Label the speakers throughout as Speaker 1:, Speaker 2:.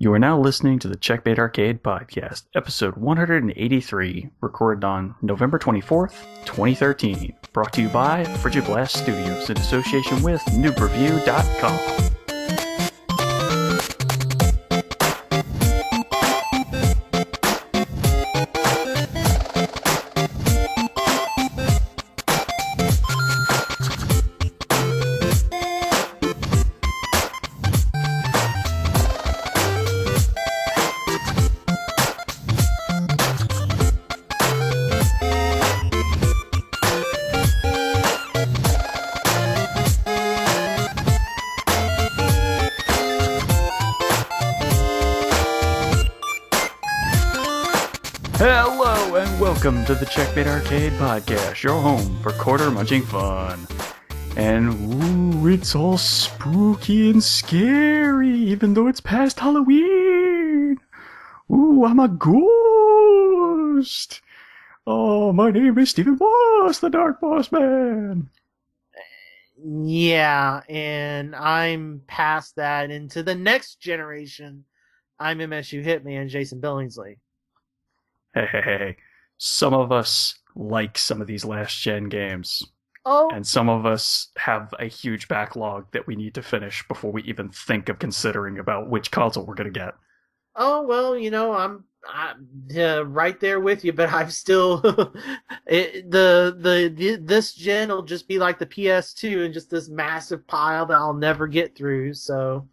Speaker 1: You are now listening to the Checkmate Arcade Podcast, episode 183, recorded on November 24th, 2013. Brought to you by Frigid Blast Studios in association with NoobReview.com. Hello and welcome to the Checkmate Arcade Podcast, your home for quarter-munching fun. And ooh, it's all spooky and scary, even though it's past Halloween. Ooh, I'm a ghost. Oh, my name is Stephen Boss, the Dark Boss Man.
Speaker 2: Yeah, and I'm past that into the next generation. I'm MSU Hitman Jason Billingsley.
Speaker 1: Hey. Some of us like some of these last-gen games.
Speaker 2: Oh.
Speaker 1: And some of us have a huge backlog that we need to finish before we even think of considering about which console we're going to get.
Speaker 2: Oh, well, you know, I'm right there with you, but I'm still... this gen will just be like the PS2 and just this massive pile that I'll never get through, so,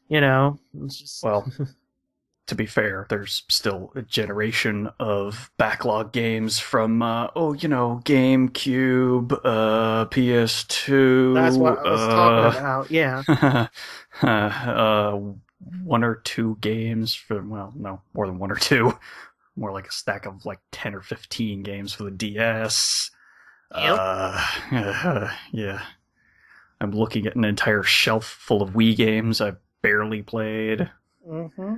Speaker 2: you know, it's just...
Speaker 1: Well... To be fair, there's still a generation of backlog games from, GameCube, PS2.
Speaker 2: That's what I was talking about, yeah.
Speaker 1: One or two games for, well, no, more than one or two. More like a stack of like 10 or 15 games for the DS.
Speaker 2: Yep.
Speaker 1: Yeah. I'm looking at an entire shelf full of Wii games I've barely played.
Speaker 2: Mm-hmm.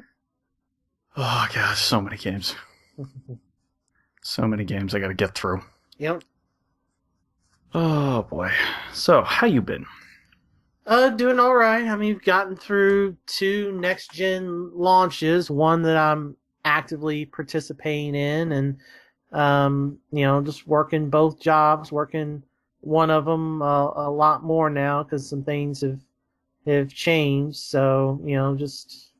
Speaker 1: Oh, God, so many games. So many games I gotta get through.
Speaker 2: Yep.
Speaker 1: Oh, boy. So, how you been?
Speaker 2: Doing all right. I mean, we've gotten through 2 next-gen launches, one that I'm actively participating in, and, just working both jobs, working one of them a lot more now because some things have changed. So, just...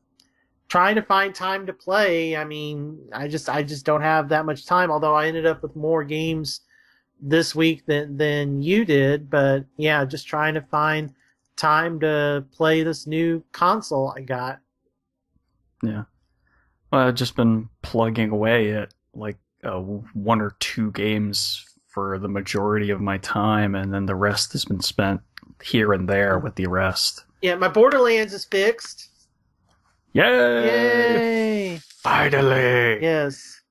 Speaker 2: trying to find time to play. I mean, I just don't have that much time, although I ended up with more games this week than you did. But yeah, just trying to find time to play this new console I got.
Speaker 1: Yeah. Well, I've just been plugging away at like 1 or 2 games for the majority of my time, and then the rest has been spent here and there with the rest.
Speaker 2: Yeah, my Borderlands is fixed.
Speaker 1: Yay! Finally!
Speaker 2: Yes.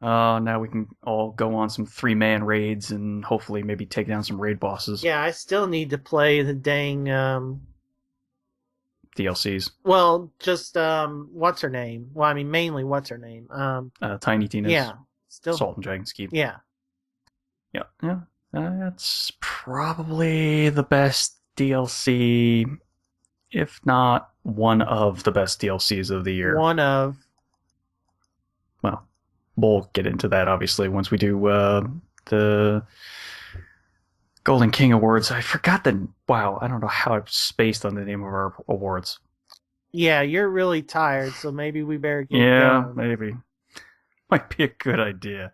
Speaker 1: Now we can all go on some 3-man raids and hopefully maybe take down some raid bosses.
Speaker 2: Yeah, I still need to play the dang
Speaker 1: DLCs.
Speaker 2: Well, just what's her name? Well, I mean mainly what's her name?
Speaker 1: Tiny Tina's.
Speaker 2: Yeah. Still
Speaker 1: Salt and Dragon's Keep.
Speaker 2: Yeah.
Speaker 1: Yeah. That's probably the best DLC, if not one of the best DLCs of the year.
Speaker 2: One of.
Speaker 1: Well, we'll get into that obviously once we do the Golden King Awards. I forgot wow, I don't know how I've spaced on the name of our awards.
Speaker 2: Yeah, you're really tired, so maybe we better get
Speaker 1: going.
Speaker 2: going.
Speaker 1: Maybe. Might be a good idea.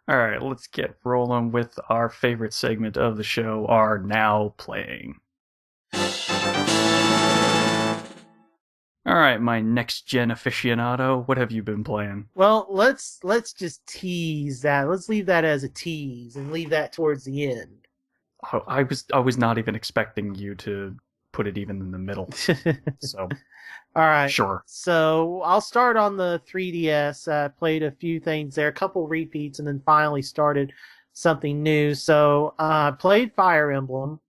Speaker 1: Alright, let's get rolling with our favorite segment of the show, our Now Playing. Alright, my next-gen aficionado, what have you been playing?
Speaker 2: Well, let's just tease that. Let's leave that as a tease and leave that towards the end.
Speaker 1: Oh, I was not even expecting you to put it even in the middle. So,
Speaker 2: all right.
Speaker 1: Sure.
Speaker 2: So, I'll start on the 3DS. I played a few things there, a couple repeats, and then finally started something new. So, I played Fire Emblem.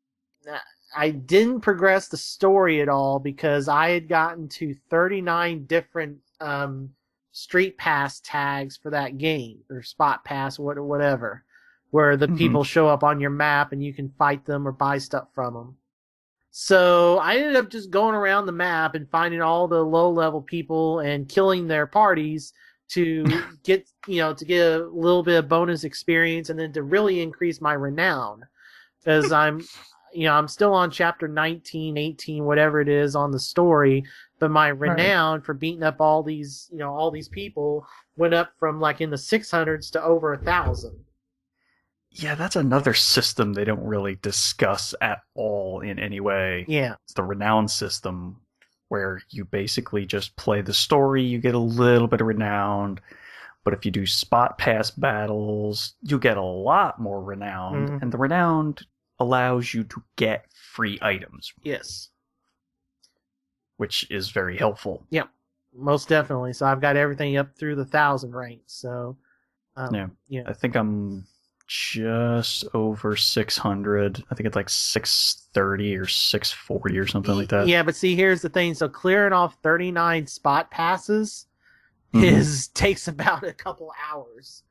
Speaker 2: I didn't progress the story at all because I had gotten to 39 different street pass tags for that game, or spot pass, or whatever, where the people show up on your map and you can fight them or buy stuff from them. So I ended up just going around the map and finding all the low-level people and killing their parties to get, to get a little bit of bonus experience and then to really increase my renown. Because I'm still on chapter 19, 18, whatever it is on the story, but my renown for beating up all these people went up from like in the 600s to over 1,000.
Speaker 1: Yeah, that's another system they don't really discuss at all in any way.
Speaker 2: Yeah.
Speaker 1: It's the renown system, where you basically just play the story, you get a little bit of renown, but if you do spot pass battles, you get a lot more renown, and the renown allows you to get free items.
Speaker 2: Yes.
Speaker 1: Which is very helpful.
Speaker 2: Yeah, most definitely. So I've got everything up through the 1,000 rank. So,
Speaker 1: I think I'm just over 600. I think it's like 630 or 640 or something like that.
Speaker 2: Yeah, but see, here's the thing. So clearing off 39 spot passes takes about a couple hours.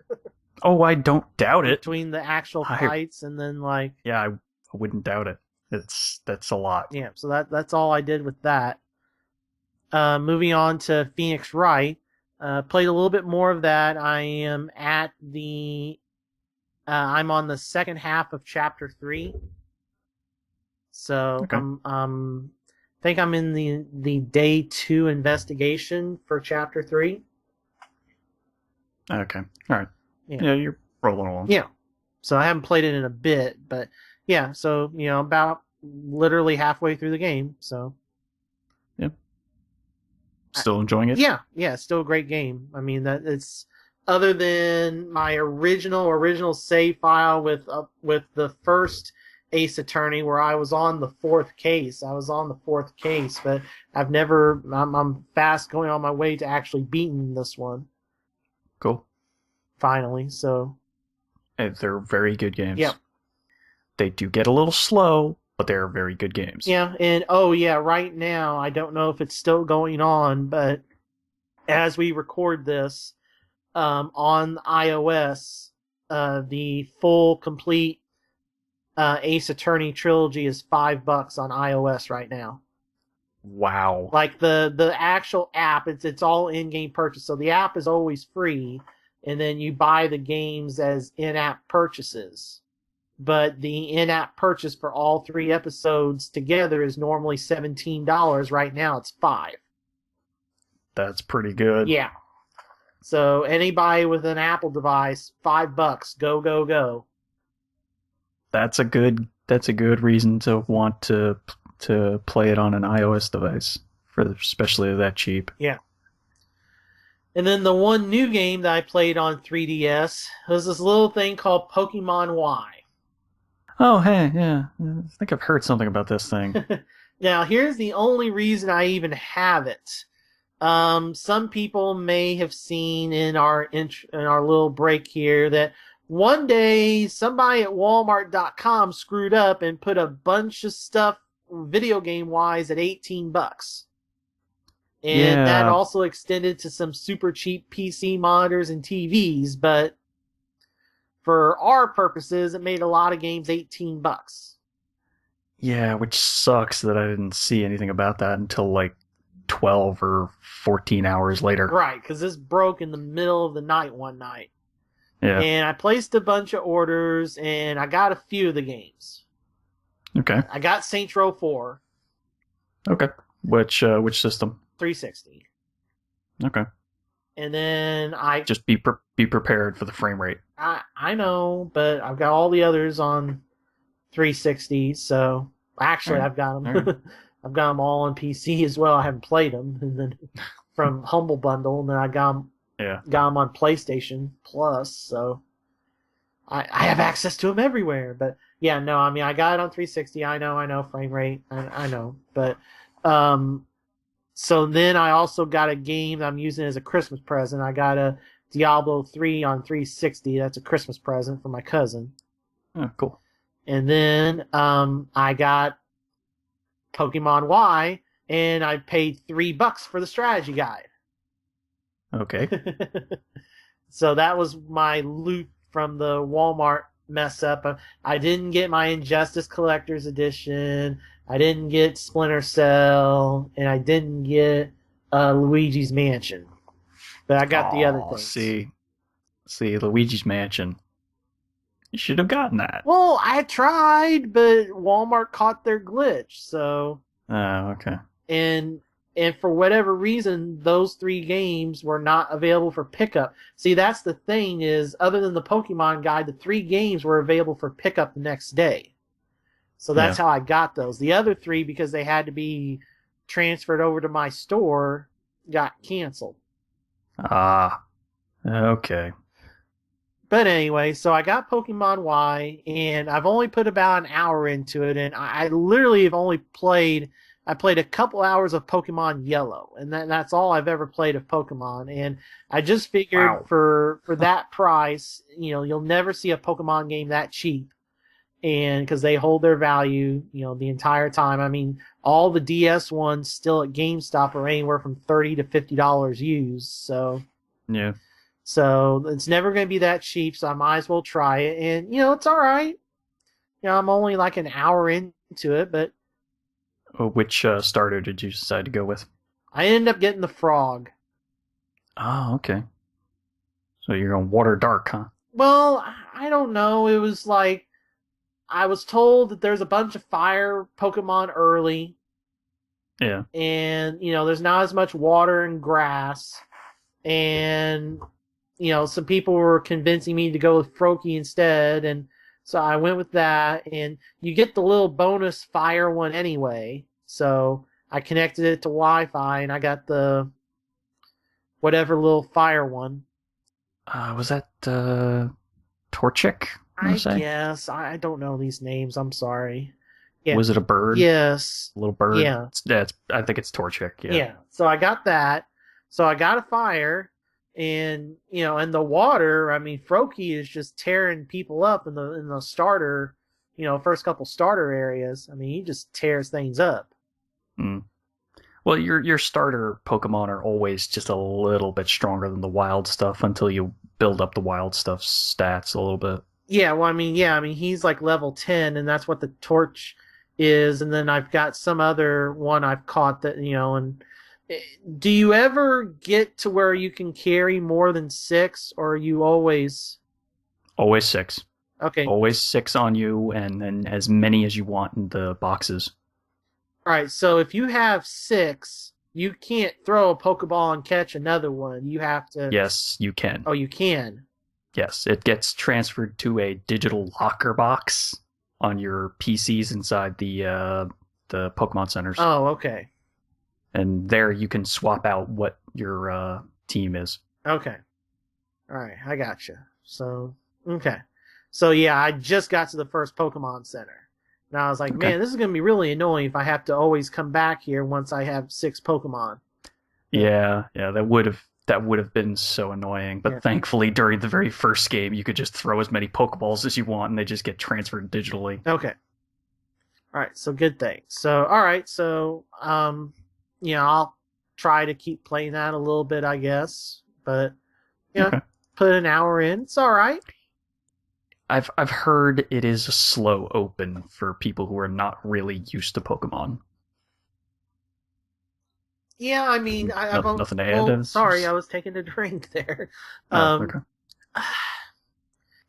Speaker 1: Oh, I don't doubt it.
Speaker 2: Between the actual fights and then like...
Speaker 1: Yeah, I wouldn't doubt it. That's a lot.
Speaker 2: Yeah, so that's all I did with that. Moving on to Phoenix Wright. Played a little bit more of that. I am at the... I'm on the second half of chapter 3. So
Speaker 1: okay.
Speaker 2: I think I'm in the day 2 investigation for chapter 3.
Speaker 1: Okay. All right. Yeah, you're rolling along.
Speaker 2: Yeah. So I haven't played it in a bit, but yeah, so about literally halfway through the game, so
Speaker 1: yeah. Still enjoying it?
Speaker 2: Yeah, still a great game. I mean, that it's other than my original save file with the first Ace Attorney where I was on the 4th case. But I'm fast going on my way to actually beating this one.
Speaker 1: Cool.
Speaker 2: Finally, so
Speaker 1: they're very good games.
Speaker 2: Yeah.
Speaker 1: They do get a little slow, but they're very good games.
Speaker 2: Yeah, and right now, I don't know if it's still going on, but as we record this, on iOS, the full, complete Ace Attorney trilogy is $5 on iOS right now.
Speaker 1: Wow.
Speaker 2: Like the actual app, it's all in-game purchase. So the app is always free, and then you buy the games as in-app purchases. But the in-app purchase for all 3 episodes together is normally $17. Right now, it's $5.
Speaker 1: That's pretty good.
Speaker 2: Yeah. So anybody with an Apple device, $5. Go, go, go.
Speaker 1: That's a good reason to want to play it on an iOS device, especially that cheap.
Speaker 2: Yeah. And then the one new game that I played on 3DS was this little thing called PokeMon Y.
Speaker 1: Oh, hey, yeah. I think I've heard something about this thing.
Speaker 2: Now, here's the only reason I even have it. Some people may have seen in our little break here that one day somebody at Walmart.com screwed up and put a bunch of stuff video game wise at $18. And that also extended to some super cheap PC monitors and TVs, but for our purposes, it made a lot of games $18.
Speaker 1: Yeah, which sucks that I didn't see anything about that until like 12 or 14 hours later.
Speaker 2: Right, because this broke in the middle of the night one night.
Speaker 1: Yeah.
Speaker 2: And I placed a bunch of orders, and I got a few of the games.
Speaker 1: Okay.
Speaker 2: I got Saints Row 4.
Speaker 1: Okay. Which system?
Speaker 2: 360.
Speaker 1: Okay.
Speaker 2: And then I...
Speaker 1: Just be prepared for the frame rate.
Speaker 2: I know, but I've got all the others on 360, so... Actually, right. I've got them. Right. I've got them all on PC as well. I haven't played them. And then from Humble Bundle, and then I got them, got them on PlayStation Plus, so... I have access to them everywhere, but... Yeah, no, I mean, I got it on 360. I know, frame rate. I know, but... So then I also got a game that I'm using as a Christmas present. I got a Diablo 3 on 360. That's a Christmas present for my cousin.
Speaker 1: Oh, cool.
Speaker 2: And then I got Pokemon Y, and I paid $3 for the strategy guide.
Speaker 1: Okay.
Speaker 2: So that was my loot from the Walmart mess up. I didn't get my Injustice Collector's Edition. I didn't get Splinter Cell, and I didn't get Luigi's Mansion. But I got the other things.
Speaker 1: See, Luigi's Mansion. You should have gotten that.
Speaker 2: Well, I tried, but Walmart caught their glitch, so...
Speaker 1: Oh, okay.
Speaker 2: And for whatever reason, those 3 games were not available for pickup. See, that's the thing is, other than the Pokemon guide, the 3 games were available for pickup the next day. So that's how I got those. The other 3, because they had to be transferred over to my store, got canceled.
Speaker 1: Ah, okay.
Speaker 2: But anyway, so I got Pokemon Y, and I've only put about an hour into it, and I literally have only played a couple hours of Pokemon Yellow, and that's all I've ever played of Pokemon. And I just figured for that price, you'll never see a Pokemon game that cheap, and because they hold their value, the entire time. I mean, all the DS ones still at GameStop are anywhere from $30 to $50 used. So
Speaker 1: yeah.
Speaker 2: So it's never going to be that cheap, so I might as well try it. And, it's all right. I'm only like an hour into it, but...
Speaker 1: Which starter did you decide to go with?
Speaker 2: I ended up getting the frog.
Speaker 1: Oh, okay. So you're on Water Dark, huh?
Speaker 2: Well, I don't know. It was like... I was told that there's a bunch of fire Pokemon early.
Speaker 1: Yeah.
Speaker 2: And, there's not as much water and grass. And... some people were convincing me to go with Froakie instead, and so I went with that, and you get the little bonus fire one anyway, so I connected it to Wi-Fi, and I got the whatever little fire one.
Speaker 1: Was that Torchic?
Speaker 2: I guess. I don't know these names, I'm sorry. Yeah.
Speaker 1: Was it a bird?
Speaker 2: Yes.
Speaker 1: A little bird?
Speaker 2: Yeah.
Speaker 1: I think it's Torchic, yeah.
Speaker 2: Yeah, so I got that. So I got a fire. And and the water, I mean, Froakie is just tearing people up in the starter, first couple starter areas. I mean, he just tears things up.
Speaker 1: Mm. Well, your starter Pokemon are always just a little bit stronger than the wild stuff until you build up the wild stuff stats a little bit.
Speaker 2: Yeah, well, I mean, he's like level 10, and that's what the Torch is. And then I've got some other one I've caught that and. Do you ever get to where you can carry more than 6, or are you always...
Speaker 1: Always 6.
Speaker 2: Okay.
Speaker 1: Always 6 on you, and then as many as you want in the boxes.
Speaker 2: Alright, so if you have 6, you can't throw a Pokeball and catch another one. You have to...
Speaker 1: Yes, you can.
Speaker 2: Oh, you can?
Speaker 1: Yes, it gets transferred to a digital locker box on your PCs inside the Pokemon centers.
Speaker 2: Oh, okay.
Speaker 1: And there you can swap out what your team is.
Speaker 2: Okay. Alright, I gotcha. So, okay. So, yeah, I just got to the first Pokemon Center. And I was like, man, this is going to be really annoying if I have to always come back here once I have 6 Pokemon.
Speaker 1: Yeah, that would have been so annoying. But thankfully, during the very first game, you could just throw as many Pokeballs as you want, and they just get transferred digitally.
Speaker 2: Okay. Alright, so good thing. So, alright, so, I'll try to keep playing that a little bit, I guess. But, put an hour in. It's all right.
Speaker 1: I've heard it is a slow open for people who are not really used to Pokemon.
Speaker 2: Yeah, I mean... I've
Speaker 1: nothing to add.
Speaker 2: Sorry, I was taking a drink there.
Speaker 1: Okay.
Speaker 2: I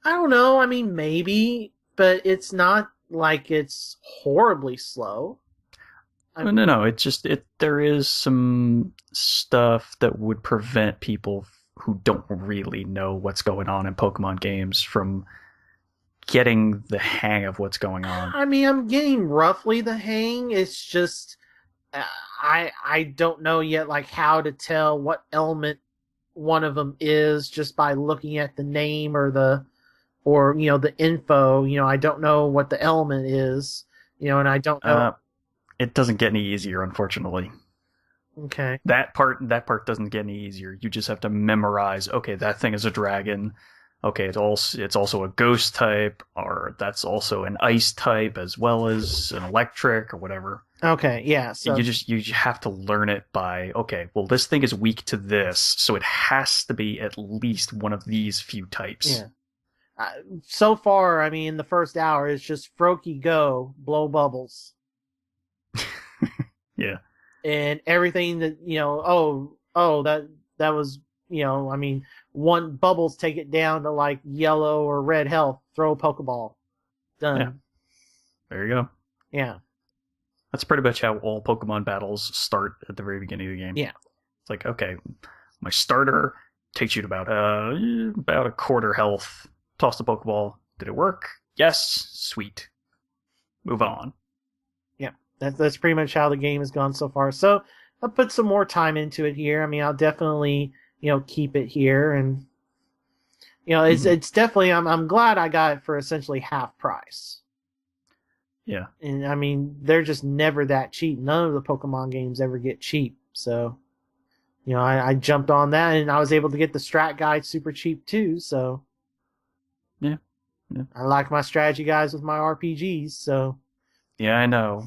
Speaker 2: don't know. I mean, maybe, but it's not like it's horribly slow.
Speaker 1: No. There is some stuff that would prevent people who don't really know what's going on in Pokemon games from getting the hang of what's going on.
Speaker 2: I mean, I'm getting roughly the hang. It's just I don't know yet, like how to tell what element one of them is just by looking at the name or the info. I don't know what the element is. And I don't know.
Speaker 1: It doesn't get any easier, unfortunately.
Speaker 2: Okay.
Speaker 1: That part doesn't get any easier. You just have to memorize, okay, that thing is a dragon. Okay, it's also a ghost type, or that's also an ice type as well as an electric or whatever.
Speaker 2: Okay, yeah. So
Speaker 1: you have to learn it by, okay, well, this thing is weak to this, so it has to be at least one of these few types.
Speaker 2: Yeah. So far, I mean, in the first hour, it's just Froakie go, blow bubbles.
Speaker 1: Yeah.
Speaker 2: And everything that, that was, I mean, one bubbles take it down to like yellow or red health, throw a Pokeball. Done.
Speaker 1: Yeah. There you go.
Speaker 2: Yeah.
Speaker 1: That's pretty much how all Pokemon battles start at the very beginning of the game.
Speaker 2: Yeah.
Speaker 1: It's like, okay, my starter takes you to about a quarter health. Toss the Pokeball. Did it work? Yes. Sweet. Move on.
Speaker 2: Yeah. That's pretty much how the game has gone so far. So I'll put some more time into it here. I mean, I'll definitely, keep it here, and it's definitely. I'm glad I got it for essentially half price.
Speaker 1: Yeah.
Speaker 2: And I mean, they're just never that cheap. None of the Pokemon games ever get cheap. So, I jumped on that, and I was able to get the strat guide super cheap too. So,
Speaker 1: yeah.
Speaker 2: I like my strategy guides with my RPGs. So,
Speaker 1: yeah, I know.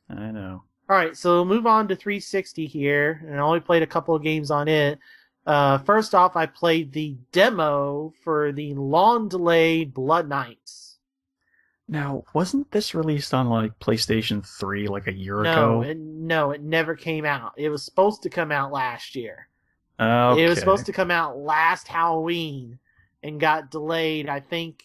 Speaker 1: All
Speaker 2: right, so we'll move on to 360 here, and I only played a couple of games on it. First off, I played the demo for the long-delayed Blood Knights.
Speaker 1: Now, wasn't this released on like PlayStation 3 like a year
Speaker 2: ago?
Speaker 1: No,
Speaker 2: it never came out. It was supposed to come out last year.
Speaker 1: Okay.
Speaker 2: It was supposed to come out last Halloween and got delayed. I think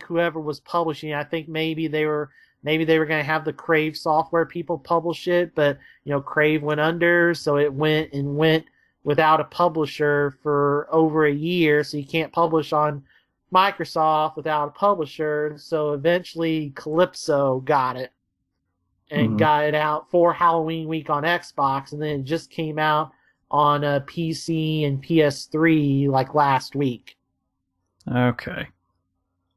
Speaker 2: whoever was publishing, I think maybe they were going to have the Crave software people publish it, but Crave went under, so it went without a publisher for over a year, so you can't publish on Microsoft without a publisher. So eventually Calypso got it and got it out for Halloween week on Xbox, and then it just came out on a PC and PS3 like last week.
Speaker 1: Okay.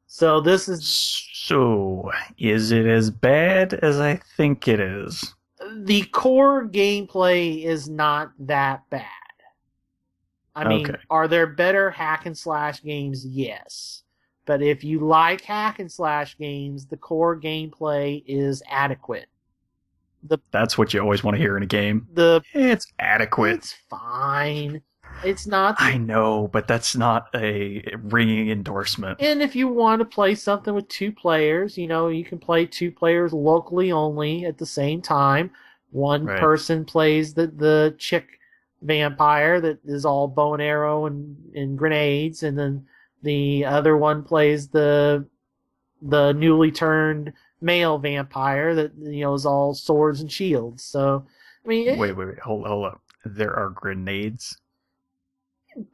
Speaker 2: So this is...
Speaker 1: So, is it as bad as I think it is?
Speaker 2: The core gameplay is not that bad. I mean, are there better hack and slash games? Yes. But if you like hack and slash games, the core gameplay is adequate.
Speaker 1: That's what you always want to hear in a game. It's adequate.
Speaker 2: It's fine. It's not...
Speaker 1: I know, but that's not a ringing endorsement.
Speaker 2: And if you want to play something with two players, you can play two players locally only at the same time. One person plays the chick vampire that is all bow and arrow and grenades, and then the other one plays the newly turned male vampire that is all swords and shields. So I mean,
Speaker 1: wait, hold up. There are grenades,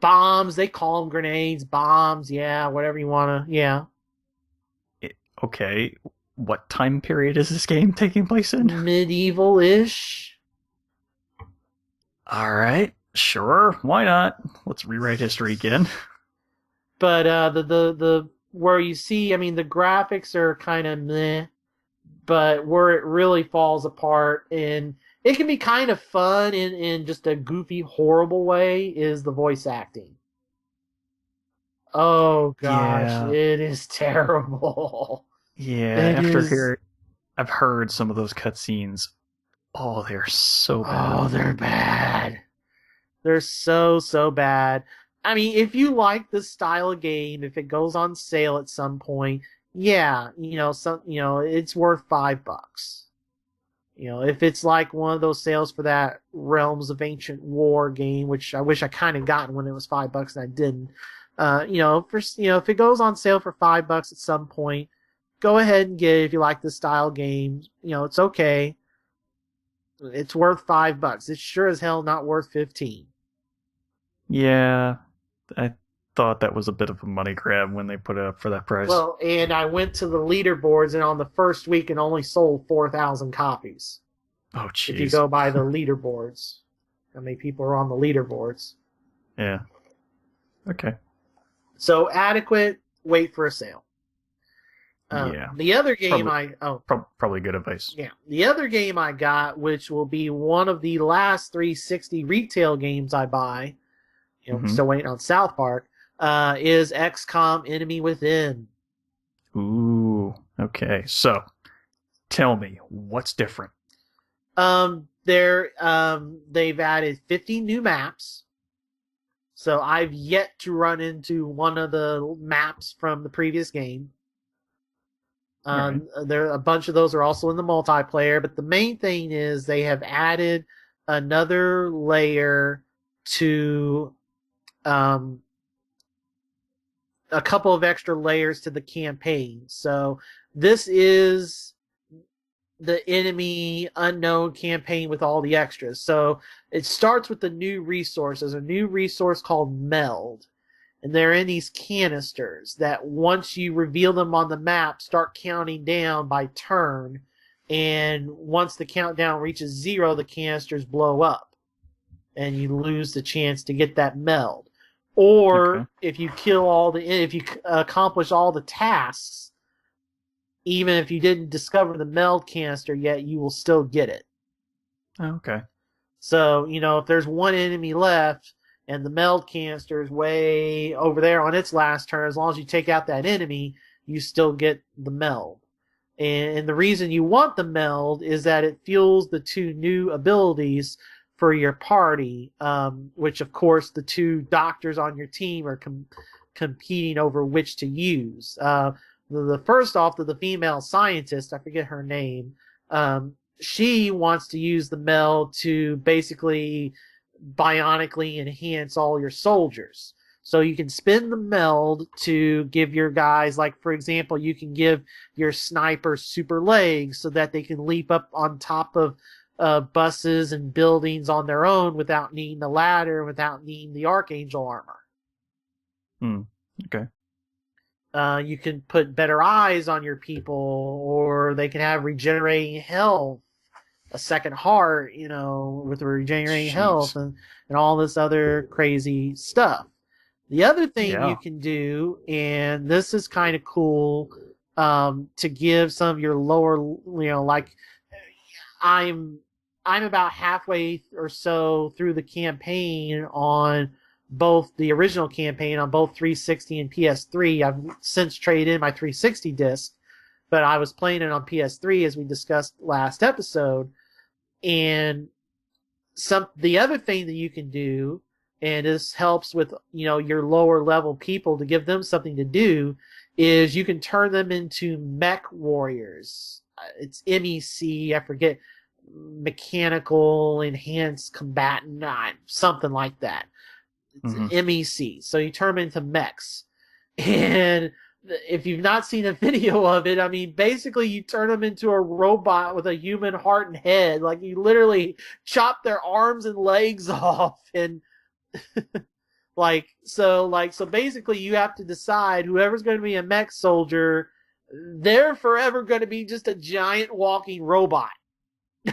Speaker 2: bombs. They call them grenades, bombs. Yeah, whatever you wanna. Yeah.
Speaker 1: Okay, what time period is this game taking place in?
Speaker 2: Medieval-ish.
Speaker 1: All right, sure, why not? Let's rewrite history again.
Speaker 2: But the where you see, I mean, the graphics are kind of meh, but where it really falls apart, and it can be kind of fun in just a goofy, horrible way, is the voice acting. Oh gosh, It is terrible.
Speaker 1: Yeah, I've heard some of those cutscenes. Oh, they're so bad.
Speaker 2: Oh, they're bad. They're so bad. I mean, if you like this style of game, if it goes on sale at some point, yeah, it's worth $5. If it's like one of those sales for that Realms of Ancient War game, which I wish I kind of gotten when it was $5 and I didn't. If it goes on sale for $5 at some point, go ahead and get it if you like this style game. It's okay. It's worth $5. It's sure as hell not worth 15.
Speaker 1: Yeah, I thought that was a bit of a money grab when they put it up for that price.
Speaker 2: Well, and I went to the leaderboards, and on the first week, it only sold 4,000 copies.
Speaker 1: Oh, jeez.
Speaker 2: If you go by the leaderboards, how many people are on the leaderboards?
Speaker 1: Yeah. Okay.
Speaker 2: So adequate. Wait for a sale.
Speaker 1: Yeah.
Speaker 2: The other game
Speaker 1: probably good advice.
Speaker 2: Yeah. The other game I got, which will be one of the last 360 retail games I buy, still waiting on South Park, is XCOM Enemy Within.
Speaker 1: Ooh. Okay. So, tell me, what's different?
Speaker 2: They've added 50 new maps. So I've yet to run into one of the maps from the previous game.
Speaker 1: Right.
Speaker 2: There, a bunch of those are also in the multiplayer, but the main thing is they have added another layer to um, a couple of extra layers to the campaign. So this is the enemy unknown campaign with all the extras. So it starts with the new resource. There's a new resource called Meld. And they're in these canisters that once you reveal them on the map, start counting down by turn. And once the countdown reaches 0, the canisters blow up. And you lose the chance to get that meld. Or
Speaker 1: Okay.
Speaker 2: if you accomplish all the tasks, even if you didn't discover the meld canister yet, you will still get it.
Speaker 1: Oh, okay.
Speaker 2: So, if there's one enemy left and the meld canister is way over there on its last turn, as long as you take out that enemy, you still get the meld. And the reason you want the meld is that it fuels the 2 new abilities for your party, which, of course, the 2 doctors on your team are competing over which to use. The first off, the female scientist, I forget her name, she wants to use the meld to basically bionically enhance all your soldiers. So you can spin the meld to give your guys, like, for example, you can give your sniper super legs so that they can leap up on top of buses and buildings on their own without needing the ladder, without needing the Archangel armor.
Speaker 1: Okay.
Speaker 2: You can put better eyes on your people, or they can have regenerating health, a second heart, with regenerating health and all this other crazy stuff. The other thing you can do, and this is kind of cool, to give some of your lower, like I'm about halfway or so through the campaign on both the original campaign on both 360 and PS3. I've since traded in my 360 disc, but I was playing it on PS3 as we discussed last episode. And the other thing that you can do, and this helps with your lower level people to give them something to do, is you can turn them into mech warriors. It's MEC, I forget, mechanical enhanced combatant, something like that. It's MEC. So you turn them into mechs. And if you've not seen a video of it, I mean, basically you turn them into a robot with a human heart and head. Like, you literally chop their arms and legs off, and so basically you have to decide whoever's going to be a mech soldier, they're forever going to be just a giant walking robot.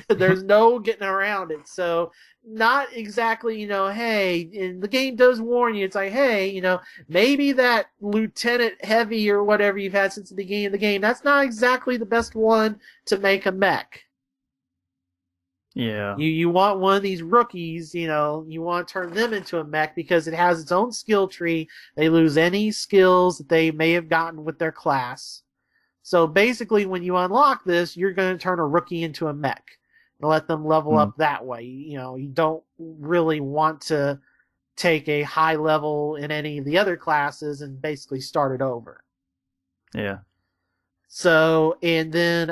Speaker 2: There's no getting around it. So not exactly, hey, and the game does warn you. It's like, hey, maybe that Lieutenant Heavy or whatever you've had since the beginning of the game, that's not exactly the best one to make a mech.
Speaker 1: Yeah.
Speaker 2: You want one of these rookies, you want to turn them into a mech because it has its own skill tree. They lose any skills that they may have gotten with their class. So basically, when you unlock this, you're going to turn a rookie into a mech and let them level up that way. You don't really want to take a high level in any of the other classes and basically start it over.
Speaker 1: Yeah.
Speaker 2: So, and then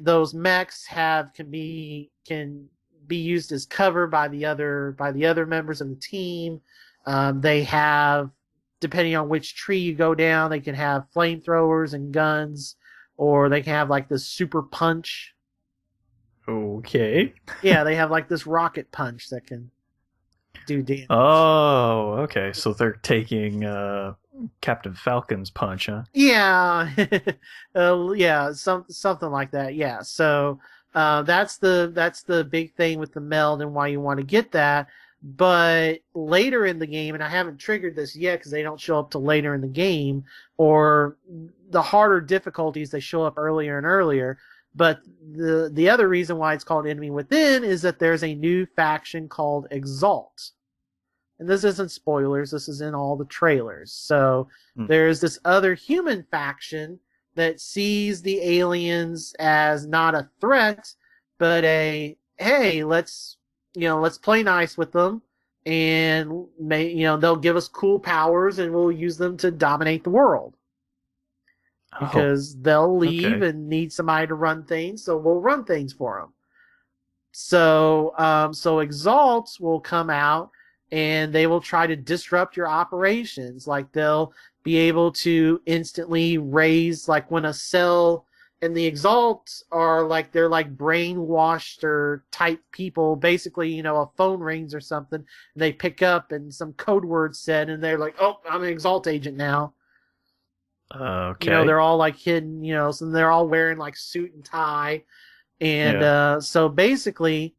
Speaker 2: those mechs can be used as cover by the other members of the team. They have, depending on which tree you go down, they can have flamethrowers and guns, or they can have like this super punch.
Speaker 1: Okay.
Speaker 2: Yeah, they have like this rocket punch that can do damage.
Speaker 1: Oh, okay. So they're taking Captain Falcon's punch, huh?
Speaker 2: Yeah, yeah, something like that. Yeah. So that's the big thing with the meld and why you want to get that. But later in the game, and I haven't triggered this yet because they don't show up till later in the game, or the harder difficulties, they show up earlier and earlier. But the other reason why it's called Enemy Within is that there's a new faction called Exalt. And this isn't spoilers, this is in all the trailers. So there's this other human faction that sees the aliens as not a threat, but hey, let's play nice with them and they'll give us cool powers, and we'll use them to dominate the world.
Speaker 1: Oh,
Speaker 2: Because they'll leave
Speaker 1: okay.
Speaker 2: and need somebody to run things, so we'll run things for them. So Exalts will come out and they will try to disrupt your operations. Like they'll be able to instantly raise, like when a cell, and the Exalts are like, they're like brainwashed or type people. Basically, a phone rings or something, and they pick up and some code word said, and they're like, oh, I'm an Exalt agent now.
Speaker 1: Okay.
Speaker 2: They're all like hidden, so they're all wearing like suit and tie. And
Speaker 1: Yeah.
Speaker 2: so basically,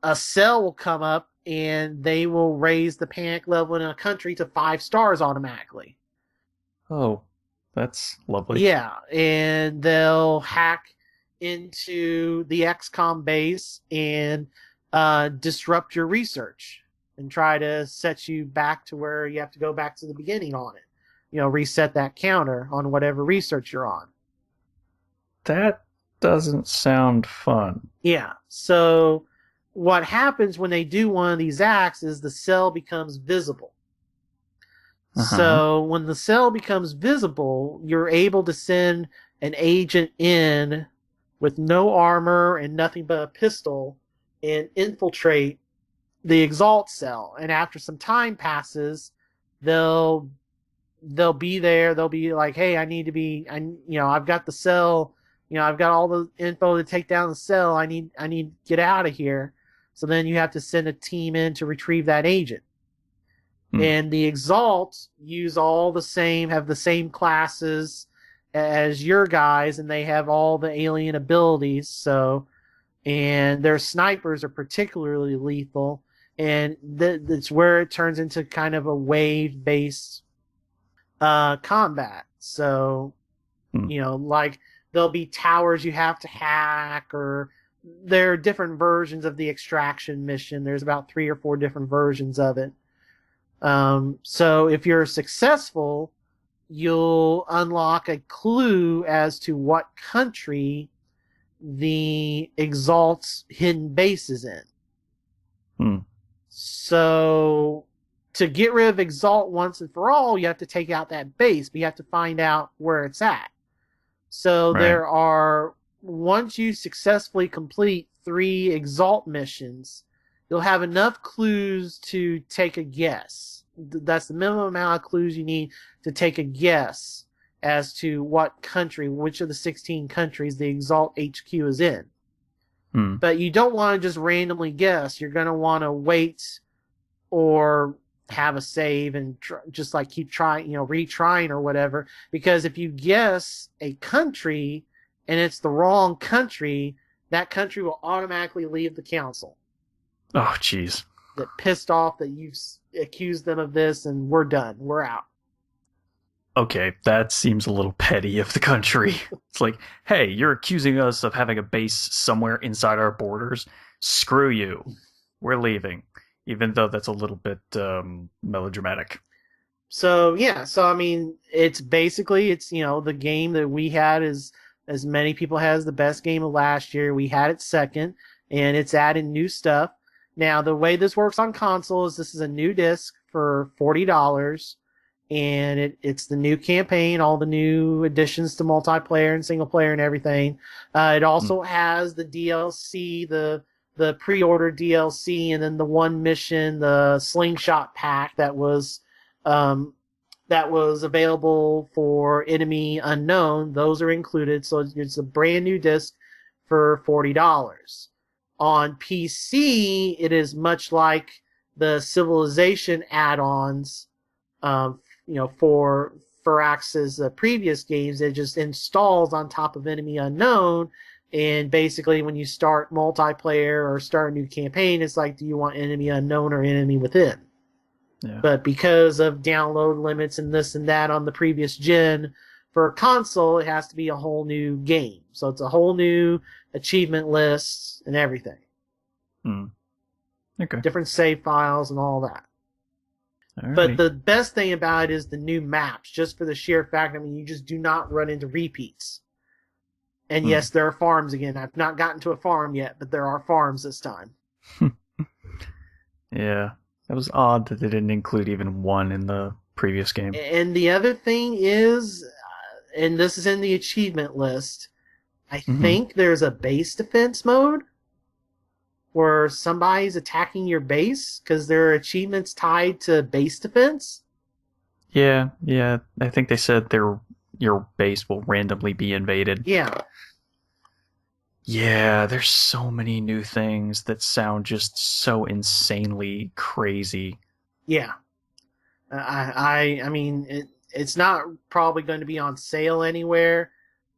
Speaker 2: a cell will come up and they will raise the panic level in a country to 5 stars automatically.
Speaker 1: Oh, that's lovely.
Speaker 2: Yeah, and they'll hack into the XCOM base and disrupt your research and try to set you back to where you have to go back to the beginning on it. Reset that counter on whatever research you're on.
Speaker 1: That doesn't sound fun.
Speaker 2: Yeah. So what happens when they do one of these acts is the cell becomes visible.
Speaker 1: Uh-huh.
Speaker 2: So when the cell becomes visible, you're able to send an agent in with no armor and nothing but a pistol and infiltrate the Exalt cell. And after some time passes, they'll be there. They'll be like, hey, I've got the cell. I've got all the info to take down the cell. I need to get out of here. So then you have to send a team in to retrieve that agent.
Speaker 1: Hmm.
Speaker 2: And the Exalt have the same classes as your guys, and they have all the alien abilities. So, and their snipers are particularly lethal. And that's where it turns into kind of a wave-based combat. So,
Speaker 1: Hmm.
Speaker 2: like there'll be towers you have to hack, or there are different versions of the extraction mission. There's about 3 or 4 different versions of it. So if you're successful, you'll unlock a clue as to what country the Exalt's hidden base is in.
Speaker 1: Hmm.
Speaker 2: So to get rid of Exalt once and for all, you have to take out that base, but you have to find out where it's at. So
Speaker 1: Right.
Speaker 2: once you successfully complete 3 Exalt missions, you'll have enough clues to take a guess. That's the minimum amount of clues you need to take a guess as to what country, which of the 16 countries the Exalt HQ is in.
Speaker 1: Hmm.
Speaker 2: But you don't want to just randomly guess. You're going to want to wait or have a save and just like keep trying, retrying or whatever. Because if you guess a country and it's the wrong country, that country will automatically leave the council.
Speaker 1: Oh, jeez.
Speaker 2: That pissed off that you've accused them of this, and we're done. We're out.
Speaker 1: Okay, that seems a little petty of the country. It's like, hey, you're accusing us of having a base somewhere inside our borders. Screw you. We're leaving. Even though that's a little bit melodramatic.
Speaker 2: So yeah, so I mean, it's the game that we had is, as many people has, the best game of last year. We had it second, and it's adding new stuff. Now the way this works on console is this is a new disc for $40, and it's the new campaign, all the new additions to multiplayer and single player and everything. It also has the DLC, the pre-order DLC, and then the one mission, the slingshot pack that was available for Enemy Unknown. Those are included, so it's a brand new disc for $40. On PC, it is much like the Civilization add-ons, for Firax's previous games. It just installs on top of Enemy Unknown. And basically, when you start multiplayer or start a new campaign, it's like, do you want Enemy Unknown or Enemy Within?
Speaker 1: Yeah.
Speaker 2: But because of download limits and this and that on the previous gen, for a console, it has to be a whole new game. So it's a whole new achievement list and everything.
Speaker 1: Okay.
Speaker 2: Different save files and all that.
Speaker 1: Alrighty.
Speaker 2: But the best thing about it is the new maps, just for the sheer fact, you just do not run into repeats. And yes, there are farms again. I've not gotten to a farm yet, but there are farms this time.
Speaker 1: Yeah. It was odd that they didn't include even one in the previous game.
Speaker 2: And the other thing is, and this is in the achievement list, I
Speaker 1: Mm-hmm.
Speaker 2: think there's a base defense mode where somebody's attacking your base because there are achievements tied to base defense.
Speaker 1: Yeah, yeah. I think they said your base will randomly be invaded.
Speaker 2: Yeah,
Speaker 1: Yeah, there's so many new things that sound just so insanely crazy.
Speaker 2: yeah. I mean, it's not probably going to be on sale anywhere,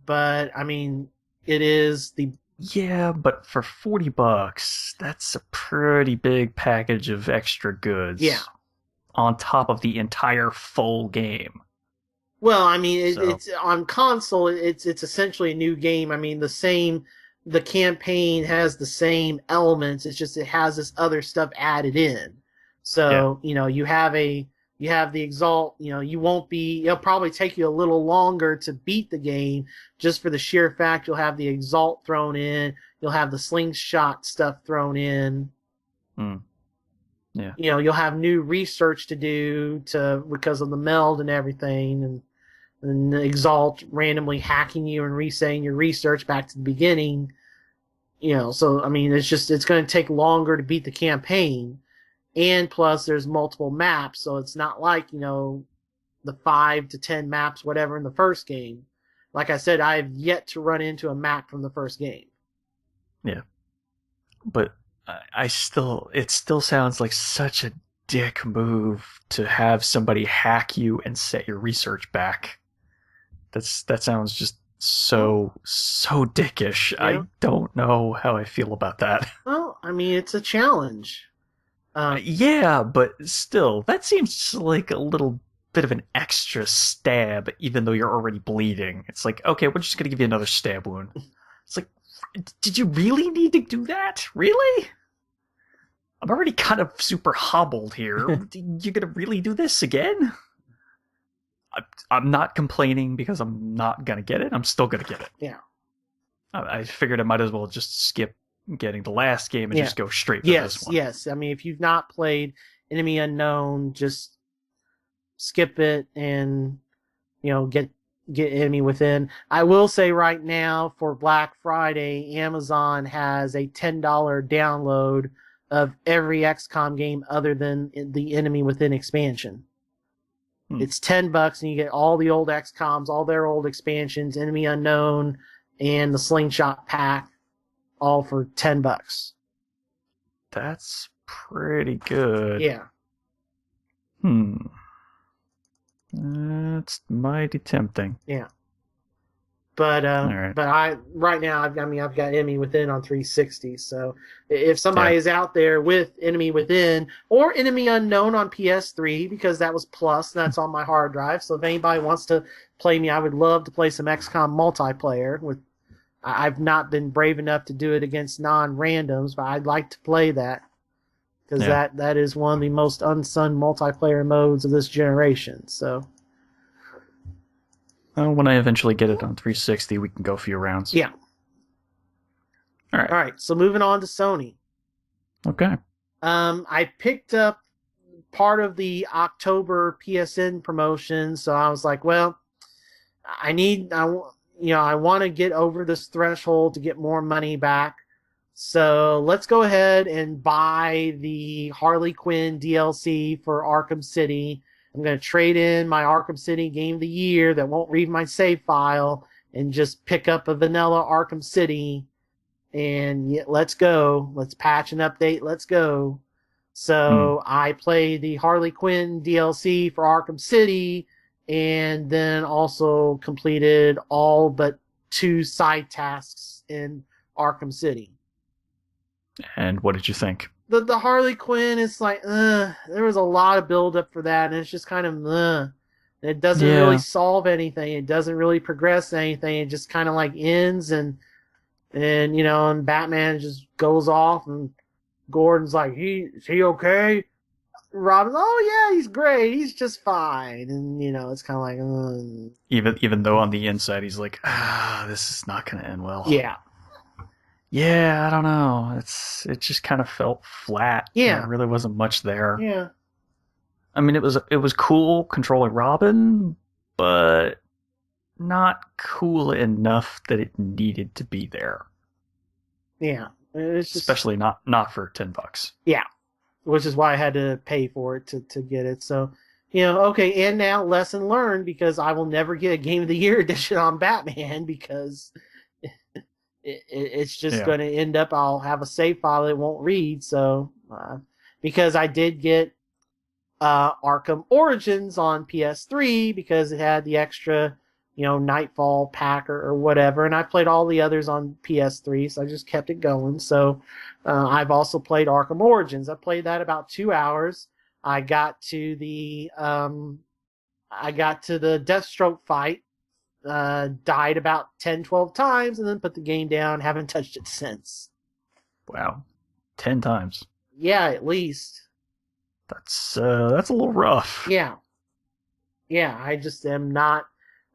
Speaker 2: but I mean, it is the
Speaker 1: Yeah, but for $40, that's a pretty big package of extra
Speaker 2: yeah.
Speaker 1: goods on top of the entire full game.
Speaker 2: Well, I mean,
Speaker 1: So,
Speaker 2: it's on console. It's essentially a new game. I mean, the campaign has the same elements. It's just it has this other stuff added in.
Speaker 1: yeah.
Speaker 2: So you have the exalt. You know, you won't be. It'll probably take you a little longer to beat the game, just for the sheer fact you'll have the exalt thrown in. You'll have the slingshot stuff thrown in.
Speaker 1: Mm, yeah.
Speaker 2: You know, you'll have new research to do to because of the meld and everything, and Exalt randomly hacking you and resetting your research back to the beginning. You know, so I mean, it's going to take longer to beat the campaign, and plus there's multiple maps, so it's not like the 5 to 10 maps whatever in the first game. Like I said, I have yet to run into a map from the first game.
Speaker 1: Yeah. But it still sounds like such a dick move to have somebody hack you and set your research back. That sounds just so dickish.
Speaker 2: Yeah.
Speaker 1: I don't know how I feel about that.
Speaker 2: Well, I mean, it's a challenge.
Speaker 1: Yeah, but still, that seems like a little bit of an extra stab, even though you're already bleeding. It's like, okay, we're just gonna give you another stab wound. It's like, did you really need to do that? Really? I'm already kind of super hobbled here. You're gonna really do this again? I'm not complaining because I'm not gonna get it. I'm still gonna get it.
Speaker 2: Yeah.
Speaker 1: I figured I might as well just skip getting the last game and
Speaker 2: Yeah.
Speaker 1: just go straight for this one.
Speaker 2: Yes. I mean, if you've not played Enemy Unknown, just skip it and get Enemy Within. I will say right now for Black Friday, Amazon has a $10 download of every XCOM game other than the Enemy Within expansion. It's $10 and you get all the old XCOMs, all their old expansions, Enemy Unknown, and the Slingshot pack, all for $10.
Speaker 1: That's pretty good.
Speaker 2: Yeah.
Speaker 1: That's mighty tempting.
Speaker 2: Yeah. But
Speaker 1: right.
Speaker 2: but right now I've got Enemy Within on 360. So if somebody is out there with Enemy Within or Enemy Unknown on PS3, because that was plus, and that's on my hard drive. So if anybody wants to play me, I would love to play some XCOM multiplayer. I've not been brave enough to do it against non-randoms, but I'd like to play that because that is one of the most unsung multiplayer modes of this generation. So.
Speaker 1: When I eventually get it on 360, we can go a few rounds.
Speaker 2: Yeah.
Speaker 1: All right.
Speaker 2: So moving on to Sony.
Speaker 1: Okay.
Speaker 2: I picked up part of the October PSN promotion, so I was like, well, I want to get over this threshold to get more money back. So let's go ahead and buy the Harley Quinn DLC for Arkham City. I'm going to trade in my Arkham City Game of the Year that won't read my save file and just pick up a vanilla Arkham City. And let's go. Let's patch and update. Let's go. So I played the Harley Quinn DLC for Arkham City and then also completed all but 2 side tasks in Arkham City.
Speaker 1: And what did you think?
Speaker 2: The Harley Quinn is like, there was a lot of build up for that, and it's just kind of, it doesn't really solve anything. It doesn't really progress anything. It just kind of like ends, and Batman just goes off, and Gordon's like, is he okay? Robin's, oh yeah, he's great. He's just fine, and it's kind of like,
Speaker 1: even though on the inside he's like, this is not going to end well.
Speaker 2: Yeah.
Speaker 1: Yeah, I don't know. It just kind of felt flat. There
Speaker 2: Yeah,
Speaker 1: really wasn't much there.
Speaker 2: yeah,
Speaker 1: I mean, it was cool controlling Robin, but not cool enough that it needed to be there.
Speaker 2: yeah. It's just
Speaker 1: Especially not for $10.
Speaker 2: yeah, which is why I had to pay for it to get it. So, okay, and now lesson learned because I will never get a Game of the Year edition on Batman because it's just
Speaker 1: Yeah.
Speaker 2: going to end up I'll have a save file it won't read. So, because I did get Arkham Origins on PS3 because it had the extra, Nightfall pack or whatever, and I played all the others on PS3, so I just kept it going. So I've also played Arkham Origins. I played that about 2 hours. I got to the Deathstroke fight, died about 10, 12 times, and then put the game down. Haven't touched it since.
Speaker 1: Wow. 10 times.
Speaker 2: Yeah, at least.
Speaker 1: That's a little rough.
Speaker 2: Yeah. Yeah, I just am not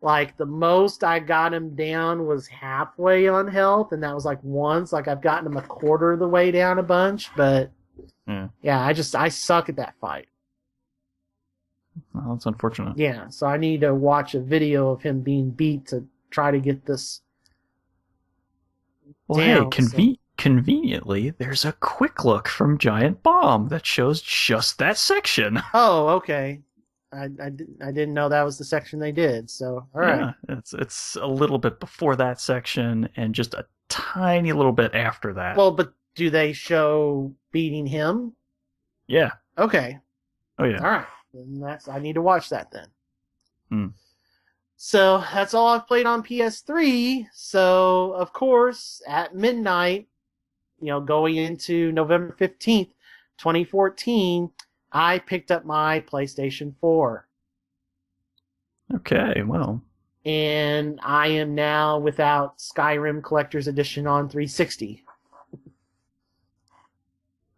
Speaker 2: like the most I got him down was halfway on health, and that was like once. Like I've gotten him a quarter of the way down a bunch, but yeah, I suck at that fight.
Speaker 1: Well, that's unfortunate.
Speaker 2: Yeah, so I need to watch a video of him being beat to try to get this.
Speaker 1: Well,
Speaker 2: down,
Speaker 1: hey, conveniently, there's a quick look from Giant Bomb that shows just that section.
Speaker 2: Oh, okay. I didn't know that was the section they did. So all right.
Speaker 1: Yeah, it's a little bit before that section and just a tiny little bit after that.
Speaker 2: Well, but do they show beating him?
Speaker 1: Yeah.
Speaker 2: Okay.
Speaker 1: Oh yeah.
Speaker 2: All right. Then I need to watch that then.
Speaker 1: Hmm.
Speaker 2: So that's all I've played on PS3. So of course, at midnight, going into November 15th, 2014, I picked up my PlayStation 4.
Speaker 1: Okay, well.
Speaker 2: And I am now without Skyrim Collector's Edition on 360.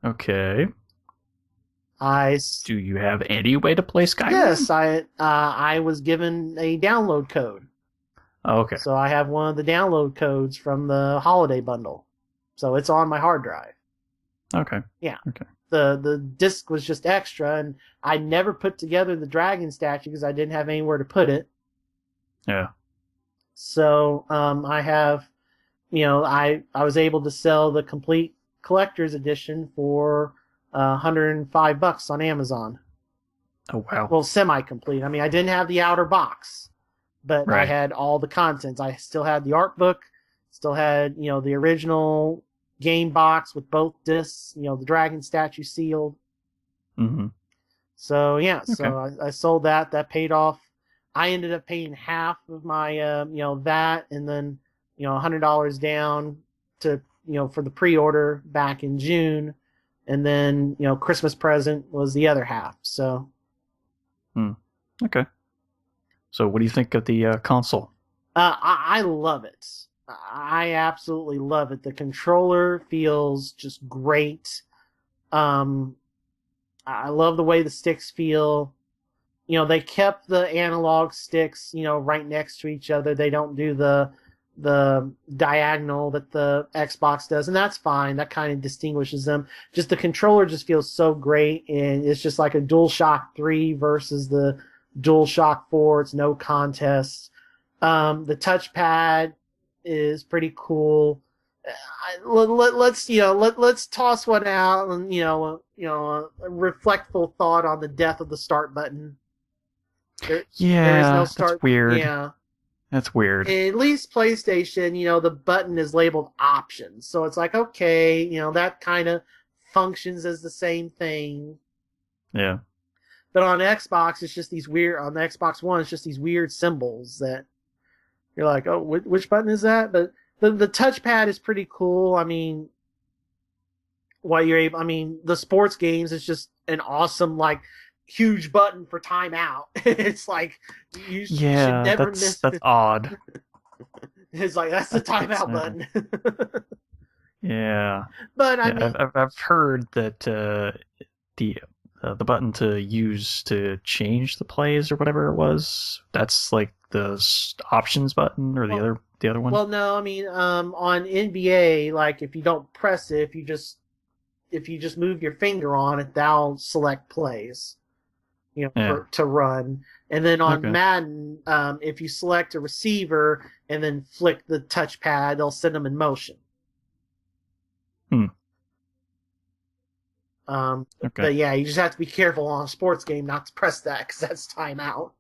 Speaker 1: Okay.
Speaker 2: Do
Speaker 1: you have any way to play Skyrim?
Speaker 2: Yes, I was given a download code.
Speaker 1: Oh, okay.
Speaker 2: So I have one of the download codes from the holiday bundle. So it's on my hard drive.
Speaker 1: Okay.
Speaker 2: Yeah.
Speaker 1: Okay.
Speaker 2: The disc was just extra, and I never put together the dragon statue because I didn't have anywhere to put it.
Speaker 1: Yeah.
Speaker 2: So I have, I was able to sell the complete collector's edition for $105 on Amazon.
Speaker 1: Oh wow.
Speaker 2: Well, semi-complete. I mean, I didn't have the outer box, but
Speaker 1: Right.
Speaker 2: I had all the contents. I still had the art book, still had the original game box with both discs. The dragon statue sealed.
Speaker 1: Mm-hmm.
Speaker 2: So yeah,
Speaker 1: Okay.
Speaker 2: so I sold that. That paid off. I ended up paying half of my that, and then $100 down to for the pre-order back in June, and then Christmas present was the other half. So
Speaker 1: Okay. So what do you think of the console?
Speaker 2: I love it. I absolutely love it. The controller feels just great. I love the way the sticks feel. They kept the analog sticks, right next to each other. They don't do the diagonal that the Xbox does, and that's fine. That kind of distinguishes them. Just the controller just feels so great, and it's just like a DualShock 3 versus the DualShock 4. It's no contest. The touchpad is pretty cool. Let's toss one out and a reflectful thought on the death of the start button. There is no start.
Speaker 1: That's weird.
Speaker 2: Yeah.
Speaker 1: That's weird.
Speaker 2: At least PlayStation, the button is labeled options. So it's like, okay, that kind of functions as the same thing.
Speaker 1: Yeah.
Speaker 2: But on Xbox, it's just these weird, on the Xbox One, it's just these weird symbols that you're like, oh, which button is that? But the touchpad is pretty cool. I mean, the sports games is just an awesome, huge button for timeout. It's like you should never miss.
Speaker 1: That's odd.
Speaker 2: It's like that's the timeout button.
Speaker 1: Yeah,
Speaker 2: but
Speaker 1: I've heard that the button to use to change the plays or whatever it was, that's like the options button or the other the other one?
Speaker 2: Well, no, I mean, on NBA, like if you don't press it, if you just move your finger on it, that'll select plays,
Speaker 1: Yeah.
Speaker 2: to run. And then on
Speaker 1: Okay.
Speaker 2: Madden, if you select a receiver and then flick the touchpad, they'll send them in motion.
Speaker 1: Hmm. Okay.
Speaker 2: But yeah, you just have to be careful on a sports game not to press that because that's timeout.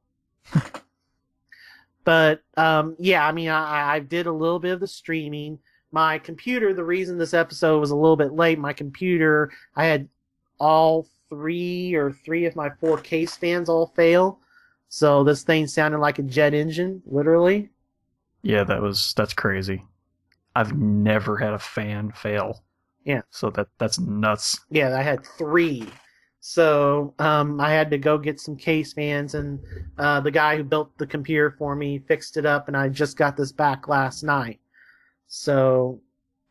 Speaker 2: But yeah, I mean, I did a little bit of the streaming. My computer, the reason this episode was a little bit late, my computer, I had all three of my four case fans all fail. So this thing sounded like a jet engine, literally.
Speaker 1: Yeah, that's crazy. I've never had a fan fail.
Speaker 2: Yeah.
Speaker 1: So that's nuts.
Speaker 2: Yeah, I had three. So I had to go get some case fans, and the guy who built the computer for me fixed it up, and I just got this back last night. So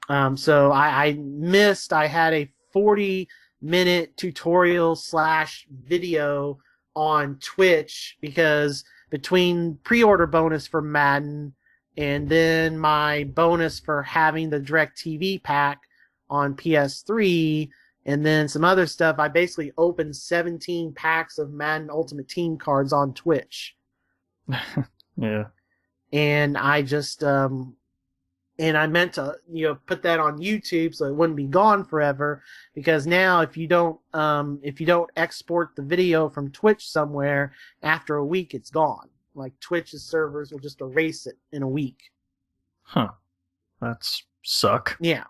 Speaker 2: I missed. I had a 40-minute tutorial / video on Twitch because between pre-order bonus for Madden and then my bonus for having the DirecTV pack on PS3 and then some other stuff, I basically opened 17 packs of Madden Ultimate Team cards on Twitch.
Speaker 1: Yeah.
Speaker 2: And I just and I meant to put that on YouTube so it wouldn't be gone forever, because now if you don't export the video from Twitch somewhere, after a week it's gone. Like Twitch's servers will just erase it in a week.
Speaker 1: Huh. That's suck.
Speaker 2: Yeah.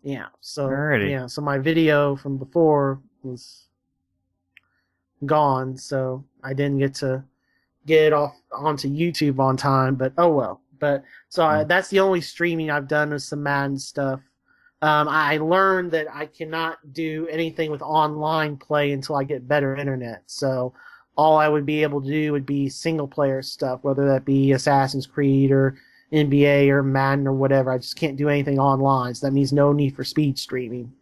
Speaker 2: Yeah. So
Speaker 1: Alrighty.
Speaker 2: yeah, so my video from before was gone, so I didn't get to get it off onto YouTube on time, but oh well. But so that's the only streaming I've done with some Madden stuff. I learned that I cannot do anything with online play until I get better internet. So all I would be able to do would be single player stuff, whether that be Assassin's Creed or NBA or Madden or whatever. I just can't do anything online. So that means no need for speed streaming.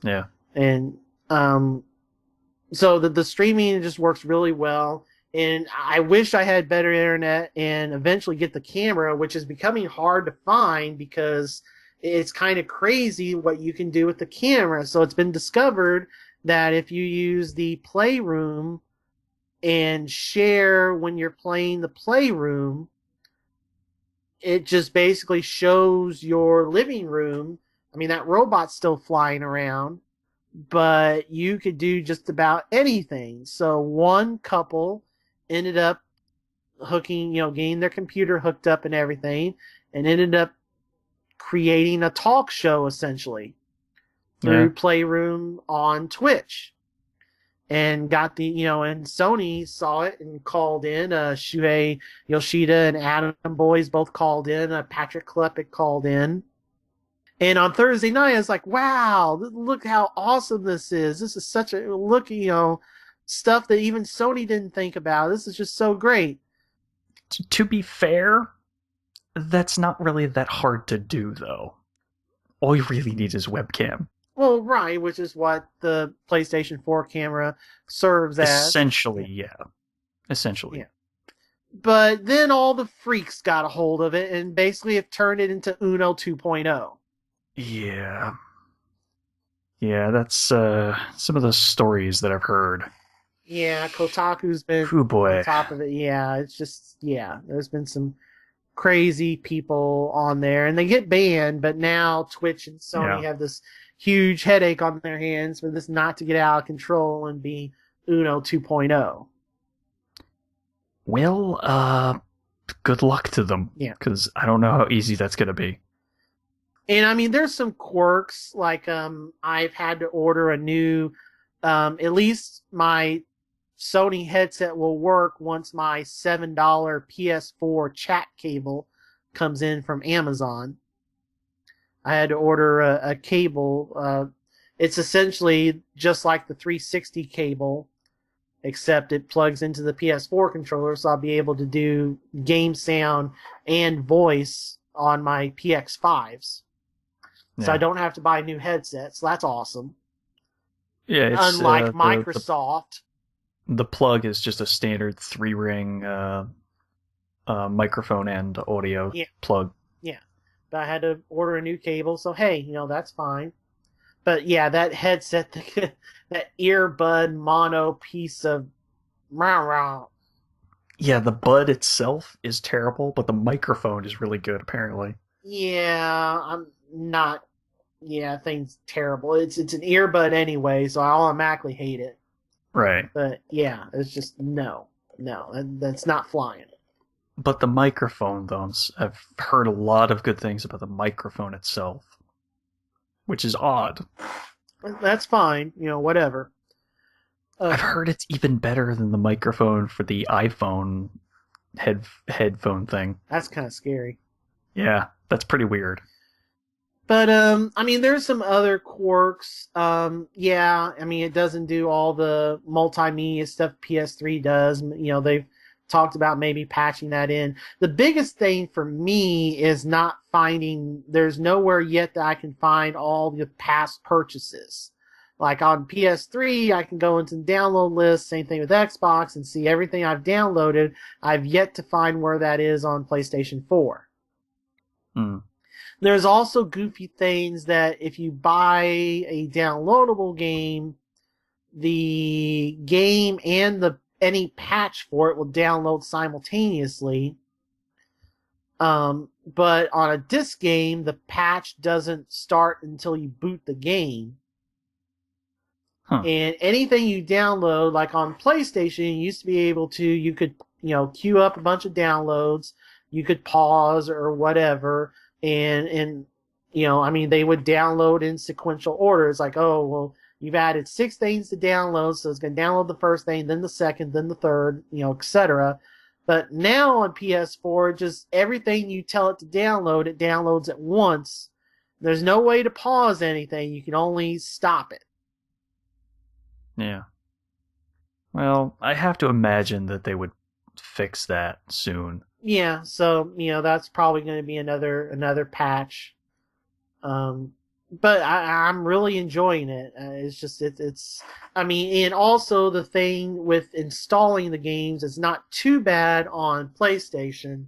Speaker 1: Yeah.
Speaker 2: And so the streaming just works really well. And I wish I had better internet and eventually get the camera, which is becoming hard to find because it's kind of crazy what you can do with the camera. So it's been discovered that if you use the Playroom and share when you're playing the Playroom, it just basically shows your living room. I mean, that robot's still flying around, but you could do just about anything. So one couple ended up getting their computer hooked up and everything, and ended up creating a talk show essentially through Playroom on Twitch. And got and Sony saw it and called in. Shuhei Yoshida and Adam Boyes both called in. Patrick Klepek called in. And on Thursday night, I was like, wow, look how awesome this is. This is such a look, stuff that even Sony didn't think about. This is just so great.
Speaker 1: To be fair, that's not really that hard to do, though. All you really need is webcam.
Speaker 2: Well, right, which is what the PlayStation 4 camera serves as.
Speaker 1: Essentially, yeah. Essentially.
Speaker 2: Yeah. But then all the freaks got a hold of it and basically have turned it into Uno 2.0.
Speaker 1: Yeah. Yeah, that's some of the stories that I've heard.
Speaker 2: Yeah, Kotaku's been on top of it. Yeah, it's just, there's been some crazy people on there, and they get banned, but now Twitch and Sony have this huge headache on their hands for this not to get out of control and be Uno 2.0.
Speaker 1: Well, good luck to them.
Speaker 2: Yeah.
Speaker 1: Because I don't know how easy that's going to be.
Speaker 2: And I mean, there's some quirks, like I've had to order a new, at least my Sony headset will work once my $7 PS4 chat cable comes in from Amazon. I had to order a cable. It's essentially just like the 360 cable, except it plugs into the PS4 controller, so I'll be able to do game sound and voice on my PX5s. So I don't have to buy new headsets. So that's awesome.
Speaker 1: Yeah, it's,
Speaker 2: unlike Microsoft.
Speaker 1: The plug is just a standard 3-ring microphone and audio
Speaker 2: Yeah,
Speaker 1: plug.
Speaker 2: yeah. But I had to order a new cable, so hey, that's fine. But yeah, that headset, that earbud mono piece of rah rah.
Speaker 1: Yeah, the bud itself is terrible, but the microphone is really good, apparently.
Speaker 2: Yeah, I'm not. Yeah, thing's terrible. It's an earbud anyway, so I automatically hate it.
Speaker 1: Right.
Speaker 2: But yeah, it's just no, that's not flying.
Speaker 1: But the microphone, though, I've heard a lot of good things about the microphone itself, which is odd.
Speaker 2: That's fine, whatever.
Speaker 1: I've heard it's even better than the microphone for the iPhone headphone thing.
Speaker 2: That's kind of scary.
Speaker 1: Yeah, that's pretty weird.
Speaker 2: But I mean, there's some other quirks. Yeah, I mean, it doesn't do all the multimedia stuff PS3 does. They've talked about maybe patching that in. The biggest thing for me is not finding. There's nowhere yet that I can find all the past purchases. Like on PS3, I can go into the download list. Same thing with Xbox and see everything I've downloaded. I've yet to find where that is on PlayStation 4.
Speaker 1: Hmm.
Speaker 2: There's also goofy things that if you buy a downloadable game, the game and any patch for it will download simultaneously. But on a disc game, the patch doesn't start until you boot the game.
Speaker 1: Huh.
Speaker 2: And anything you download, like on PlayStation, you used to be able to, you could, queue up a bunch of downloads, you could pause or whatever, and I mean, they would download in sequential order. It's like, oh, well, you've added 6 things to download, so it's going to download the first thing, then the second, then the third, etc. But now on PS4, just everything you tell it downloads at once. There's no way to pause anything. You can only stop it.
Speaker 1: Yeah. Well, I have to imagine that they would fix that soon.
Speaker 2: Yeah, so that's probably going to be another patch. But I'm really enjoying it. It's just it's. I mean, and also the thing with installing the games is not too bad on PlayStation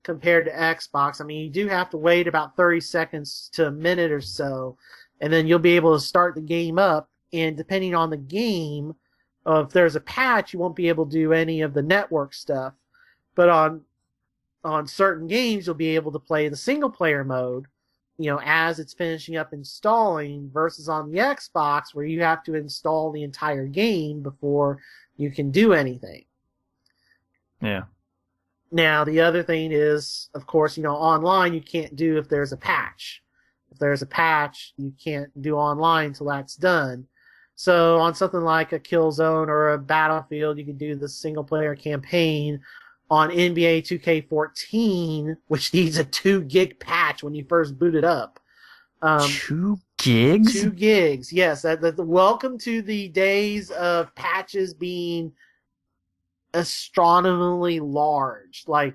Speaker 2: compared to Xbox. I mean, you do have to wait about 30 seconds to a minute or so, and then you'll be able to start the game up. And depending on the game, if there's a patch, you won't be able to do any of the network stuff. But on certain games, you'll be able to play the single player mode, as it's finishing up installing, versus on the Xbox where you have to install the entire game before you can do anything.
Speaker 1: Yeah.
Speaker 2: Now, the other thing is, of course, online you can't do if there's a patch. If there's a patch, you can't do online until that's done. So on something like a Killzone or a Battlefield, you can do the single player campaign. On NBA 2K14, which needs a 2 gig patch when you first boot it up.
Speaker 1: 2 gigs?
Speaker 2: 2 gigs, yes. Welcome to the days of patches being astronomically large. Like,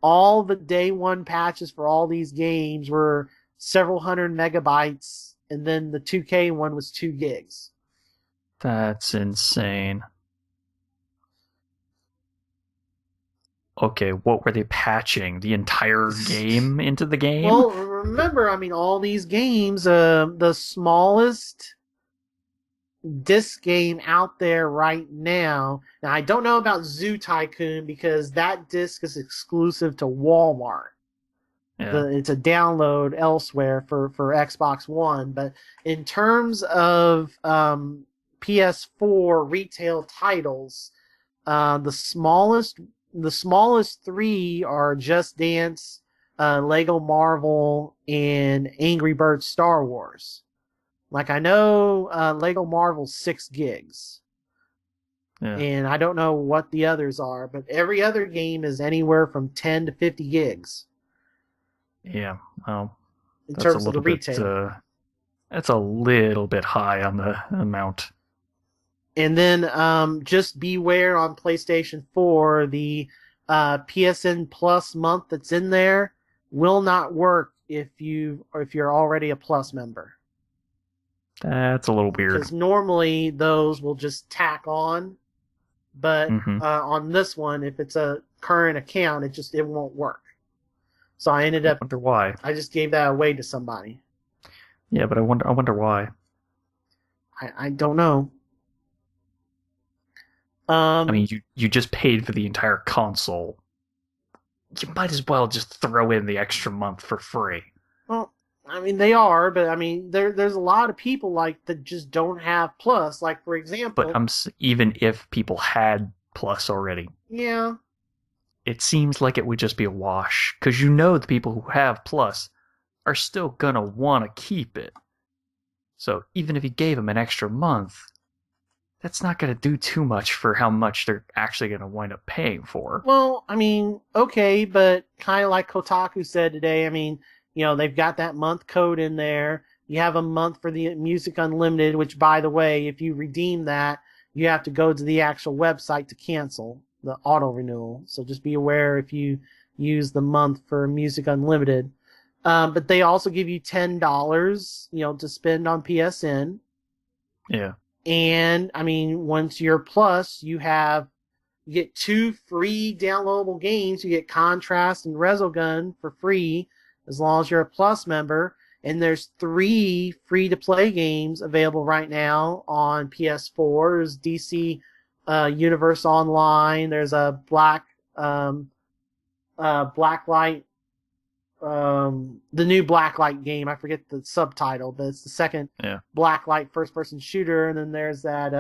Speaker 2: all the day one patches for all these games were several hundred megabytes, and then the 2K one was 2 gigs.
Speaker 1: That's insane. Okay, what were they patching? The entire game into the game?
Speaker 2: Well, remember, I mean, all these games, the smallest disc game out there right now. Now, I don't know about Zoo Tycoon because that disc is exclusive to Walmart.
Speaker 1: Yeah.
Speaker 2: It's a download elsewhere for Xbox One. But in terms of PS4 retail titles, the smallest 3 are Just Dance, Lego Marvel, and Angry Birds Star Wars. Like, I know Lego Marvel's 6 gigs.
Speaker 1: Yeah.
Speaker 2: And I don't know what the others are, but every other game is anywhere from 10 to 50 gigs.
Speaker 1: Yeah, well,
Speaker 2: in
Speaker 1: that's
Speaker 2: terms
Speaker 1: a
Speaker 2: of the
Speaker 1: little
Speaker 2: retail.
Speaker 1: bit. That's a little bit high on the amount.
Speaker 2: And then just beware on PlayStation 4, the PSN Plus month that's in there will not work if you're already a Plus member.
Speaker 1: That's a little weird.
Speaker 2: Because normally those will just tack on. But
Speaker 1: Mm-hmm.
Speaker 2: on this one, if it's a current account, it won't work. So I ended
Speaker 1: I
Speaker 2: up,
Speaker 1: wonder why.
Speaker 2: I just gave that away to somebody.
Speaker 1: Yeah, but I wonder why.
Speaker 2: I don't know.
Speaker 1: I mean, you just paid for the entire console. You might as well just throw in the extra month for free.
Speaker 2: Well, I mean they are, but I mean there's a lot of people like that just don't have Plus. Like for
Speaker 1: But
Speaker 2: example,
Speaker 1: even if people had Plus already,
Speaker 2: yeah.
Speaker 1: it seems like it would just be a wash. Because you know the people who have Plus are still gonna want to keep it. So even if you gave them an extra month, that's not gonna do too much for how much they're actually gonna wind up paying for.
Speaker 2: Well, I mean, okay, but kind of like Kotaku said today, I mean, they've got that month code in there. You have a month for the Music Unlimited, which, by the way, if you redeem that, you have to go to the actual website to cancel the auto renewal. So just be aware if you use the month for Music Unlimited. But they also give you $10, to spend on PSN.
Speaker 1: Yeah.
Speaker 2: And I mean, once you're Plus, you get 2 free downloadable games. You get Contrast and Resogun for free as long as you're a Plus member. And there's 3 free-to-play games available right now on PS4. There's DC Universe Online. There's a Blacklight, the new Blacklight game. I forget the subtitle, but it's the second Blacklight first-person shooter. And then there's that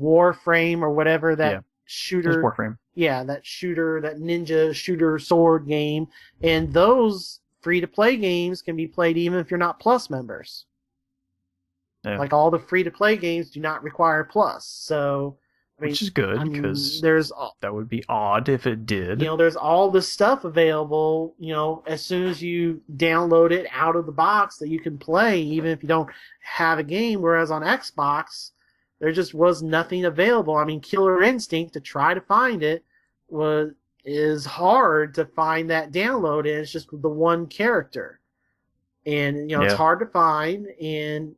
Speaker 2: Warframe or whatever that shooter.
Speaker 1: Warframe.
Speaker 2: Yeah, that ninja shooter sword game. And those free-to-play games can be played even if you're not Plus members.
Speaker 1: Yeah.
Speaker 2: Like all the free-to-play games do not require Plus. So, I mean,
Speaker 1: which is good because that would be odd if it did.
Speaker 2: There's all this stuff available, as soon as you download it out of the box that you can play, even if you don't have a game. Whereas on Xbox, there just was nothing available. I mean, Killer Instinct, to try to find it is hard to find that download, and it's just the one character. And, it's hard to find, and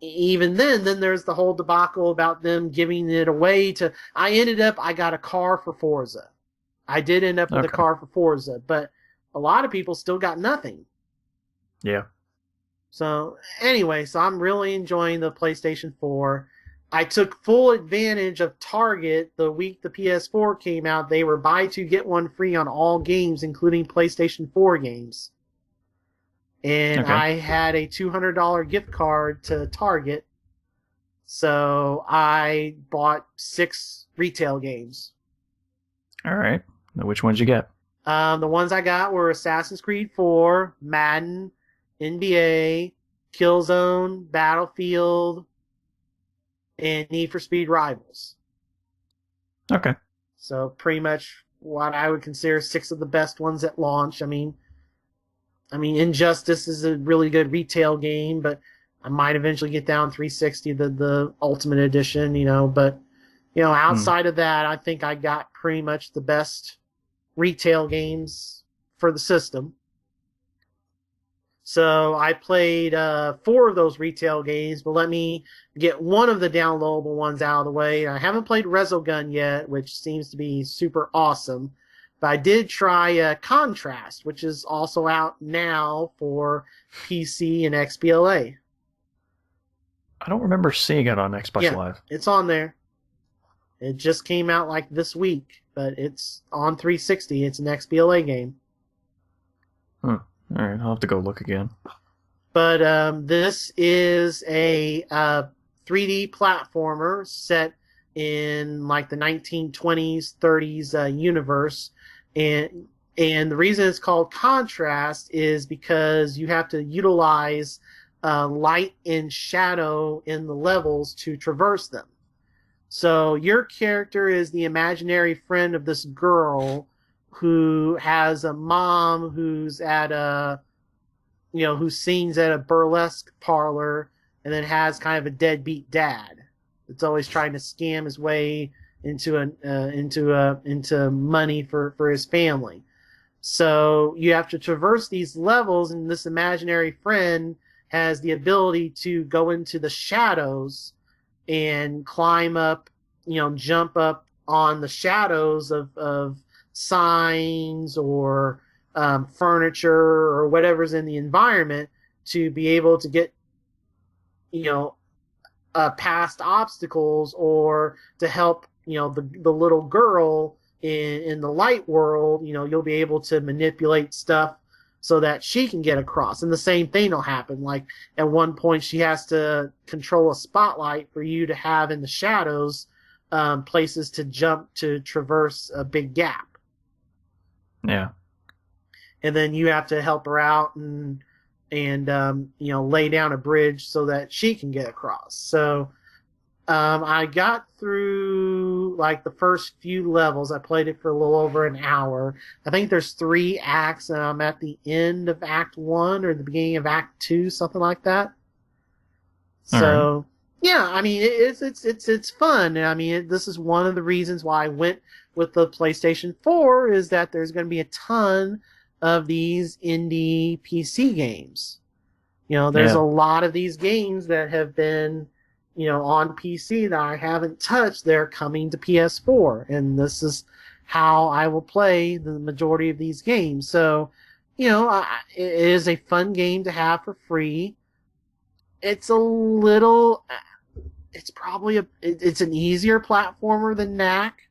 Speaker 2: even then there's the whole debacle about them giving it away to... I got a car for Forza. I did end up with a car for Forza, but a lot of people still got nothing.
Speaker 1: Yeah.
Speaker 2: So, anyway, I'm really enjoying the PlayStation 4. I took full advantage of Target the week the PS4 came out. They were buy 2, get 1 free on all games, including PlayStation 4 games. And I had a $200 gift card to Target. So I bought 6 retail games.
Speaker 1: All right. Now, which ones you get?
Speaker 2: The ones I got were Assassin's Creed 4, Madden, NBA, Killzone, Battlefield, and Need for Speed Rivals.
Speaker 1: Okay.
Speaker 2: So pretty much what I would consider 6 of the best ones at launch. I mean, Injustice is a really good retail game, but I might eventually get down 360, the Ultimate Edition, But, outside of that, I think I got pretty much the best retail games for the system. So I played 4 of those retail games, but let me get one of the downloadable ones out of the way. I haven't played Resogun yet, which seems to be super awesome. But I did try Contrast, which is also out now for PC and XBLA.
Speaker 1: I don't remember seeing it on Xbox Live.
Speaker 2: It's on there. It just came out like this week, but it's on 360. It's an XBLA game.
Speaker 1: All right, I'll have to go look again.
Speaker 2: But this is a 3D platformer set in like the 1920s, 30s universe. And the reason it's called Contrast is because you have to utilize light and shadow in the levels to traverse them. So your character is the imaginary friend of this girl who has a mom who's who sings at a burlesque parlor, and then has kind of a deadbeat dad that's always trying to scam his way into money for his family. So you have to traverse these levels, and this imaginary friend has the ability to go into the shadows and climb up, jump up on the shadows of signs or furniture or whatever's in the environment to be able to get, you know, past obstacles or to help, you know, the little girl in the light world. You know, you'll be able to manipulate stuff so that she can get across. And the same thing will happen. Like at one point, she has to control a spotlight for you to have in the shadows places to jump to traverse a big gap.
Speaker 1: Yeah.
Speaker 2: And then you have to help her out and you know, lay down a bridge so that she can get across. So I got through like the first few levels. I played it for a little over an hour. I think there's 3 acts, and I'm at the end of Act 1 or the beginning of Act 2, something like that. So
Speaker 1: right.
Speaker 2: yeah, I mean it's fun. I mean this is one of the reasons why I went with the PlayStation 4 is that there's going to be a ton of these indie PC games. You know, there's a
Speaker 1: Yeah.
Speaker 2: lot of these games that have been, you know, on PC that I haven't touched. They're coming to PS4, and this is how I will play the majority of these games. So, you know, it is a fun game to have for free. It's a little, it's probably it's an easier platformer than Knack.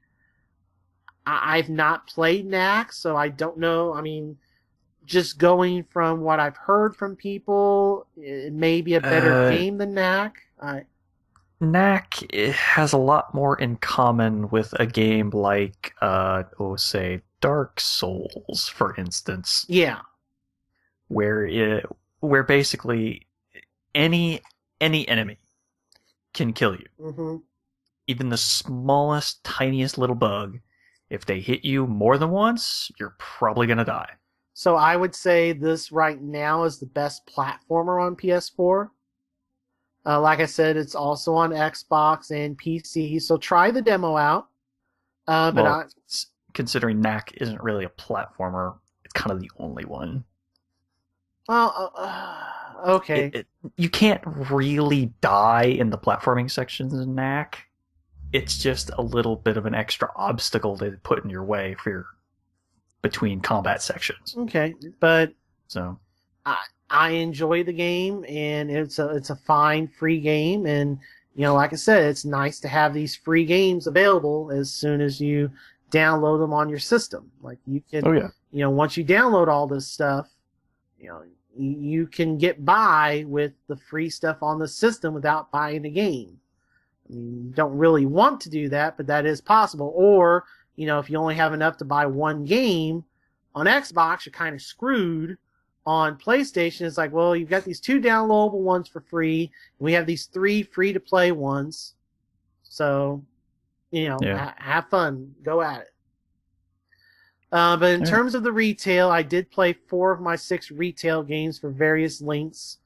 Speaker 2: I've not played Knack, so I don't know. I mean, just going from what I've heard from people, it may be a better game than Knack.
Speaker 1: Knack has a lot more in common with a game like, say, Dark Souls, for instance,
Speaker 2: Yeah.
Speaker 1: where basically any enemy can kill you.
Speaker 2: Mm-hmm.
Speaker 1: Even the smallest, tiniest little bug. If they hit you more than once, you're probably gonna die.
Speaker 2: So I would say this right now is the best platformer on PS4. Like I said, it's also on Xbox and PC. So try the demo out.
Speaker 1: Well, considering Knack isn't really a platformer, it's kind of the only one.
Speaker 2: Well, okay.
Speaker 1: You can't really die in the platforming sections in Knack. It's just a little bit of an extra obstacle to put in your way for your between combat sections.
Speaker 2: Okay, but
Speaker 1: So
Speaker 2: I enjoy the game, and it's a fine free game, and you know, like I said, it's nice to have these free games available as soon as you download them on your system. Like you can,
Speaker 1: oh yeah,
Speaker 2: you know, once you download all this stuff, you know, you can get by with the free stuff on the system without buying the game. I mean, you don't really want to do that, but that is possible. Or, you know, if you only have enough to buy one game on Xbox, you're kind of screwed. On PlayStation, it's like, well, you've got these 2 downloadable ones for free, and we have these 3 free-to-play ones. So, you know,
Speaker 1: yeah.
Speaker 2: have fun. Go at it. But in terms of the retail, I did play 4 of my 6 retail games for various lengths.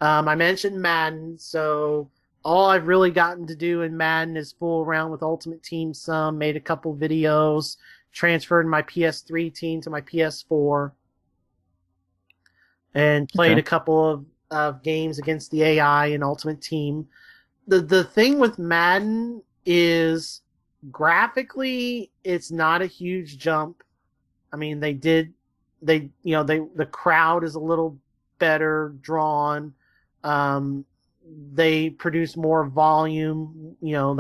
Speaker 2: I mentioned Madden, so all I've really gotten to do in Madden is fool around with Ultimate Team some, made a couple videos, transferred my PS3 team to my PS4, and played a couple of games against the AI in Ultimate Team. The thing with Madden is graphically, it's not a huge jump. I mean, the crowd is a little better drawn. They produce more volume. You know,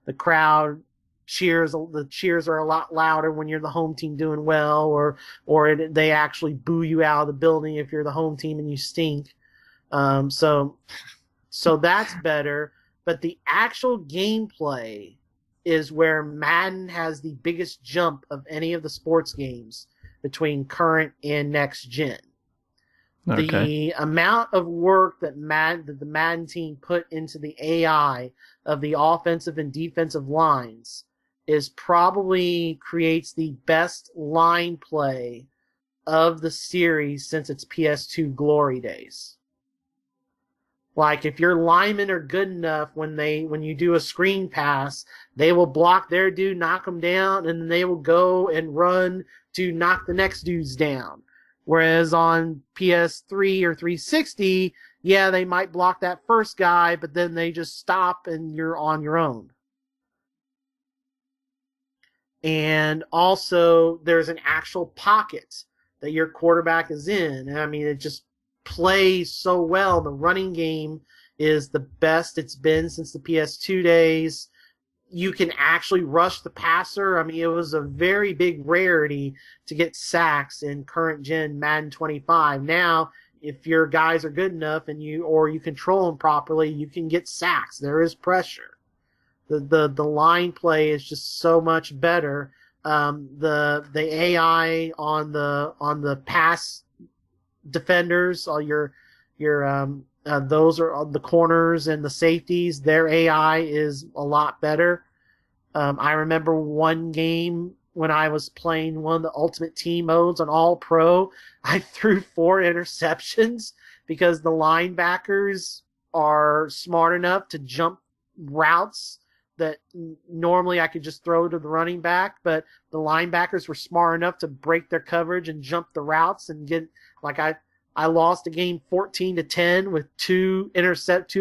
Speaker 2: the crowd cheers. The cheers are a lot louder when you're the home team doing well, or they actually boo you out of the building if you're the home team and you stink. So that's better. But the actual gameplay is where Madden has the biggest jump of any of the sports games between current and next gen.
Speaker 1: Okay.
Speaker 2: The amount of work that the Madden team put into the AI of the offensive and defensive lines is probably creates the best line play of the series since its PS2 glory days. Like if your linemen are good enough when you do a screen pass, they will block their dude, knock them down, and then they will go and run to knock the next dudes down. Whereas on PS3 or 360, yeah, they might block that first guy, but then they just stop and you're on your own. And also, there's an actual pocket that your quarterback is in. And I mean, it just plays so well. The running game is the best it's been since the PS2 days. You can actually rush the passer. I mean, it was a very big rarity to get sacks in current gen Madden 25. Now, if your guys are good enough and you control them properly, you can get sacks. There is pressure. The line play is just so much better. The AI on the pass defenders, all your those are the corners and the safeties. Their AI is a lot better. I remember one game when I was playing one of the Ultimate Team modes on All Pro, I threw 4 interceptions because the linebackers are smart enough to jump routes that normally I could just throw to the running back, but the linebackers were smart enough to break their coverage and jump the routes and get, like, I lost a game 14-10 with 2 of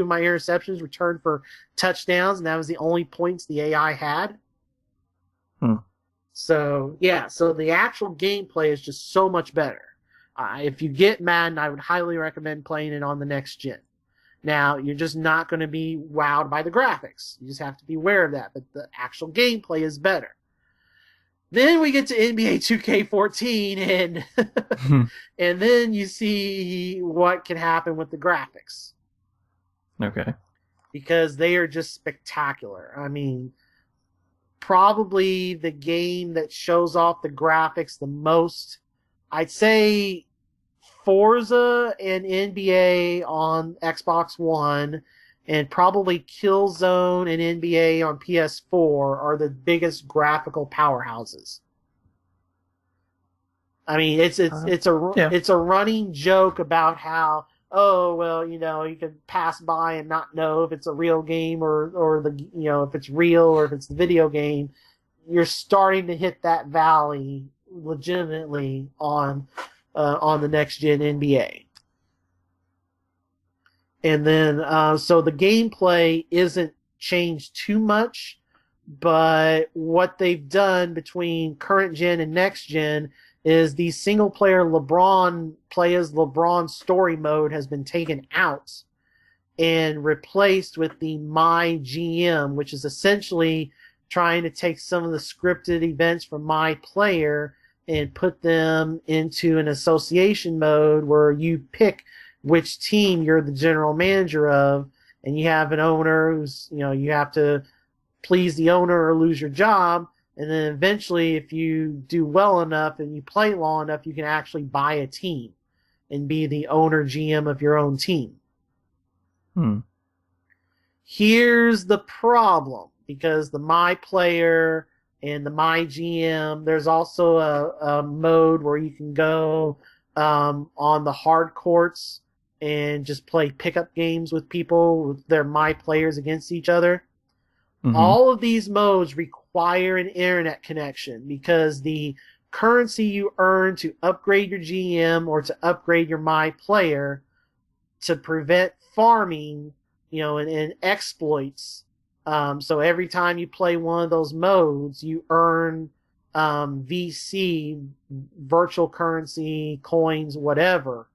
Speaker 2: my interceptions returned for touchdowns, and that was the only points the AI had. So the actual gameplay is just so much better. If you get Madden, I would highly recommend playing it on the next gen. Now, you're just not going to be wowed by the graphics. You just have to be aware of that, but the actual gameplay is better. Then we get to NBA 2K14, and and then you see what can happen with the graphics.
Speaker 1: Okay.
Speaker 2: Because they are just spectacular. I mean, probably the game that shows off the graphics the most, I'd say Forza and NBA on Xbox One, and probably Killzone and NBA on PS4 are the biggest graphical powerhouses. I mean, it's a running joke about how, oh, well, you know, you can pass by and not know if it's a real game or the, you know, if it's real or if it's the video game. You're starting to hit that valley legitimately on the next gen NBA. And then, so the gameplay isn't changed too much, but what they've done between current gen and next gen is the single player LeBron story mode has been taken out and replaced with the My GM, which is essentially trying to take some of the scripted events from My Player and put them into an association mode where you pick which team you're the general manager of, and you have an owner who's, you know, you have to please the owner or lose your job, and then eventually if you do well enough and you play long enough, you can actually buy a team and be the owner GM of your own team. Here's the problem, because the My Player and the My GM, there's also a mode where you can go on the hard courts and just play pickup games with people, with their My Players against each other. All of these modes require an internet connection because the currency you earn to upgrade your GM or to upgrade your My Player to prevent farming, you know, and exploits. So every time you play one of those modes, you earn VC, virtual currency, coins, whatever.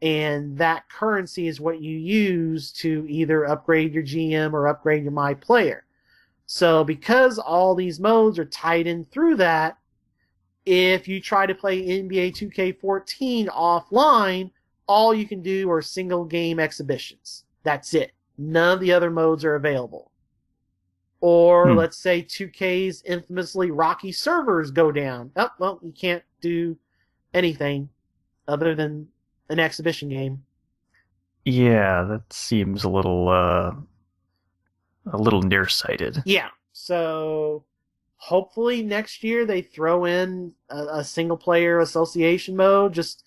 Speaker 2: And that currency is what you use to either upgrade your GM or upgrade your My Player. So because all these modes are tied in through that, if you try to play NBA 2K14 offline, all you can do are single game exhibitions. That's it. None of the other modes are available. Or let's say 2K's infamously rocky servers go down. Oh, well, you can't do anything other than an exhibition game.
Speaker 1: Yeah, that seems a little nearsighted.
Speaker 2: Yeah. So hopefully next year they throw in a single player association mode. Just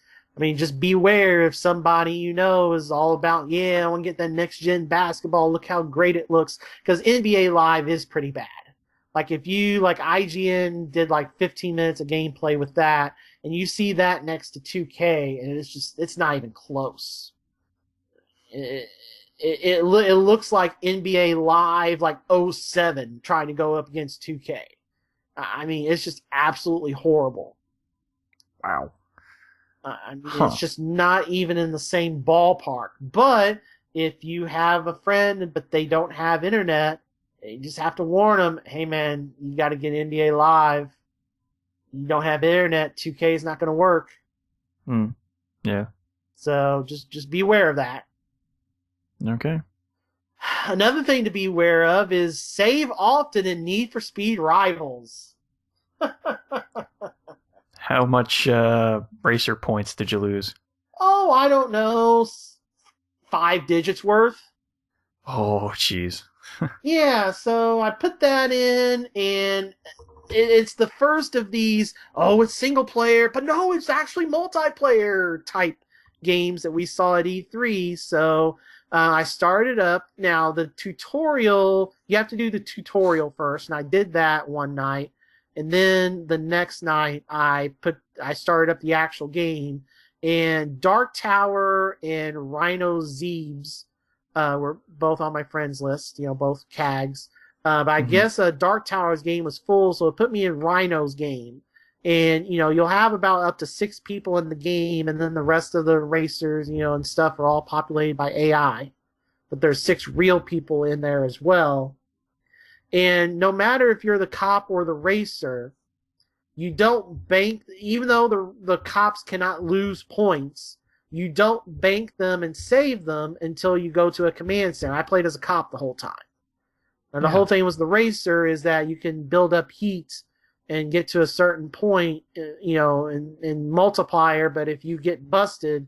Speaker 2: beware if somebody you know is all about, I want to get that next gen basketball. Look how great it looks. Because NBA Live is pretty bad. Like if you, like IGN did like 15 minutes of gameplay with that, and you see that next to 2K, and it's not even close. It looks like NBA Live like 07 trying to go up against 2K. I mean, it's just absolutely horrible.
Speaker 1: Wow.
Speaker 2: I mean, it's
Speaker 1: Huh.
Speaker 2: just not even in the same ballpark. But if you have a friend, but they don't have internet, you just have to warn them, hey man, you got to get NBA Live. You don't have internet, 2K is not going to work.
Speaker 1: Hmm. Yeah.
Speaker 2: So just be aware of that.
Speaker 1: Okay.
Speaker 2: Another thing to be aware of is save often in Need for Speed Rivals.
Speaker 1: How much racer points did you lose?
Speaker 2: Oh, I don't know, 5 digits worth.
Speaker 1: Oh, jeez.
Speaker 2: Yeah, so I put that in, and it's the first of these, oh, it's single player, but no, it's actually multiplayer type games that we saw at E3. So I started up. Now, the tutorial, you have to do the tutorial first, and I did that one night. And then the next night, I started up the actual game, and Dark Tower and Rhino Zeebs were both on my friends list, both CAGs. But I
Speaker 1: Hmm.
Speaker 2: guess Dark Tower's game was full, so it put me in Rhino's game. And, you'll have about up to 6 people in the game, and then the rest of the racers, and stuff are all populated by AI. But there's 6 real people in there as well. And no matter if you're the cop or the racer, you don't bank, even though the cops cannot lose points, you don't bank them and save them until you go to a command center. I played as a cop the whole time. And the
Speaker 1: Yeah.
Speaker 2: whole thing with the racer is that you can build up heat and get to a certain point, in multiplier. But if you get busted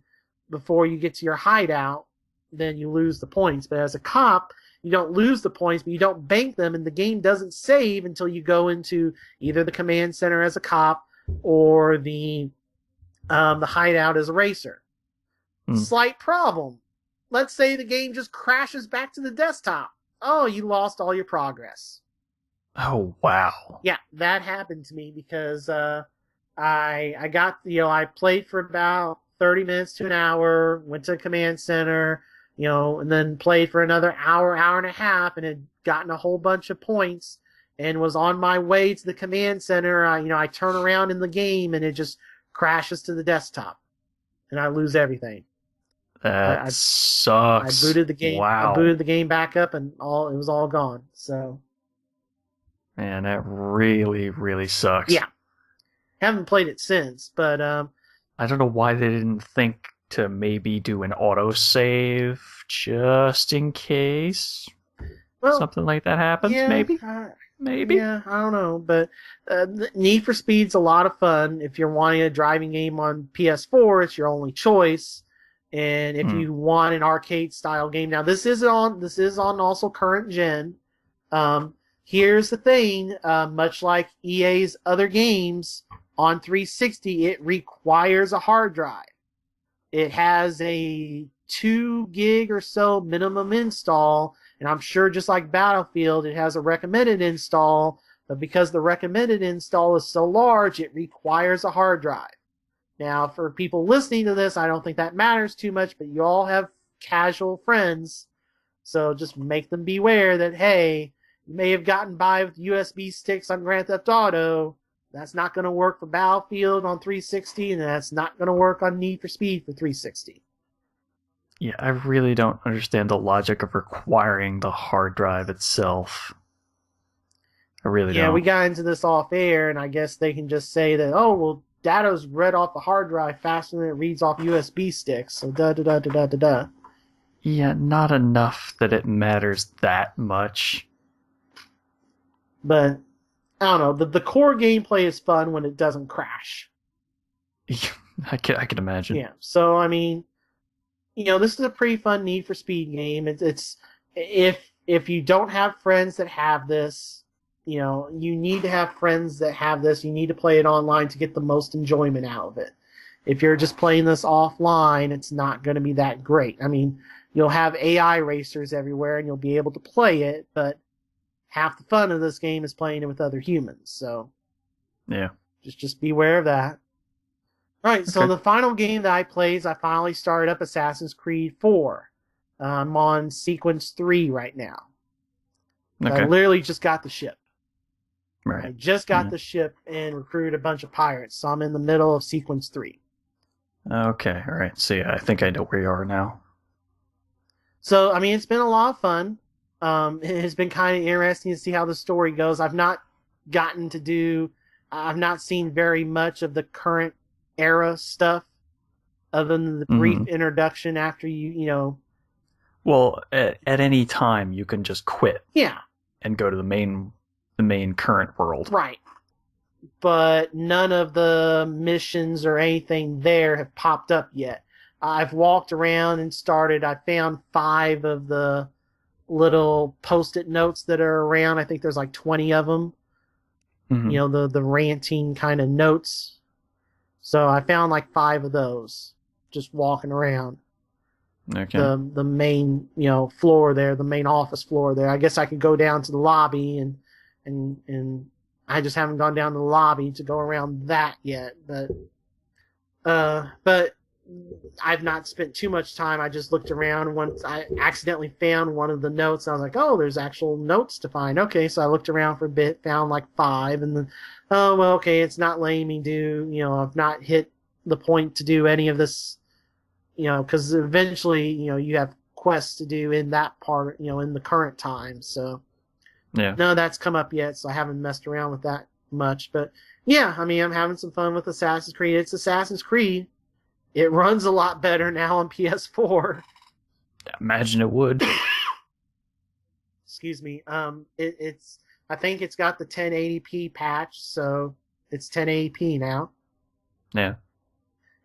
Speaker 2: before you get to your hideout, then you lose the points. But as a cop, you don't lose the points, but you don't bank them, and the game doesn't save until you go into either the command center as a cop or the hideout as a racer.
Speaker 1: Hmm.
Speaker 2: Slight problem. Let's say the game just crashes back to the desktop. Oh, you lost all your progress.
Speaker 1: Oh, wow.
Speaker 2: Yeah, that happened to me because I got, I played for about 30 minutes to an hour, went to the command center, and then played for another hour, hour and a half, and had gotten a whole bunch of points and was on my way to the command center. I turn around in the game and it just crashes to the desktop and I lose everything. I,
Speaker 1: That
Speaker 2: I I
Speaker 1: sucks.
Speaker 2: booted the game. I
Speaker 1: Wow.
Speaker 2: booted the game back up, and it was all gone. So
Speaker 1: Man, that really, really sucks.
Speaker 2: yeah, haven't played it since. But
Speaker 1: I don't know why they didn't think to maybe do an autosave just in case
Speaker 2: well,
Speaker 1: something like that happens.
Speaker 2: yeah,
Speaker 1: Maybe? Maybe?
Speaker 2: yeah, I don't know. But Need for Speed's a lot of fun. If you're wanting a driving game on PS4, it's your only choice. And if
Speaker 1: Hmm.
Speaker 2: you want an arcade style game, now this is on also current gen. Um, Here's the thing, much like EA's other games on 360, it requires a hard drive. It has a 2 gig or so minimum install, and I'm sure just like Battlefield, it has a recommended install, but because the recommended install is so large, it requires a hard drive. Now, for people listening to this, I don't think that matters too much, but you all have casual friends, so just make them beware that, hey, you may have gotten by with USB sticks on Grand Theft Auto. That's not going to work for Battlefield on 360, and that's not going to work on Need for Speed for 360.
Speaker 1: Yeah, I really don't understand the logic of requiring the hard drive itself. I really
Speaker 2: Yeah, we
Speaker 1: don't.
Speaker 2: got into this off air, and I guess they can just say that, oh, well, data's read off the hard drive faster than it reads off USB sticks, so da da da da da da da.
Speaker 1: Yeah, not enough that it matters that much.
Speaker 2: But I don't know. The core gameplay is fun when it doesn't crash.
Speaker 1: I can imagine.
Speaker 2: Yeah. So I mean, this is a pretty fun Need for Speed game. It's if you don't have friends that have this, you need to have friends that have this. You need to play it online to get the most enjoyment out of it. If you're just playing this offline, it's not going to be that great. I mean, you'll have AI racers everywhere and you'll be able to play it, but half the fun of this game is playing it with other humans. So
Speaker 1: Yeah.
Speaker 2: just beware of that. All right, so
Speaker 1: Okay.
Speaker 2: the final game that I played is I finally started up Assassin's Creed 4. I'm on sequence 3 right now. I
Speaker 1: Okay.
Speaker 2: literally just got the ship.
Speaker 1: Right.
Speaker 2: I just got the ship and recruited a bunch of pirates, so I'm in the middle of sequence 3.
Speaker 1: Okay, all right. See, I think I know where you are now.
Speaker 2: So, I mean, it's been a lot of fun. It has been kind of interesting to see how the story goes. I've not seen very much of the current era stuff other than the brief introduction after you know.
Speaker 1: Well, at any time you can just quit.
Speaker 2: Yeah.
Speaker 1: And go to the main current world.
Speaker 2: Right. But none of the missions or anything there have popped up yet. I've walked around and I found 5 of the little post-it notes that are around. I think there's like 20 of them.
Speaker 1: Mm-hmm.
Speaker 2: You know, the ranting kind of notes. So I found like 5 of those just walking around.
Speaker 1: Okay.
Speaker 2: The main, you know, floor there, the main office floor there. I guess I could go down to the lobby and I just haven't gone down to the lobby to go around that yet. But I've not spent too much time. I just looked around once. I accidentally found one of the notes. I was like, oh, there's actual notes to find. Okay, so I looked around for a bit, found like 5, and then, oh, well, okay, it's not letting me do, you know, I've not hit the point to do any of this, you know, because eventually, you know, you have quests to do in that part, you know, in the current time. So,
Speaker 1: yeah,
Speaker 2: none of that's come up yet, so I haven't messed around with that much. But yeah, I mean, I'm having some fun with Assassin's Creed. It's Assassin's Creed. It runs a lot better now on PS4.
Speaker 1: Imagine it would.
Speaker 2: Excuse me. It's I think it's got the 1080p patch, so it's 1080p now.
Speaker 1: Yeah.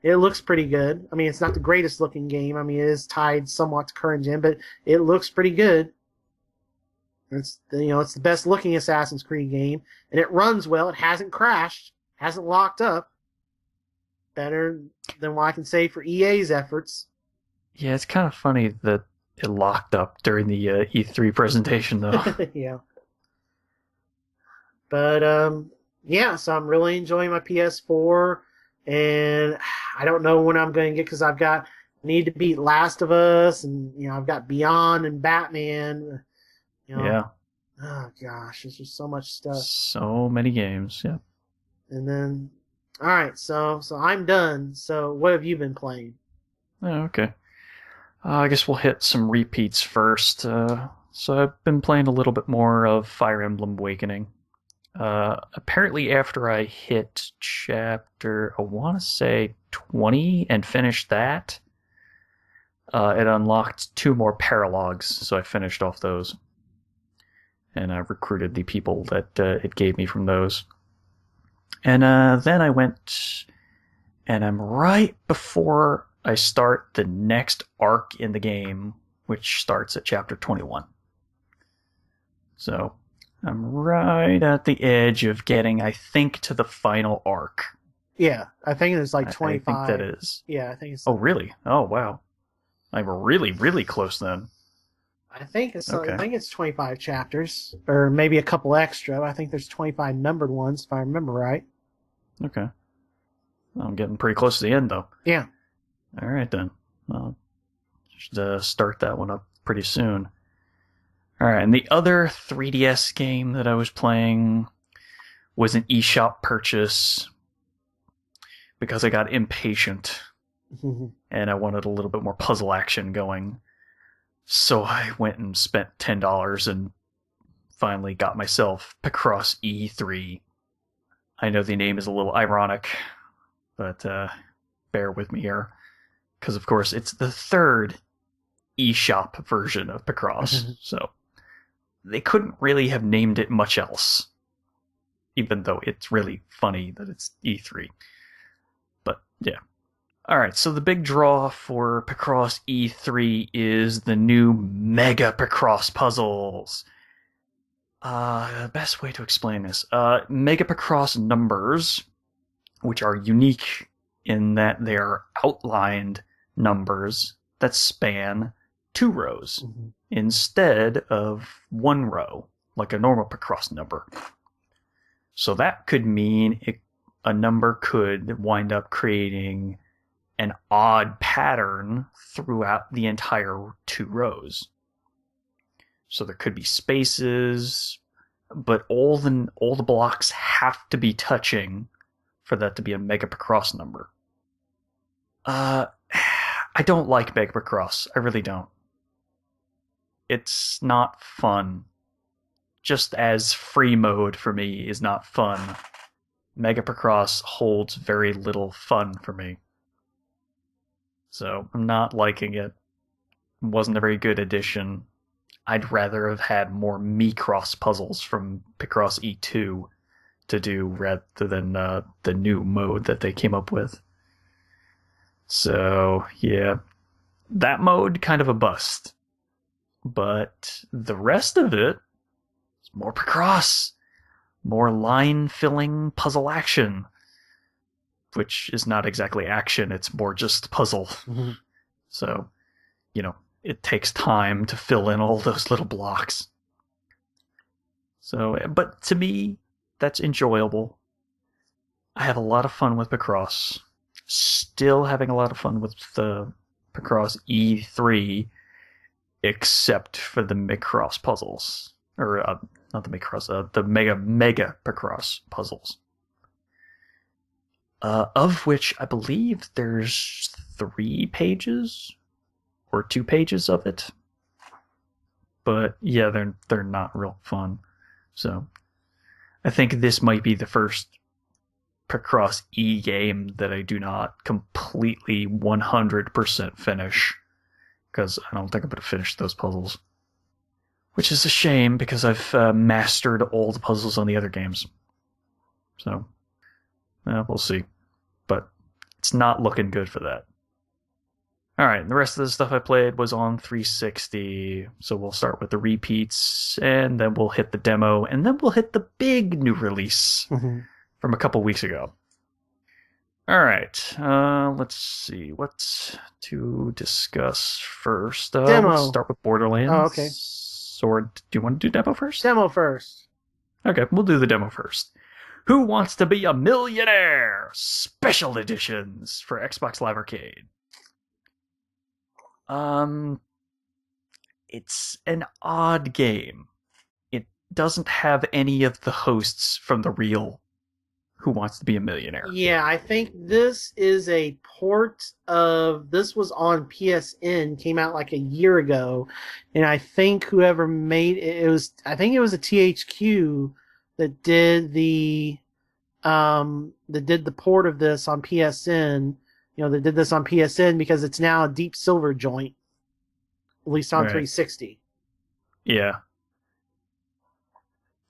Speaker 2: It looks pretty good. I mean, it's not the greatest looking game. I mean, it is tied somewhat to current gen, but it looks pretty good. It's, you know, it's the best looking Assassin's Creed game, and it runs well. It hasn't crashed, hasn't locked up. Better than what I can say for EA's efforts.
Speaker 1: Yeah, it's kind of funny that it locked up during the E3 presentation, though.
Speaker 2: Yeah. But yeah, so I'm really enjoying my PS4, and I don't know when I'm going to get, because need to beat Last of Us, and you know, I've got Beyond and Batman. You know,
Speaker 1: yeah.
Speaker 2: Oh gosh, there's just so much stuff.
Speaker 1: So many games, yeah.
Speaker 2: And then, all right, so I'm done. So what have you been playing?
Speaker 1: Oh, okay. I guess we'll hit some repeats first. So I've been playing a little bit more of Fire Emblem Awakening. Apparently after I hit chapter, I want to say 20 and finished that, it unlocked 2 more paralogs, so I finished off those. And I recruited the people that it gave me from those. And then I went, and I'm right before I start the next arc in the game, which starts at chapter 21. So I'm right at the edge of getting, I think, to the final arc.
Speaker 2: Yeah, I think it's like 25.
Speaker 1: I think that is.
Speaker 2: Yeah, I think it's.
Speaker 1: Oh, really? Oh, wow. I'm really, really close then.
Speaker 2: I think it's.
Speaker 1: Okay.
Speaker 2: I think it's 25 chapters, or maybe a couple extra. I think there's 25 numbered ones, if I remember right.
Speaker 1: Okay. I'm getting pretty close to the end, though.
Speaker 2: Yeah.
Speaker 1: All right, then. I'll just start that one up pretty soon. All right, and the other 3DS game that I was playing was an eShop purchase because I got impatient and I wanted a little bit more puzzle action going. So I went and spent $10 and finally got myself Picross E3. I know the name is a little ironic, but bear with me here. Because, of course, it's the 3rd eShop version of Picross. So they couldn't really have named it much else. Even though it's really funny that it's E3. But, yeah. Alright, so the big draw for Picross E3 is the new Mega Picross puzzles. The best way to explain this. Mega Picross numbers, which are unique in that they are outlined numbers that span 2 rows instead of 1 row, like a normal Picross number. So that could mean a number could wind up creating an odd pattern throughout the entire 2 rows. So there could be spaces, but all the blocks have to be touching for that to be a Mega Picross number. I don't like Mega Picross. I really don't. It's not fun. Just as free mode for me is not fun, Mega Picross holds very little fun for me. So I'm not liking it. It wasn't a very good addition. I'd rather have had more Micross puzzles from Picross E2 to do rather than the new mode that they came up with. So, yeah, that mode kind of a bust. But the rest of it is more Picross, more line-filling puzzle action, which is not exactly action, it's more just puzzle.
Speaker 2: Mm-hmm.
Speaker 1: So, it takes time to fill in all those little blocks. So, but to me, that's enjoyable. I have a lot of fun with Picross. Still having a lot of fun with the Picross E3, except for the Micross puzzles. Or, not the Micross, the Mega Picross puzzles. Of which I believe there's 3 pages or 2 pages of it. But yeah, they're not real fun. So I think this might be the first Picross E game that I do not completely 100% finish, because I don't think I'm going to finish those puzzles. Which is a shame, because I've mastered all the puzzles on the other games. So, we'll see. But it's not looking good for that. Alright, the rest of the stuff I played was on 360, so we'll start with the repeats, and then we'll hit the demo, and then we'll hit the big new release from a couple weeks ago. Alright, let's see, what to discuss first.
Speaker 2: Demo.
Speaker 1: Let's start with Borderlands.
Speaker 2: Oh, okay.
Speaker 1: Or do you want to do demo first?
Speaker 2: Demo first.
Speaker 1: Okay, we'll do the demo first. Who Wants to Be a Millionaire? Special editions for Xbox Live Arcade. It's an odd game. It doesn't have any of the hosts from the real Who Wants to Be a Millionaire.
Speaker 2: Yeah, I think this is a port of... This was on PSN, came out like a year ago, and I think whoever made it, I think it was a THQ that did the port of this on PSN. They did this on PSN because it's now a Deep Silver joint, at least on 360.
Speaker 1: Yeah.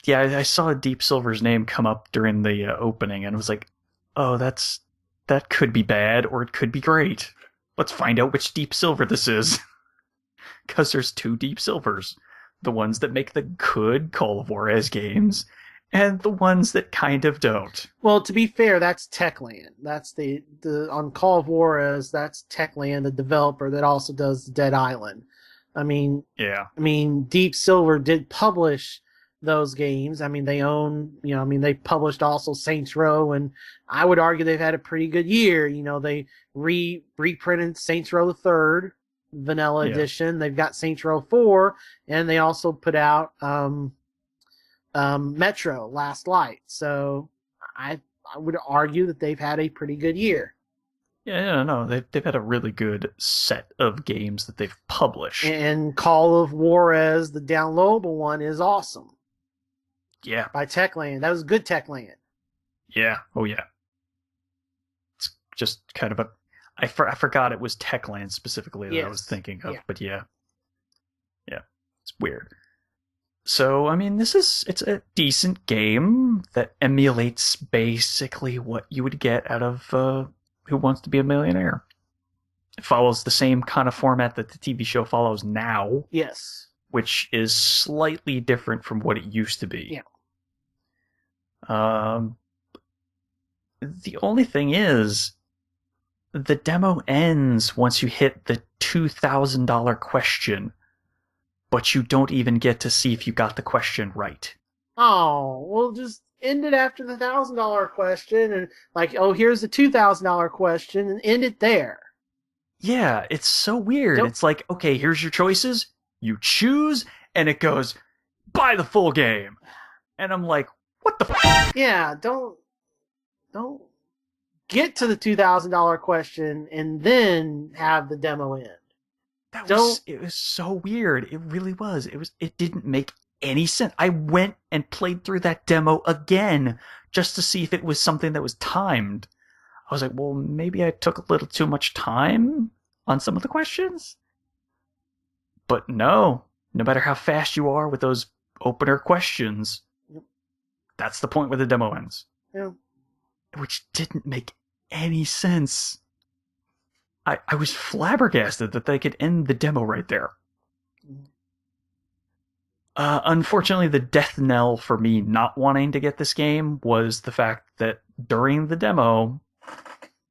Speaker 1: Yeah, I saw Deep Silver's name come up during the opening, and was like, oh, that could be bad, or it could be great. Let's find out which Deep Silver this is. Because there's 2 Deep Silvers. The ones that make the good Call of Juarez games, and the ones that kind of don't.
Speaker 2: Well, to be fair, that's Techland. That's the on Call of Juarez, that's Techland, the developer that also does Dead Island. Deep Silver did publish those games. They own, they published also Saints Row, and I would argue they've had a pretty good year. They reprinted Saints Row the 3rd Vanilla Edition. They've got Saints Row 4, and they also put out Metro Last Light. So I would argue that they've had a pretty good year.
Speaker 1: Yeah, no, they've had a really good set of games that they've published.
Speaker 2: And Call of Juarez, the downloadable one, is awesome.
Speaker 1: Yeah.
Speaker 2: By Techland. That was good Techland.
Speaker 1: Yeah. Oh, yeah. It's just kind of I forgot it was Techland specifically that I was thinking of, but yeah. Yeah. It's weird. So, it's a decent game that emulates basically what you would get out of Who Wants to Be a Millionaire. It follows the same kind of format that the TV show follows now.
Speaker 2: Yes.
Speaker 1: Which is slightly different from what it used to be.
Speaker 2: Yeah.
Speaker 1: The only thing is, the demo ends once you hit the $2,000 question, but you don't even get to see if you got the question right.
Speaker 2: Oh, well, just end it after the $1,000 question, and here's the $2,000 question, and end it there.
Speaker 1: Yeah, it's so weird. Nope. It's like, okay, here's your choices. You choose, and it goes, buy the full game. And I'm like, what the f-?
Speaker 2: Yeah, don't get to the $2,000 question and then have the demo end.
Speaker 1: It was so weird. It really was. It didn't make any sense. I went and played through that demo again just to see if it was something that was timed. I was like, well, maybe I took a little too much time on some of the questions. But no matter how fast you are with those opener questions, that's the point where the demo ends.
Speaker 2: Yeah.
Speaker 1: Which didn't make any sense. I was flabbergasted that they could end the demo right there. Unfortunately, the death knell for me not wanting to get this game was the fact that during the demo,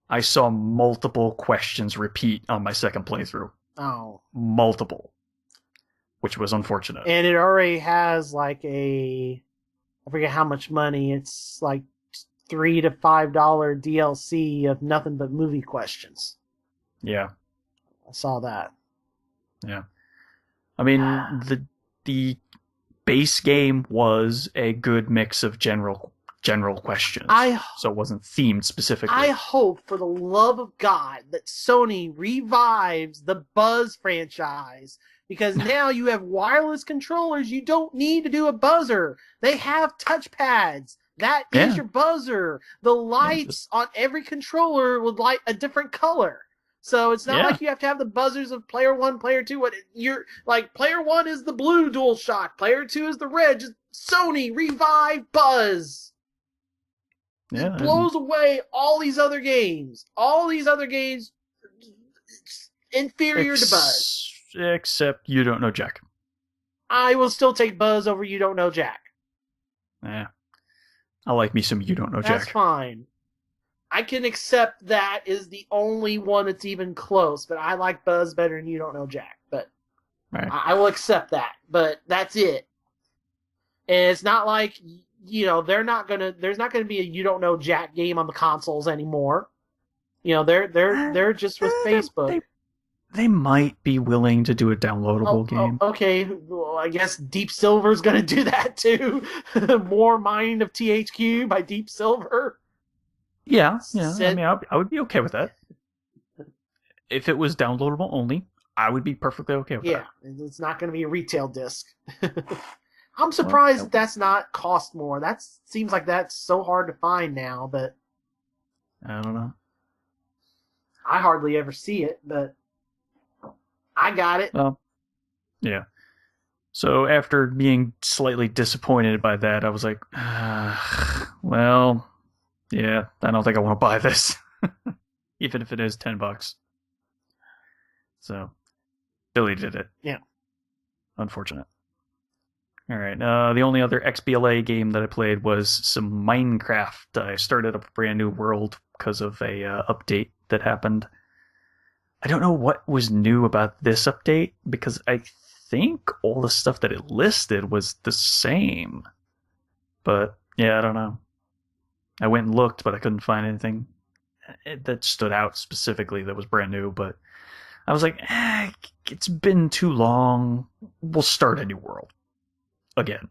Speaker 1: I saw multiple questions repeat on my second playthrough.
Speaker 2: Oh.
Speaker 1: Multiple. Which was unfortunate.
Speaker 2: And it already has like I forget how much money, it's like $3 to $5 DLC of nothing but movie questions.
Speaker 1: Yeah.
Speaker 2: I saw that.
Speaker 1: Yeah. I mean, the base game was a good mix of general questions. So it wasn't themed specifically.
Speaker 2: I hope, for the love of God, that Sony revives the Buzz franchise, because now you have wireless controllers. You don't need to do a buzzer. They have touchpads. That is your buzzer. The lights on every controller would light a different color. So it's not like you have to have the buzzers of player 1, player 2. What you're like, player 1 is the blue DualShock, player 2 is the red. Just Sony revive Buzz. It blows away all these other games. All these other games inferior to Buzz.
Speaker 1: Except You Don't Know Jack.
Speaker 2: I will still take Buzz over You Don't Know Jack.
Speaker 1: Yeah. I like me some You Don't Know Jack.
Speaker 2: That's fine. I can accept that is the only one that's even close, but I like Buzz better than You Don't Know Jack. But I will accept that. But that's it. And it's not like, there's not gonna be a You Don't Know Jack game on the consoles anymore. They're just with Facebook.
Speaker 1: They might be willing to do a downloadable game.
Speaker 2: Okay, well, I guess Deep Silver's gonna do that too. More Mind of THQ by Deep Silver.
Speaker 1: Yeah. I mean, I would be okay with that. If it was downloadable only, I would be perfectly okay with that.
Speaker 2: Yeah, it's not going to be a retail disc. I'm surprised that's not cost more. That seems like that's so hard to find now, but
Speaker 1: I don't know.
Speaker 2: I hardly ever see it, but I got it.
Speaker 1: Well, yeah. So after being slightly disappointed by that, I was like, well... yeah, I don't think I want to buy this. Even if it is $10. So, Billy did it.
Speaker 2: Yeah.
Speaker 1: Unfortunate. Alright, the only other XBLA game that I played was some Minecraft. I started up a brand new world because of a update that happened. I don't know what was new about this update, because I think all the stuff that it listed was the same. But, yeah, I don't know. I went and looked, but I couldn't find anything that stood out specifically that was brand new. But I was like, it's been too long. We'll start a new world again.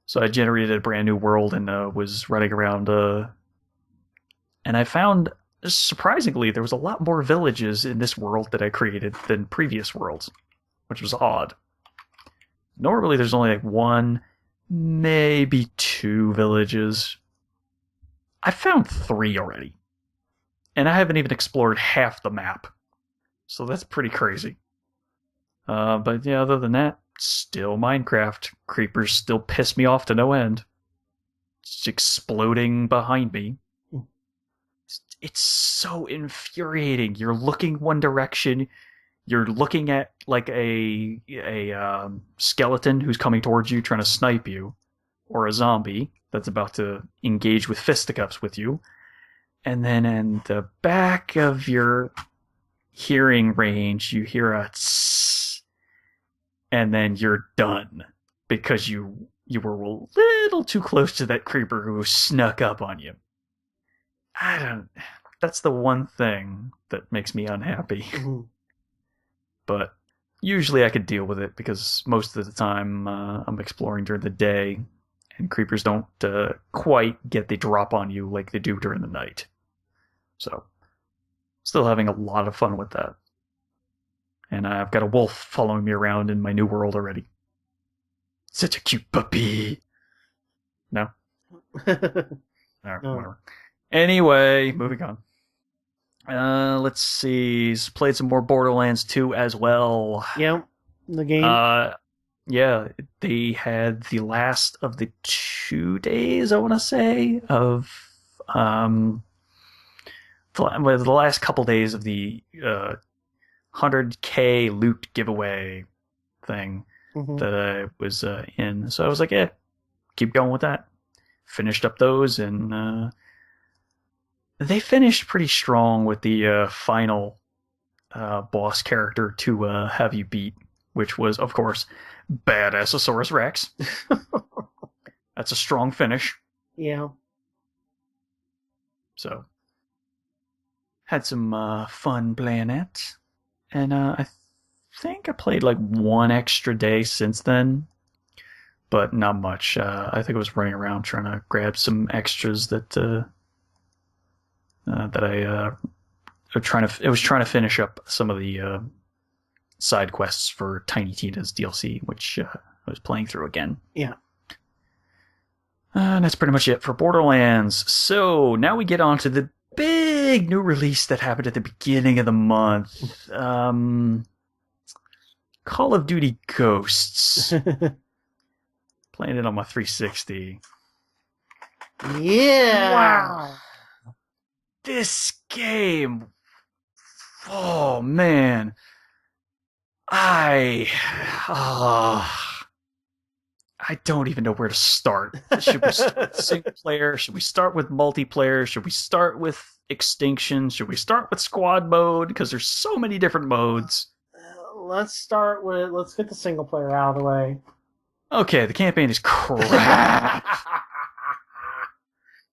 Speaker 1: So I generated a brand new world and was running around. And I found, surprisingly, there was a lot more villages in this world that I created than previous worlds, which was odd. Normally, there's only like one, maybe 2 villages. I found 3 already. And I haven't even explored half the map. So that's pretty crazy. But yeah, other than that, still Minecraft. Creepers still piss me off to no end. It's exploding behind me. It's so infuriating. You're looking one direction. You're looking at like a skeleton who's coming towards you trying to snipe you, or a zombie that's about to engage with fisticuffs with you. And then in the back of your hearing range, you hear a tss, and then you're done because you were a little too close to that creeper who snuck up on you. That's the one thing that makes me unhappy.
Speaker 2: Mm-hmm.
Speaker 1: But Usually I could deal with it because most of the time I'm exploring during the day, and creepers don't quite get the drop on you like they do during the night. So, still having a lot of fun with that. And I've got a wolf following me around in my new world already. Such a cute puppy. No? Alright,
Speaker 2: No.
Speaker 1: whatever. Anyway, moving on. Let's see. Played some more Borderlands 2 as well.
Speaker 2: Yep. The game.
Speaker 1: Yeah, they had the last of the 2 days, I want to say, of the last couple days of the 100K loot giveaway thing that I was in. So I was like, yeah, keep going with that. Finished up those, and they finished pretty strong with the final boss character to have you beat, which was, of course, Badassosaurus Rex. That's a strong finish.
Speaker 2: Yeah.
Speaker 1: So, had some fun playing that. And I think I played like one extra day since then, but not much. I think I was running around trying to grab some extras that I was trying to finish up some of the side quests for Tiny Tina's DLC, which I was playing through again.
Speaker 2: Yeah.
Speaker 1: And that's pretty much it for Borderlands. So now we get on to the big new release that happened at the beginning of the month. Call of Duty Ghosts. Playing it on my 360.
Speaker 2: Yeah.
Speaker 1: Wow. This game. Oh, man. I don't even know where to start. Should we start with single player? Should we start with multiplayer? Should we start with Extinction? Should we start with squad mode? Because there's so many different modes.
Speaker 2: Let's get the single player out of the way.
Speaker 1: Okay, the campaign is crap.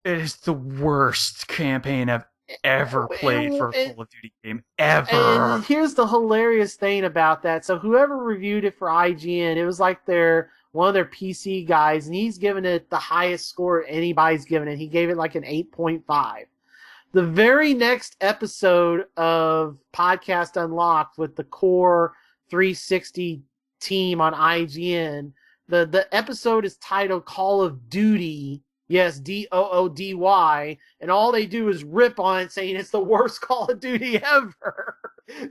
Speaker 1: It is the worst campaign I've ever played for a Call of Duty game. Ever.
Speaker 2: And here's the hilarious thing about that. So whoever reviewed it for IGN, it was like one of their PC guys, and he's given it the highest score anybody's given it. He gave it like an 8.5. The very next episode of Podcast Unlocked with the core 360 team on IGN, the episode is titled Call of Duty. Yes, Doody, and all they do is rip on it, saying it's the worst Call of Duty ever.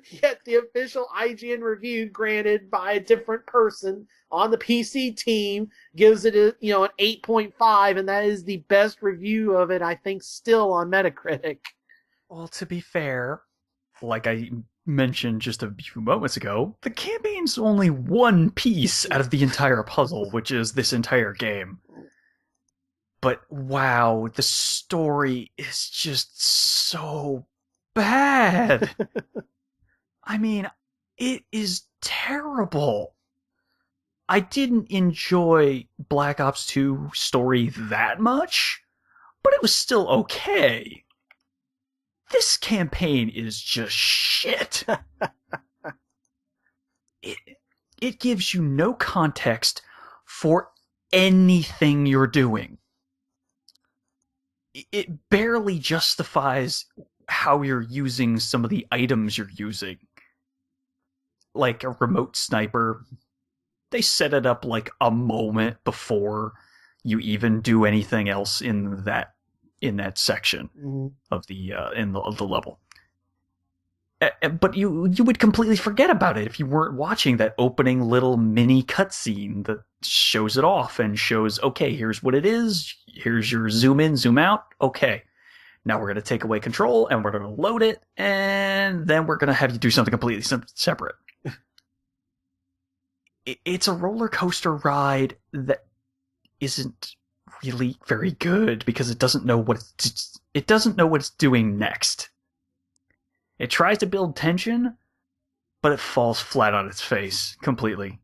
Speaker 2: Yet the official IGN review, granted by a different person on the PC team, gives it an 8.5, and that is the best review of it, I think, still on Metacritic.
Speaker 1: Well, to be fair, like I mentioned just a few moments ago, the campaign's only one piece out of the entire puzzle, which is this entire game. But wow, the story is just so bad. I mean, it is terrible. I didn't enjoy Black Ops 2 story that much, but it was still okay. This campaign is just shit. It gives you no context for anything you're doing. It barely justifies how you're using some of the items you're using. Like a remote sniper, they set it up like a moment before you even do anything else in that section of the level. But you would completely forget about it if you weren't watching that opening little mini cutscene that shows it off and shows, okay, here's what it is, here's your zoom in, zoom out, okay. Now we're going to take away control and we're going to load it, and then we're going to have you do something completely separate. It's a roller coaster ride that isn't really very good because it doesn't know what it's doing next. It tries to build tension, but it falls flat on its face completely.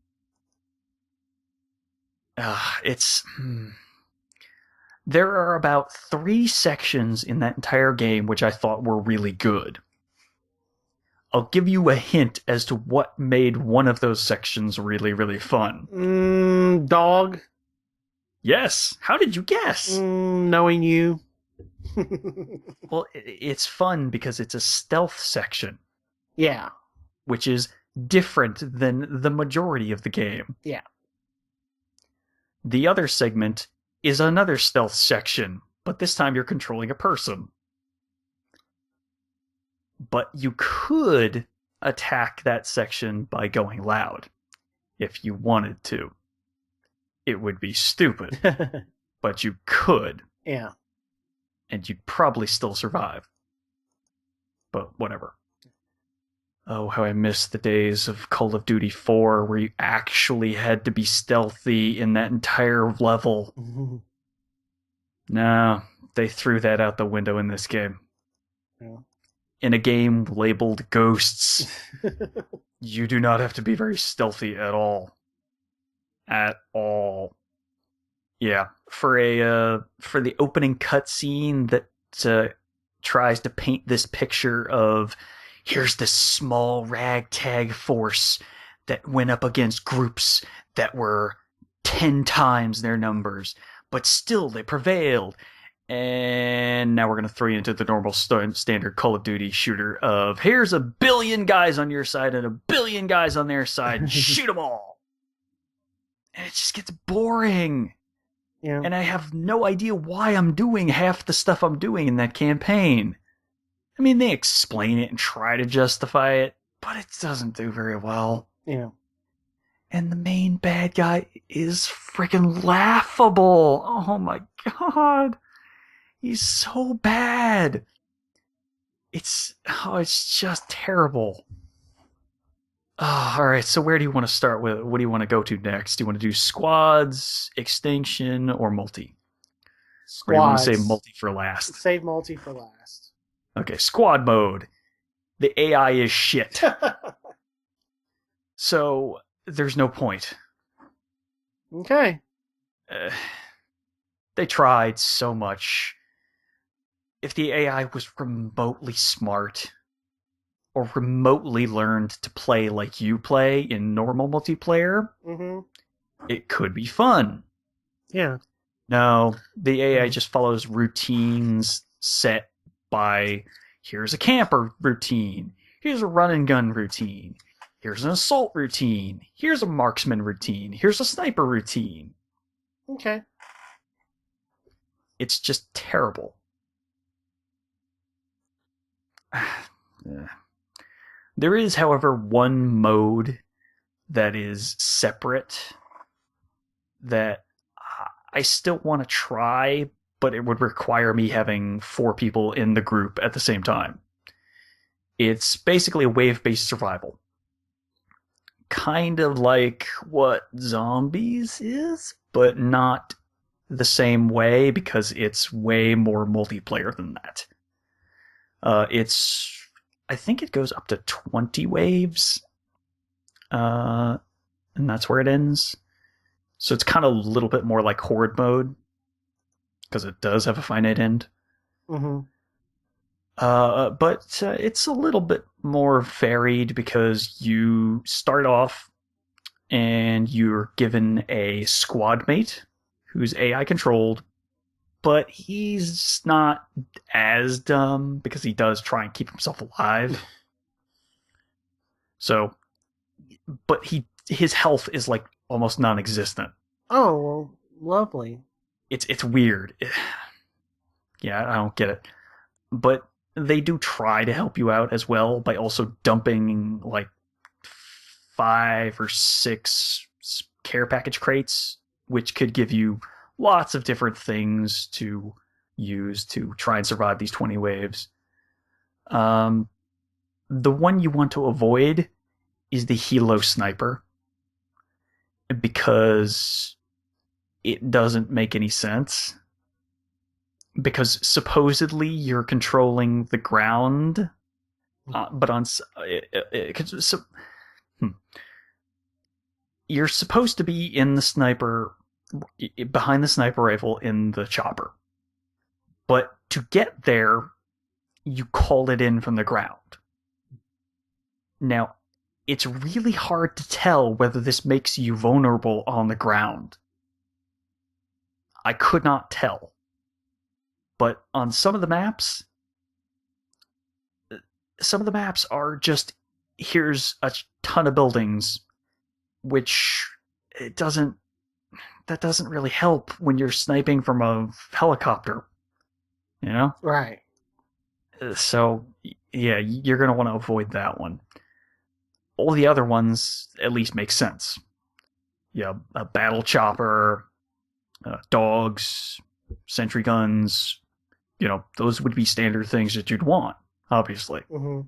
Speaker 1: There are about 3 sections in that entire game which I thought were really good. I'll give you a hint as to what made one of those sections really, really fun.
Speaker 2: Dog.
Speaker 1: Yes. How did you guess?
Speaker 2: Knowing you.
Speaker 1: Well, it's fun because it's a stealth section.
Speaker 2: Yeah.
Speaker 1: Which is different than the majority of the game.
Speaker 2: Yeah.
Speaker 1: The other segment is another stealth section, but this time you're controlling a person. But you could attack that section by going loud, if you wanted to. It would be stupid, but you could.
Speaker 2: Yeah.
Speaker 1: And you'd probably still survive. But whatever. Oh, how I miss the days of Call of Duty 4 where you actually had to be stealthy in that entire level. No, they threw that out the window in this game.
Speaker 2: Yeah.
Speaker 1: In a game labeled Ghosts, you do not have to be very stealthy at all. At all. Yeah, for the opening cutscene that tries to paint this picture of here's this small ragtag force that went up against groups that were 10 times their numbers, but still they prevailed. And now we're going to throw you into the normal standard Call of Duty shooter of here's 1 billion guys on your side and 1 billion guys on their side. Shoot them all. And it just gets boring.
Speaker 2: Yeah.
Speaker 1: And I have no idea why I'm doing half the stuff I'm doing in that campaign. I mean, they explain it and try to justify it, but it doesn't do very well.
Speaker 2: Yeah.
Speaker 1: And the main bad guy is freaking laughable. Oh my god. He's so bad. It's just terrible. Oh, all right, so where do you want to start with? What do you want to go to next? Do you want to do squads, extinction, or multi?
Speaker 2: Squads.
Speaker 1: Or do you want to save multi for last?
Speaker 2: Save multi for last.
Speaker 1: Okay, squad mode. The AI is shit. So, there's no point.
Speaker 2: Okay.
Speaker 1: They tried so much. If the AI was remotely smart, or remotely learned to play like you play in normal multiplayer, it could be fun.
Speaker 2: Yeah.
Speaker 1: No, the AI just follows routines set by here's a camper routine, here's a run and gun routine, here's an assault routine, here's a marksman routine, here's a sniper routine.
Speaker 2: Okay.
Speaker 1: It's just terrible. There is, however, one mode that is separate that I still want to try, but it would require me having 4 people in the group at the same time. It's basically a wave-based survival. Kind of like what Zombies is, but not the same way because it's way more multiplayer than that. I think it goes up to 20 waves, and that's where it ends. So it's kind of a little bit more like Horde mode, because it does have a finite end. But it's a little bit more varied because you start off and you're given a squad mate who's AI controlled, but he's not as dumb because he does try and keep himself alive. So, but his health is like almost non-existent.
Speaker 2: Oh, well, lovely.
Speaker 1: It's weird. Yeah, I don't get it. But they do try to help you out as well by also dumping like 5 or 6 care package crates, which could give you lots of different things to use to try and survive these 20 waves. The one you want to avoid is the Helo Sniper, because it doesn't make any sense. Because supposedly you're controlling the ground, but you're supposed to be in the sniper, behind the sniper rifle in the chopper. But to get there, you call it in from the ground. Now, it's really hard to tell whether this makes you vulnerable on the ground. I could not tell. But on some of the maps are just, here's a ton of buildings, which that doesn't really help when you're sniping from a helicopter, you know?
Speaker 2: Right.
Speaker 1: So, yeah, you're going to want to avoid that one. All the other ones at least make sense. Yeah, a battle chopper, dogs, sentry guns, those would be standard things that you'd want, obviously.
Speaker 2: Mm-hmm.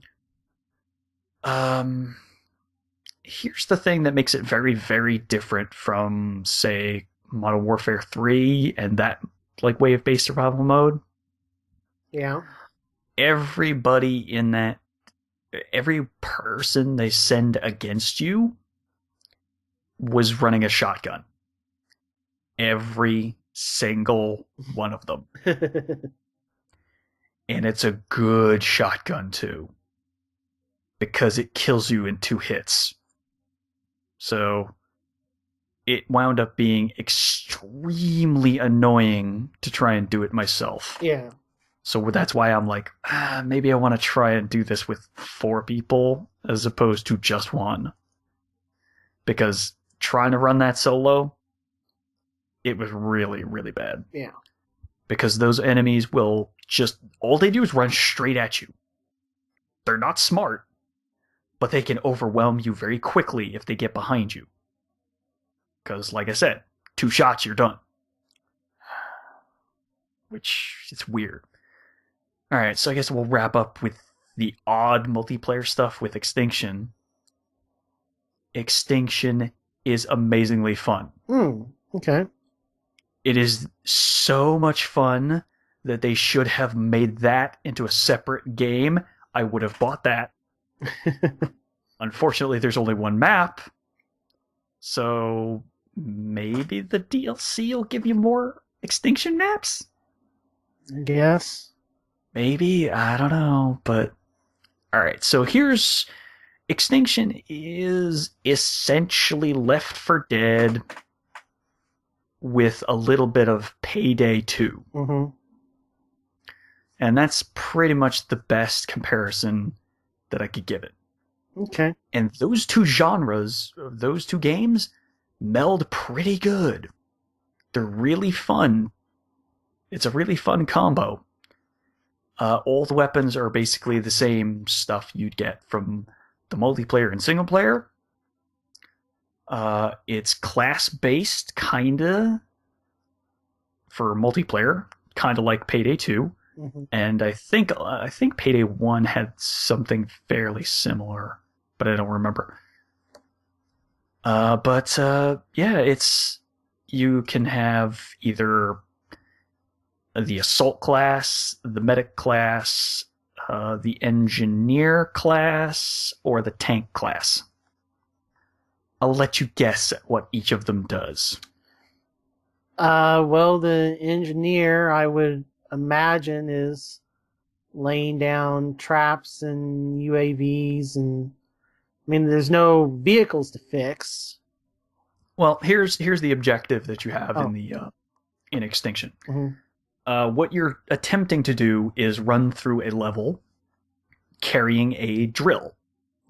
Speaker 1: Here's the thing that makes it very, very different from, say, Modern Warfare 3 and that wave-based survival mode.
Speaker 2: Yeah.
Speaker 1: Every person they send against you was running a shotgun. Every single one of them. And it's a good shotgun, too. Because it kills you in 2 hits. So it wound up being extremely annoying to try and do it myself.
Speaker 2: Yeah.
Speaker 1: So that's why I'm like, maybe I want to try and do this with 4 people as opposed to just 1. Because trying to run that solo, it was really, really bad.
Speaker 2: Yeah.
Speaker 1: Because those enemies will all they do is run straight at you. They're not smart, but they can overwhelm you very quickly if they get behind you. Because, like I said, 2 shots, you're done. Which, it's weird. Alright, so I guess we'll wrap up with the odd multiplayer stuff with Extinction. Extinction is amazingly fun.
Speaker 2: Okay.
Speaker 1: It is so much fun that they should have made that into a separate game. I would have bought that. Unfortunately, there's only 1 map. So maybe the DLC will give you more Extinction maps?
Speaker 2: I guess.
Speaker 1: Maybe, I don't know, but alright, so here's Extinction is essentially Left 4 Dead with a little bit of Payday 2.
Speaker 2: Mm-hmm.
Speaker 1: And that's pretty much the best comparison that I could give it.
Speaker 2: Okay.
Speaker 1: And those 2 genres, those 2 games, meld pretty good. They're really fun. It's a really fun combo. All the weapons are basically the same stuff you'd get from the multiplayer and single player. It's class-based, kinda, for multiplayer, kinda like Payday 2.
Speaker 2: Mm-hmm.
Speaker 1: And I think Payday 1 had something fairly similar, but I don't remember. Yeah, you can have either the assault class, the medic class, the engineer class, or the tank class. I'll let you guess at what each of them does.
Speaker 2: Well, the engineer, I would imagine, is laying down traps and UAVs, and I mean, there's no vehicles to fix.
Speaker 1: Well, here's the objective that you have in Extinction.
Speaker 2: Mm-hmm.
Speaker 1: What you're attempting to do is run through a level carrying a drill.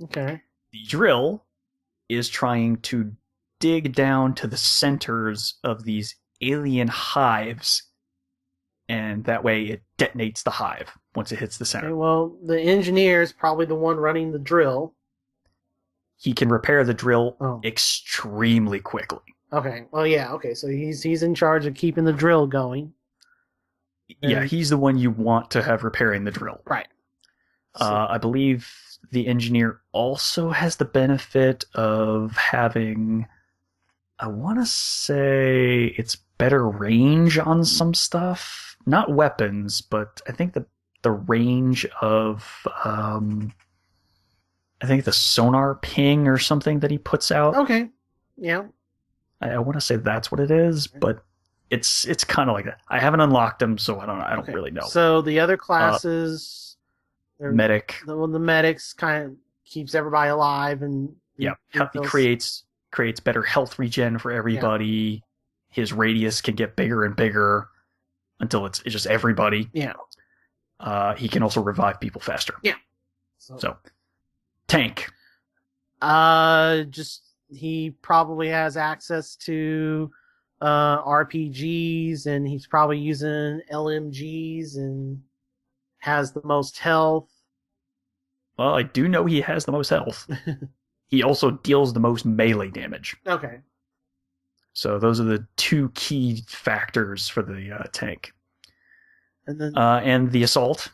Speaker 2: Okay.
Speaker 1: The drill is trying to dig down to the centers of these alien hives, and that way it detonates the hive once it hits the center.
Speaker 2: Okay, well, the engineer is probably the one running the drill.
Speaker 1: He can repair the drill extremely quickly.
Speaker 2: Okay. Well, yeah. Okay. So he's in charge of keeping the drill going.
Speaker 1: Yeah, he's the one you want to have repairing the drill.
Speaker 2: Right. So,
Speaker 1: I believe the engineer also has the benefit of having, I want to say, it's better range on some stuff. Not weapons, but I think the range of, I think the sonar ping or something that he puts out.
Speaker 2: Okay. Yeah.
Speaker 1: I want to say that's what it is, but it's kind of like that. I haven't unlocked them, so I don't really know.
Speaker 2: So the other classes,
Speaker 1: medic.
Speaker 2: The medics kind of keeps everybody alive and
Speaker 1: Yeah, he creates better health regen for everybody. Yeah. His radius can get bigger and bigger until it's just everybody.
Speaker 2: Yeah.
Speaker 1: He can also revive people faster.
Speaker 2: Yeah.
Speaker 1: So tank.
Speaker 2: Just he probably has access to RPGs, and he's probably using LMGs and has the most health.
Speaker 1: Well, I do know he has the most health. He also deals the most melee damage.
Speaker 2: Okay.
Speaker 1: So those are the two key factors for the tank.
Speaker 2: And then
Speaker 1: and the assault,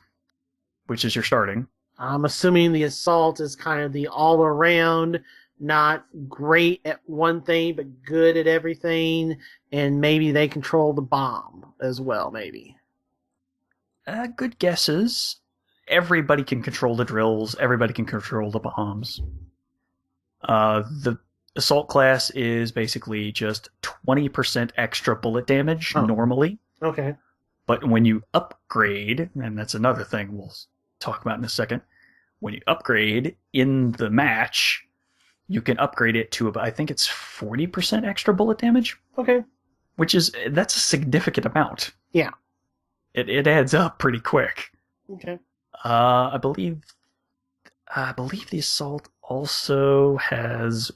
Speaker 1: which is your starting.
Speaker 2: I'm assuming the assault is kind of the all-around, not great at one thing, but good at everything, and maybe they control the bomb as well, maybe.
Speaker 1: Good guesses. Everybody can control the drills. Everybody can control the bombs. The assault class is basically just 20% extra bullet damage normally.
Speaker 2: Okay.
Speaker 1: But when you upgrade, and that's another thing we'll talk about in a second, when you upgrade in the match, you can upgrade it to, I think it's 40% extra bullet damage.
Speaker 2: Okay.
Speaker 1: That's a significant amount.
Speaker 2: Yeah.
Speaker 1: It adds up pretty quick.
Speaker 2: Okay.
Speaker 1: I believe the assault also has,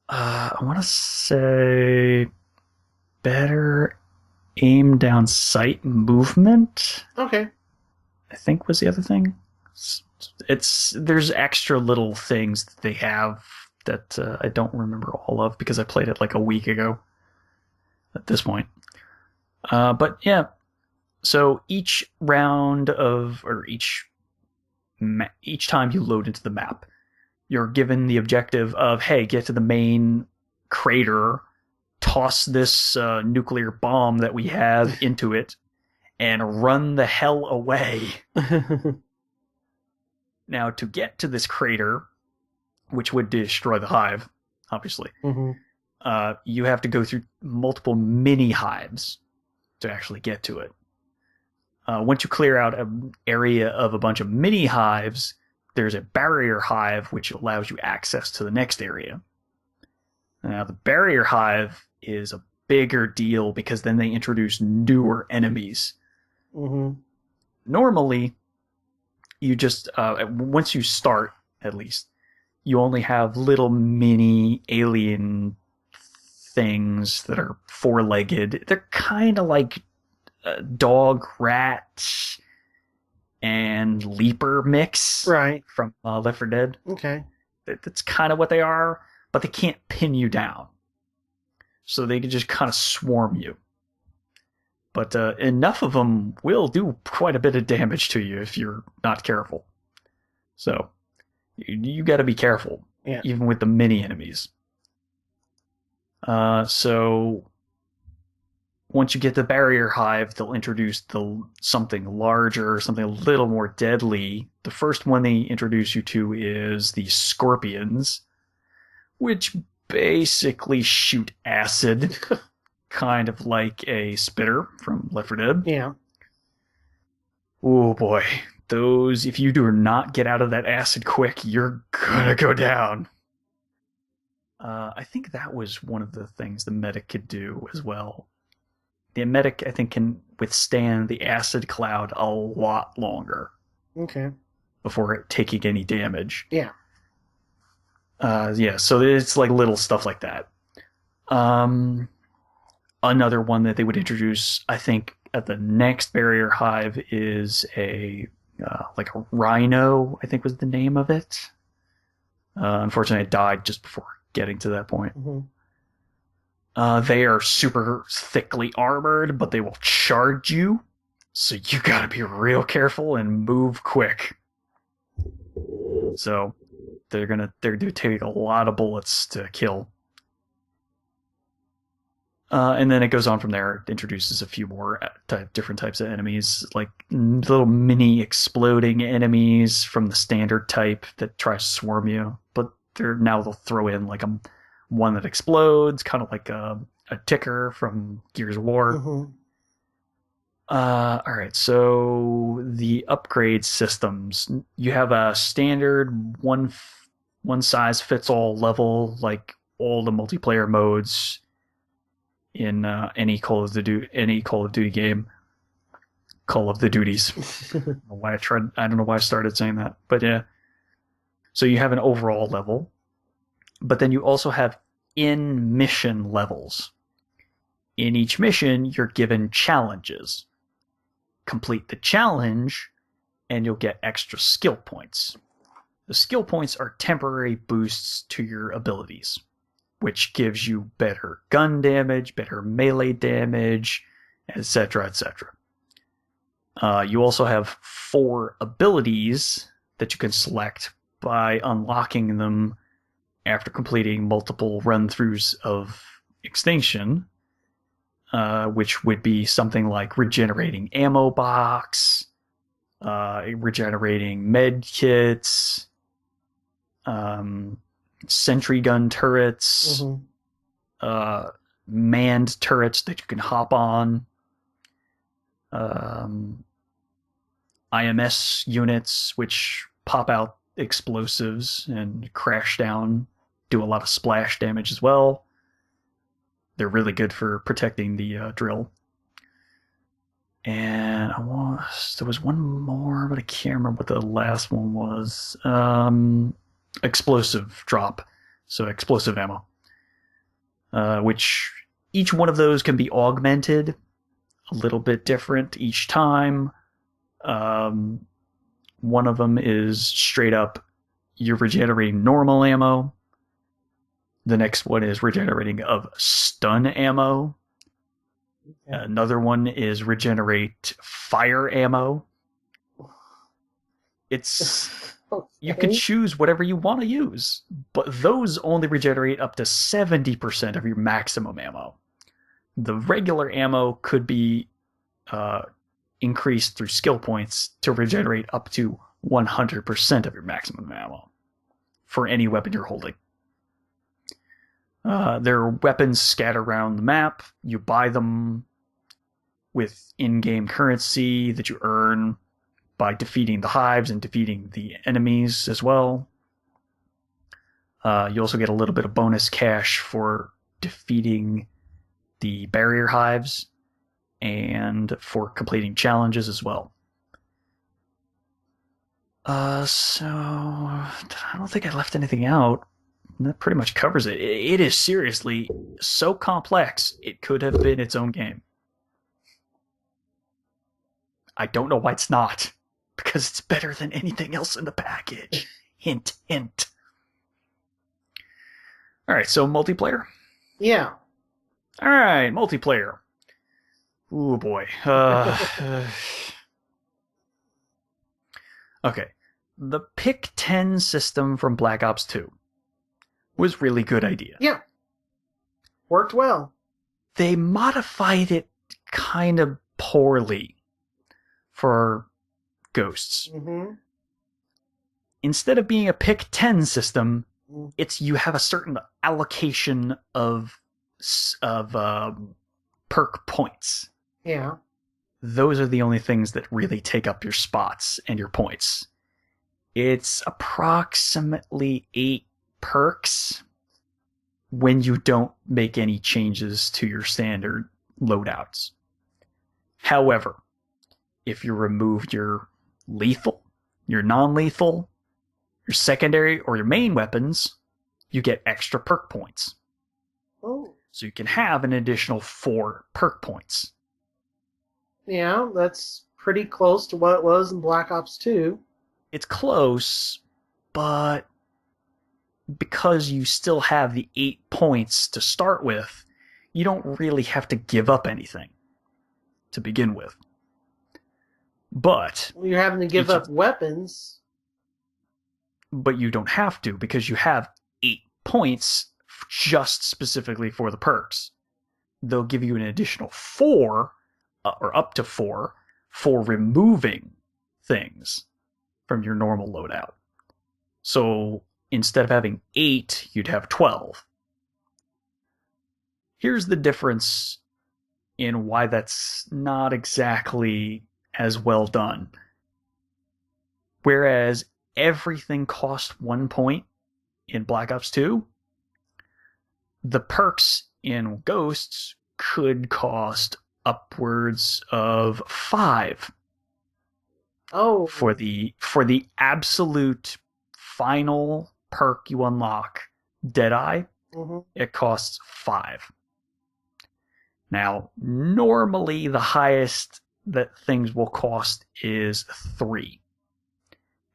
Speaker 1: I want to say, better aim down sight movement.
Speaker 2: Okay.
Speaker 1: I think was the other thing. There's extra little things that they have that I don't remember all of because I played it like a week ago at this point. But yeah, so each round each time you load into the map, you're given the objective of, hey, get to the main crater, toss this nuclear bomb that we have into it, and run the hell away. Now, to get to this crater, which would destroy the hive, obviously, you have to go through multiple mini hives to actually get to it. Once you clear out an area of a bunch of mini hives, there's a barrier hive which allows you access to the next area. Now, the barrier hive is a bigger deal because then they introduce newer enemies. Normally, you just, once you start, at least, you only have little mini alien things that are four-legged. They're kind of like dog, rat, and leaper mix.
Speaker 2: Right.
Speaker 1: From Left 4 Dead.
Speaker 2: Okay.
Speaker 1: That's kind of what they are, but they can't pin you down. So they can just kind of swarm you. But enough of them will do quite a bit of damage to you if you're not careful. So you got to be careful, even with the mini enemies. So once you get the barrier hive, they'll introduce something larger, something a little more deadly. The first one they introduce you to is the scorpions, which basically shoot acid. Kind of like a spitter from Left 4 Dead.
Speaker 2: Yeah.
Speaker 1: Oh boy. Those, if you do not get out of that acid quick, you're gonna go down. I think that was one of the things the medic could do as well. The medic, I think, can withstand the acid cloud a lot longer.
Speaker 2: Okay.
Speaker 1: Before taking any damage.
Speaker 2: Yeah.
Speaker 1: So it's like little stuff like that. Another one that they would introduce, I think, at the next barrier hive is a rhino, I think was the name of it. Unfortunately, I died just before getting to that point. They are super thickly armored, but they will charge you. So you gotta be real careful and move quick. So they're gonna take a lot of bullets to kill. And then it goes on from there. It introduces a few more different types of enemies, like little mini exploding enemies from the standard type that tries to swarm you. But they'll throw in like one that explodes, kind of like a ticker from Gears of War. Alright, so the upgrade systems. You have a standard one size fits all level, like all the multiplayer modes in any Call of Duty game. Call of the Duties. I don't know why I started saying that. But yeah. So you have an overall level, but then you also have in mission levels. In each mission, you're given challenges. Complete the challenge, and you'll get extra skill points. The skill points are temporary boosts to your abilities, which gives you better gun damage, better melee damage, etc., etc. You also have 4 abilities that you can select by unlocking them after completing multiple run-throughs of Extinction, which would be something like regenerating ammo box, regenerating med kits, sentry gun turrets, manned turrets that you can hop on, IMS units which pop out explosives and crash down, do a lot of splash damage as well. They're really good for protecting the drill. And there was one more, but I can't remember what the last one was. Explosive drop, so explosive ammo, which each one of those can be augmented a little bit different each time. One of them is straight up you're regenerating normal ammo. The next one is regenerating of stun ammo. Okay. Another one is regenerate fire ammo. It's okay. You can choose whatever you want to use, but those only regenerate up to 70% of your maximum ammo. The regular ammo could be increased through skill points to regenerate up to 100% of your maximum ammo for any weapon you're holding. There are weapons scattered around the map. You buy them with in-game currency that you earn by defeating the hives and defeating the enemies as well. You also get a little bit of bonus cash for defeating the barrier hives and for completing challenges as well. So I don't think I left anything out. That pretty much covers it. It is seriously so complex, it could have been its own game. I don't know why it's not, because it's better than anything else in the package. Hint, hint. Alright, so multiplayer?
Speaker 2: Yeah.
Speaker 1: Alright, multiplayer. Ooh, boy. Okay. The Pick 10 system from Black Ops 2 was really good idea.
Speaker 2: Yeah. Worked well.
Speaker 1: They modified it kind of poorly for Ghosts.
Speaker 2: Mm-hmm.
Speaker 1: Instead of being a Pick 10 system, it's you have a certain allocation of perk points.
Speaker 2: Yeah.
Speaker 1: Those are the only things that really take up your spots and your points. It's approximately 8 perks when you don't make any changes to your standard loadouts. However, if you remove your lethal, your non-lethal, your secondary, or your main weapons, you get extra perk points.
Speaker 2: Oh.
Speaker 1: So you can have an additional 4 perk points.
Speaker 2: Yeah, that's pretty close to what it was in Black Ops 2.
Speaker 1: It's close, but because you still have the 8 points to start with, you don't really have to give up anything to begin with. But
Speaker 2: you're having to give up weapons.
Speaker 1: But you don't have to, because you have 8 points just specifically for the perks. They'll give you an additional 4, or up to 4, for removing things from your normal loadout. So instead of having 8, you'd have 12. Here's the difference in why that's not exactly as well done. Whereas everything cost 1 point in Black Ops 2, the perks in Ghosts could cost upwards of 5.
Speaker 2: Oh,
Speaker 1: For the absolute final perk you unlock, Deadeye, it costs 5. Now, normally the highest that things will cost is 3.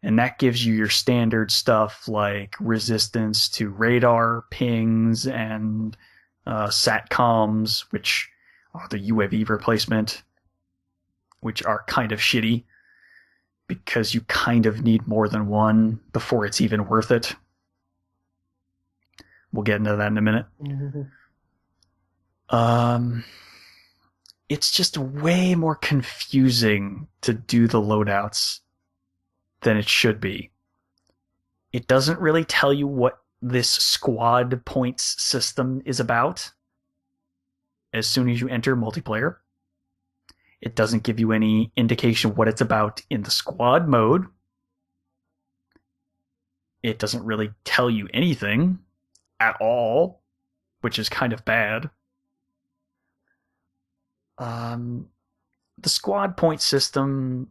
Speaker 1: And that gives you your standard stuff like resistance to radar pings and SATCOMs, which are the UAV replacement, which are kind of shitty because you kind of need more than one before it's even worth it. We'll get into that in a minute. It's just way more confusing to do the loadouts than it should be. It doesn't really tell you what this squad points system is about as soon as you enter multiplayer. It doesn't give you any indication what it's about in the squad mode. It doesn't really tell you anything at all, which is kind of bad. The squad point system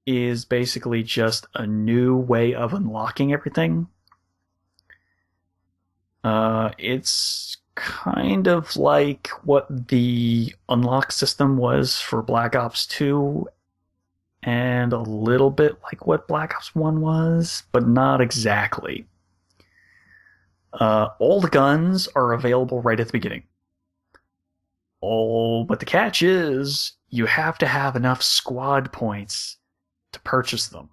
Speaker 1: is basically just a new way of unlocking everything. It's kind of like what the unlock system was for Black Ops 2 and a little bit like what Black Ops 1 was, but not exactly. All the guns are available right at the beginning. But the catch is you have to have enough squad points to purchase them.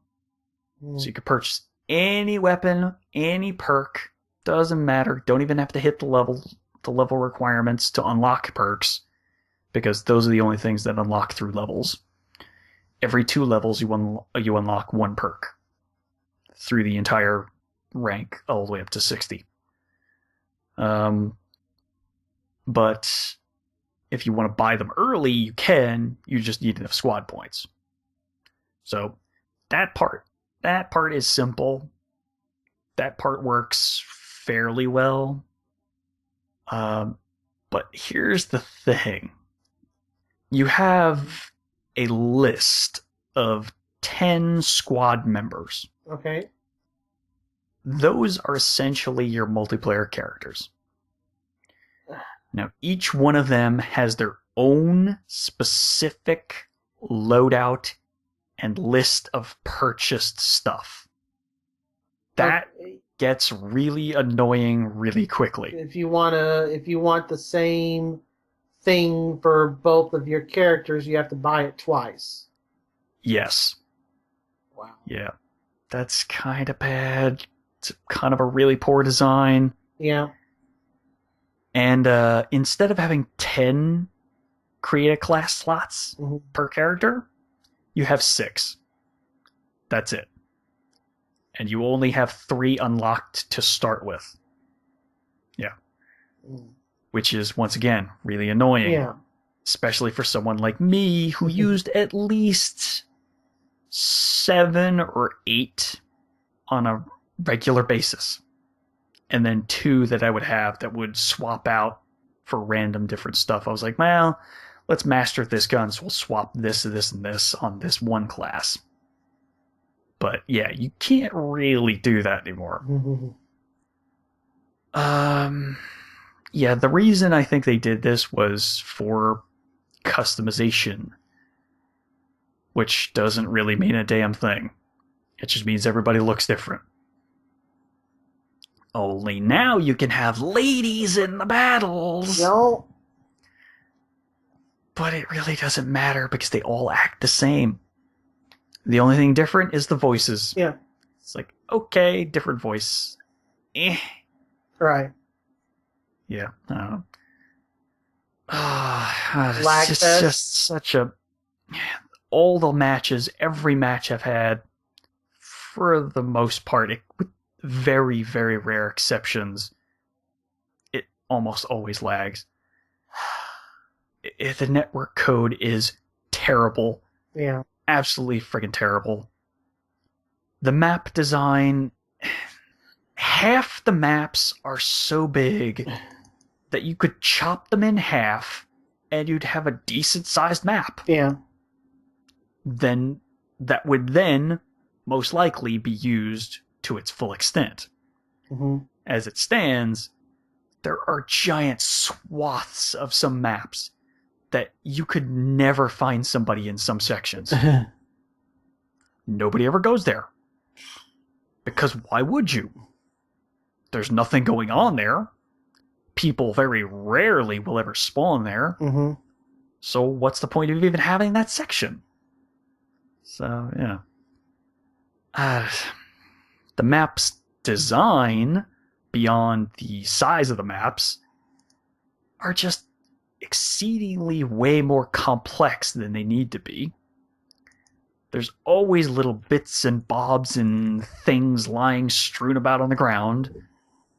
Speaker 1: So you can purchase any weapon, any perk, doesn't matter. Don't even have to hit the level requirements to unlock perks, because those are the only things that unlock through levels. Every 2 levels you unlock 1 perk through the entire rank all the way up to 60. But if you want to buy them early, you can. You just need enough squad points. So that part is simple. That part works fairly well. But here's the thing. You have a list of 10 squad members.
Speaker 2: Okay.
Speaker 1: Those are essentially your multiplayer characters. Now, each one of them has their own specific loadout and list of purchased stuff. That gets really annoying really quickly.
Speaker 2: If you want the same thing for both of your characters, you have to buy it twice.
Speaker 1: Yes.
Speaker 2: Wow.
Speaker 1: Yeah. That's kind of bad. It's kind of a really poor design.
Speaker 2: Yeah.
Speaker 1: And instead of having 10 create a class slots per character, you have 6. That's it. And you only have 3 unlocked to start with. Yeah. Which is, once again, really annoying.
Speaker 2: Yeah.
Speaker 1: Especially for someone like me who used at least 7 or 8 on a regular basis. And then 2 that I would have that would swap out for random different stuff. I was like, well, let's master this gun, so we'll swap this, and this on this one class. But yeah, you can't really do that anymore. Yeah, the reason I think they did this was for customization, which doesn't really mean a damn thing. It just means everybody looks different. Only now you can have ladies in the battles.
Speaker 2: No.
Speaker 1: But it really doesn't matter because they all act the same. The only thing different is the voices.
Speaker 2: Yeah.
Speaker 1: It's like, okay, different voice.
Speaker 2: Right.
Speaker 1: Yeah, I don't know. It's just such a... All the matches, every match I've had, for the most part, with very, very rare exceptions, it almost always lags. the network code is terrible.
Speaker 2: Yeah.
Speaker 1: Absolutely friggin' terrible. The map design, half the maps are so big that you could chop them in half and you'd have a decent sized map.
Speaker 2: Yeah.
Speaker 1: Then that would then most likely be used to its full extent.
Speaker 2: Mm-hmm.
Speaker 1: As it stands, there are giant swaths of some maps that you could never find somebody in some sections. Nobody ever goes there. Because why would you? There's nothing going on there. People very rarely will ever spawn there.
Speaker 2: Mm-hmm.
Speaker 1: So what's the point of even having that section? So, yeah. The map's design, beyond the size of the maps, are just exceedingly way more complex than they need to be. There's always little bits and bobs and things lying strewn about on the ground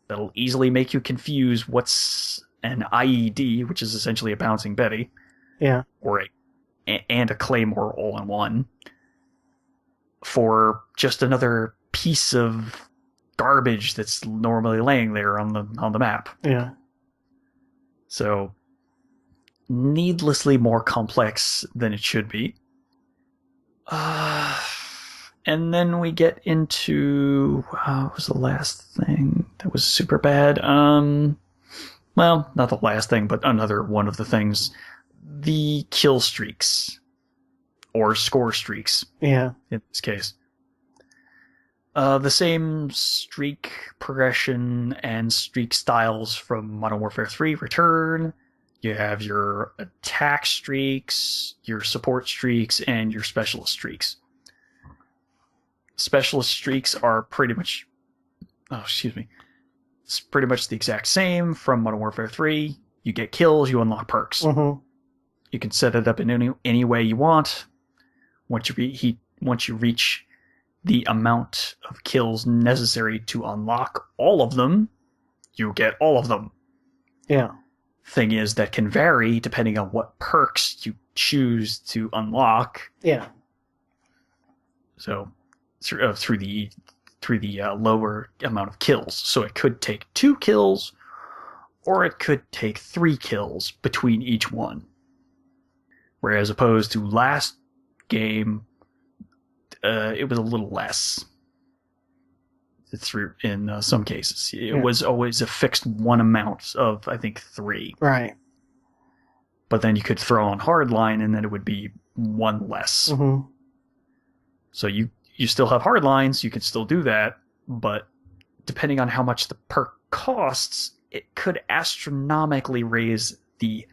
Speaker 1: that'll easily make you confuse what's an IED, which is essentially a bouncing Betty,
Speaker 2: Yeah.
Speaker 1: or and a Claymore all in one, for just another piece of garbage that's normally laying there on the map.
Speaker 2: Yeah.
Speaker 1: So, needlessly more complex than it should be. And then we get into what was the last thing that was super bad? Well, not the last thing, but another one of the things. The kill streaks. Or score streaks.
Speaker 2: Yeah.
Speaker 1: In this case. The same streak progression and streak styles from Modern Warfare 3 return. You have your attack streaks, your support streaks, and your specialist streaks. Specialist streaks are pretty much... It's pretty much the exact same from Modern Warfare 3. You get kills, you unlock perks.
Speaker 2: Mm-hmm.
Speaker 1: You can set it up in any way you want. Once you reach the amount of kills necessary to unlock all of them, you get all of them.
Speaker 2: Yeah.
Speaker 1: Thing is, that can vary depending on what perks you choose to unlock.
Speaker 2: Yeah.
Speaker 1: So through the lower amount of kills. So it could take 2 kills, or it could take 3 kills between each one. Whereas opposed to last game, it was a little less. Through in some cases, it was always a fixed one amount of, I think, 3.
Speaker 2: Right.
Speaker 1: But then you could throw on hardline, and then it would be 1 less.
Speaker 2: Mm-hmm.
Speaker 1: So you still have hardlines, you can still do that, but depending on how much the perk costs, it could astronomically raise the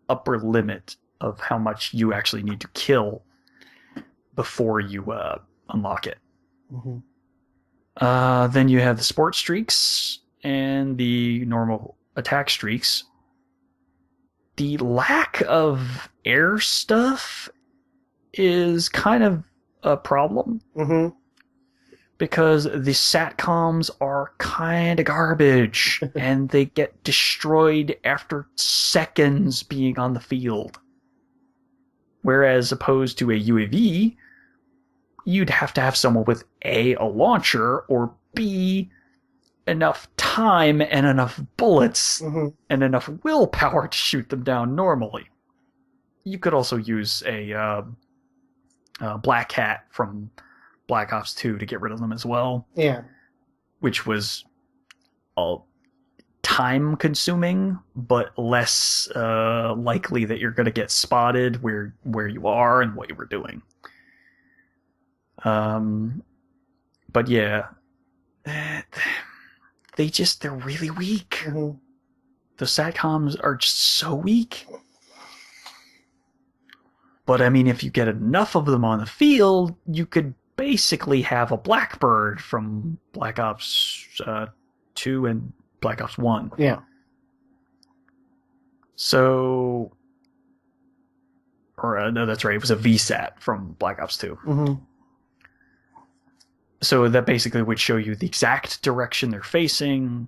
Speaker 1: upper limit of how much you actually need to kill before you unlock it.
Speaker 2: Mm-hmm.
Speaker 1: Then you have the sport streaks and the normal attack streaks. The lack of air stuff is kind of a problem.
Speaker 2: Mm-hmm.
Speaker 1: Because the SATCOMs are kind of garbage, and they get destroyed after seconds being on the field. Whereas opposed to a UAV, you'd have to have someone with A, a launcher, or B, enough time and enough bullets and enough willpower to shoot them down normally. You could also use a Black Hat from Black Ops 2 to get rid of them as well.
Speaker 2: Yeah.
Speaker 1: Which was time consuming, but less likely that you're going to get spotted where you are and what you were doing. But yeah, they're really weak.
Speaker 2: Mm-hmm.
Speaker 1: The SATCOMs are just so weak. But I mean, if you get enough of them on the field, you could basically have a Blackbird from Black Ops 2 and Black Ops 1.
Speaker 2: Yeah.
Speaker 1: So... no, that's right. It was a VSAT from Black Ops 2.
Speaker 2: Mm-hmm.
Speaker 1: So that basically would show you the exact direction they're facing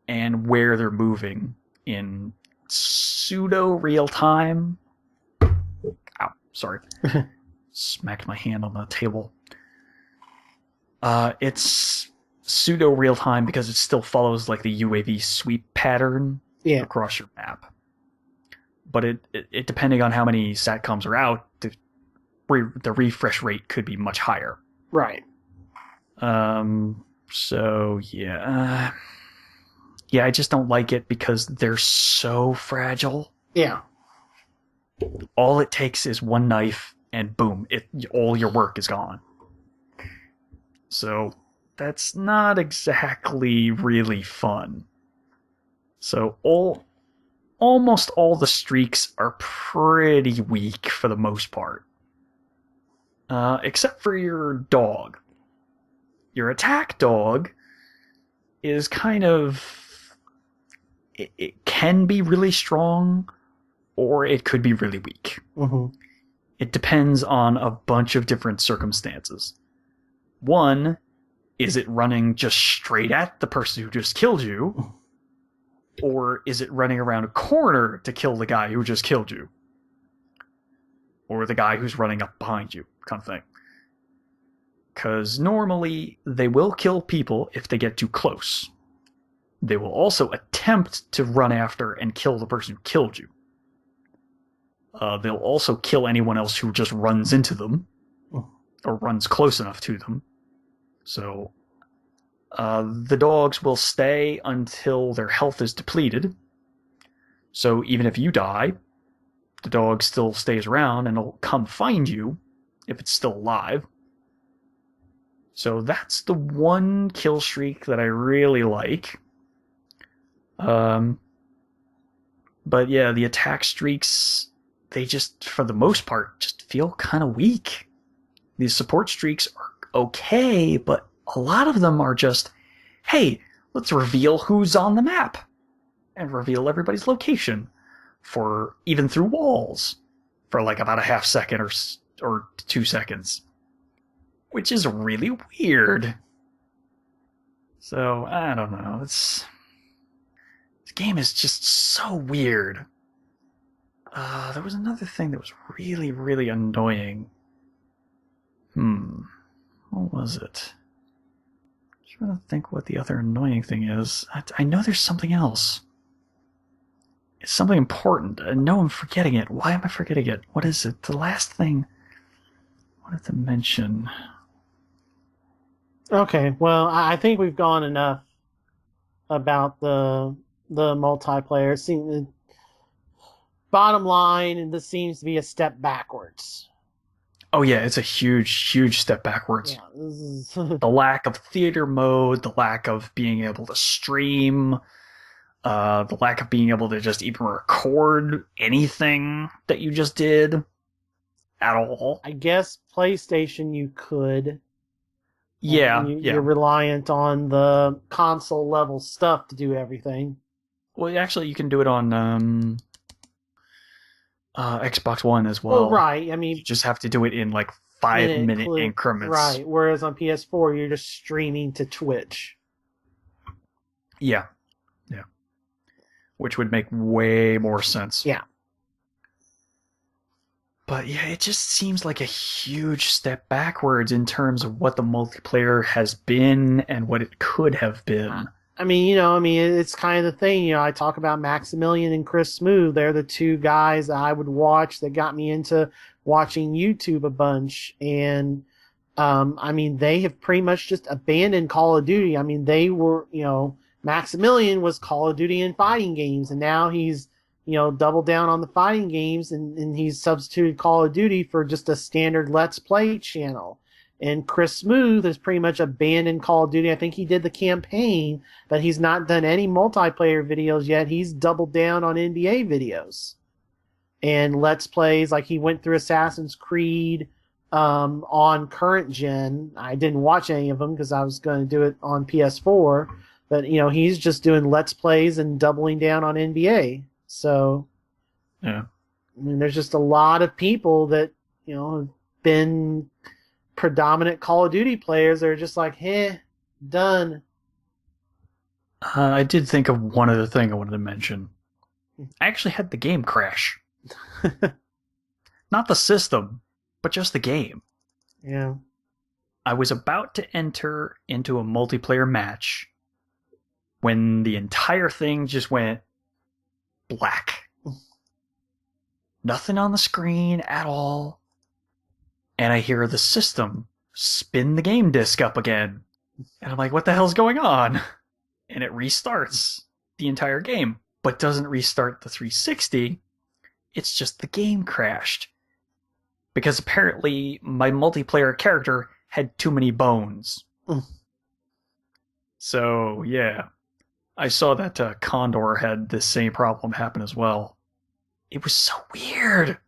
Speaker 1: and where they're moving in pseudo real time. Ow, sorry. Smacked my hand on the table. It's pseudo real time because it still follows like the UAV sweep pattern across your map. But it depending on how many satcoms are out, the refresh rate could be much higher.
Speaker 2: Right.
Speaker 1: So yeah. Yeah, I just don't like it because they're so fragile.
Speaker 2: Yeah.
Speaker 1: All it takes is one knife and boom, all your work is gone. So that's not exactly really fun. So almost all the streaks are pretty weak for the most part. Except for your dog. Your attack dog is kind of... It can be really strong, or it could be really weak.
Speaker 2: Mm-hmm.
Speaker 1: It depends on a bunch of different circumstances. One, is it running just straight at the person who just killed you? Or is it running around a corner to kill the guy who just killed you? Or the guy who's running up behind you, kind of thing. Because normally, they will kill people if they get too close. They will also attempt to run after and kill the person who killed you. They'll also kill anyone else who just runs into them, or runs close enough to them. So, the dogs will stay until their health is depleted. So even if you die, the dog still stays around and will come find you if it's still alive. So that's the one kill streak that I really like. But yeah, the attack streaks, they just, for the most part, just feel kind of weak. These support streaks are okay, but a lot of them are just, hey, let's reveal who's on the map and reveal everybody's location for even through walls for like about a half second or 2 seconds, which is really weird. So I don't know. This game is just so weird. There was another thing that was really, really annoying. What was it? I'm trying to think what the other annoying thing is. I know there's something else. It's something important. I know I'm forgetting it. Why am I forgetting it? What is it? The last thing I wanted to mention.
Speaker 2: Okay, well, I think we've gone enough about the multiplayer. Bottom line, this seems to be a step backwards.
Speaker 1: Oh yeah, it's a huge step backwards.
Speaker 2: Yeah,
Speaker 1: the lack of theater mode, the lack of being able to stream, the lack of being able to just even record anything that you just did at all.
Speaker 2: I guess PlayStation you could.
Speaker 1: Yeah,
Speaker 2: You're reliant on the console level stuff to do everything.
Speaker 1: Well, actually, you can do it on Xbox One as well.
Speaker 2: Well, right. I mean,
Speaker 1: you just have to do it in like 5-minute increments.
Speaker 2: Right. Whereas on PS4, you're just streaming to Twitch.
Speaker 1: Yeah. Which would make way more sense.
Speaker 2: Yeah.
Speaker 1: But yeah, it just seems like a huge step backwards in terms of what the multiplayer has been and what it could have been.
Speaker 2: I mean, it's kind of the thing. I talk about Maximilian and Chris Smooth. They're the two guys that I would watch that got me into watching YouTube a bunch. And, they have pretty much just abandoned Call of Duty. I mean, they were, Maximilian was Call of Duty and fighting games, and now he's, doubled down on the fighting games, and he's substituted Call of Duty for just a standard Let's Play channel. And Chris Smooth has pretty much abandoned Call of Duty. I think he did the campaign, but he's not done any multiplayer videos yet. He's doubled down on NBA videos and Let's Plays. Like he went through Assassin's Creed on current gen. I didn't watch any of them because I was going to do it on PS4. But, he's just doing Let's Plays and doubling down on NBA. So,
Speaker 1: yeah.
Speaker 2: I mean, there's just a lot of people that, have been predominant Call of Duty players that are just like, done.
Speaker 1: I did think of one other thing I wanted to mention. I actually had the game crash. Not the system, but just the game.
Speaker 2: Yeah.
Speaker 1: I was about to enter into a multiplayer match when the entire thing just went black. Nothing on the screen at all. And I hear the system spin the game disc up again. And I'm like, what the hell's going on? And it restarts the entire game, but doesn't restart the 360. It's just the game crashed. Because apparently my multiplayer character had too many bones. So, yeah. I saw that Condor had the same problem happen as well. It was so weird.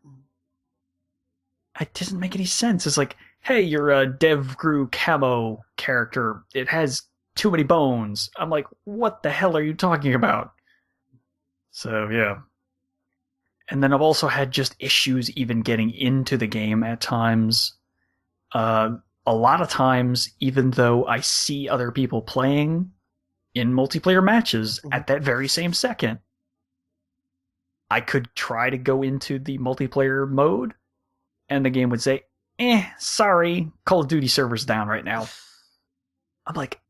Speaker 1: It didn't make any sense. It's like, hey, you're a DevGru camo character. It has too many bones. I'm like, what the hell are you talking about? So, yeah. And then I've also had just issues even getting into the game at times. A lot of times, even though I see other people playing in multiplayer matches at that very same second, I could try to go into the multiplayer mode, and the game would say, sorry, Call of Duty server's down right now. I'm like,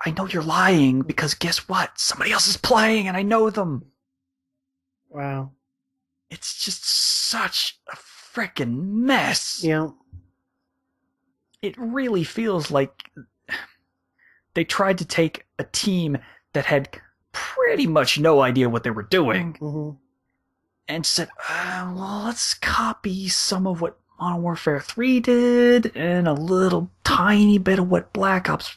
Speaker 1: I know you're lying, because guess what? Somebody else is playing, and I know them.
Speaker 2: Wow.
Speaker 1: It's just such a freaking mess.
Speaker 2: Yeah.
Speaker 1: It really feels like they tried to take a team that had pretty much no idea what they were doing and said, well, let's copy some of what Modern Warfare 3 did and a little tiny bit of what Black Ops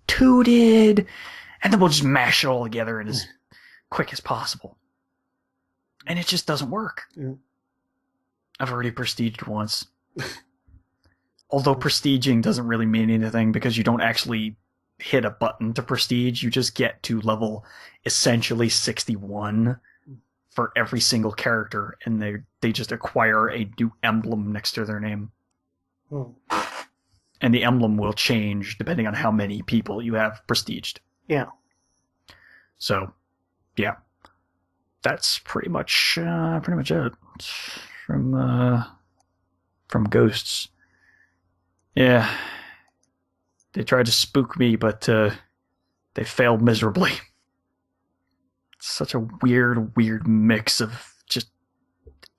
Speaker 1: 2 did, and then we'll just mash it all together as quick as possible. And it just doesn't work.
Speaker 2: Yeah.
Speaker 1: I've already prestiged once. Although prestiging doesn't really mean anything because you don't actually hit a button to prestige. You just get to level essentially 61 for every single character, and they just acquire a new emblem next to their name. And the emblem will change depending on how many people you have prestiged.
Speaker 2: Yeah.
Speaker 1: So, yeah. That's pretty much it from Ghosts. Yeah, they tried to spook me, but they failed miserably. It's such a weird mix of just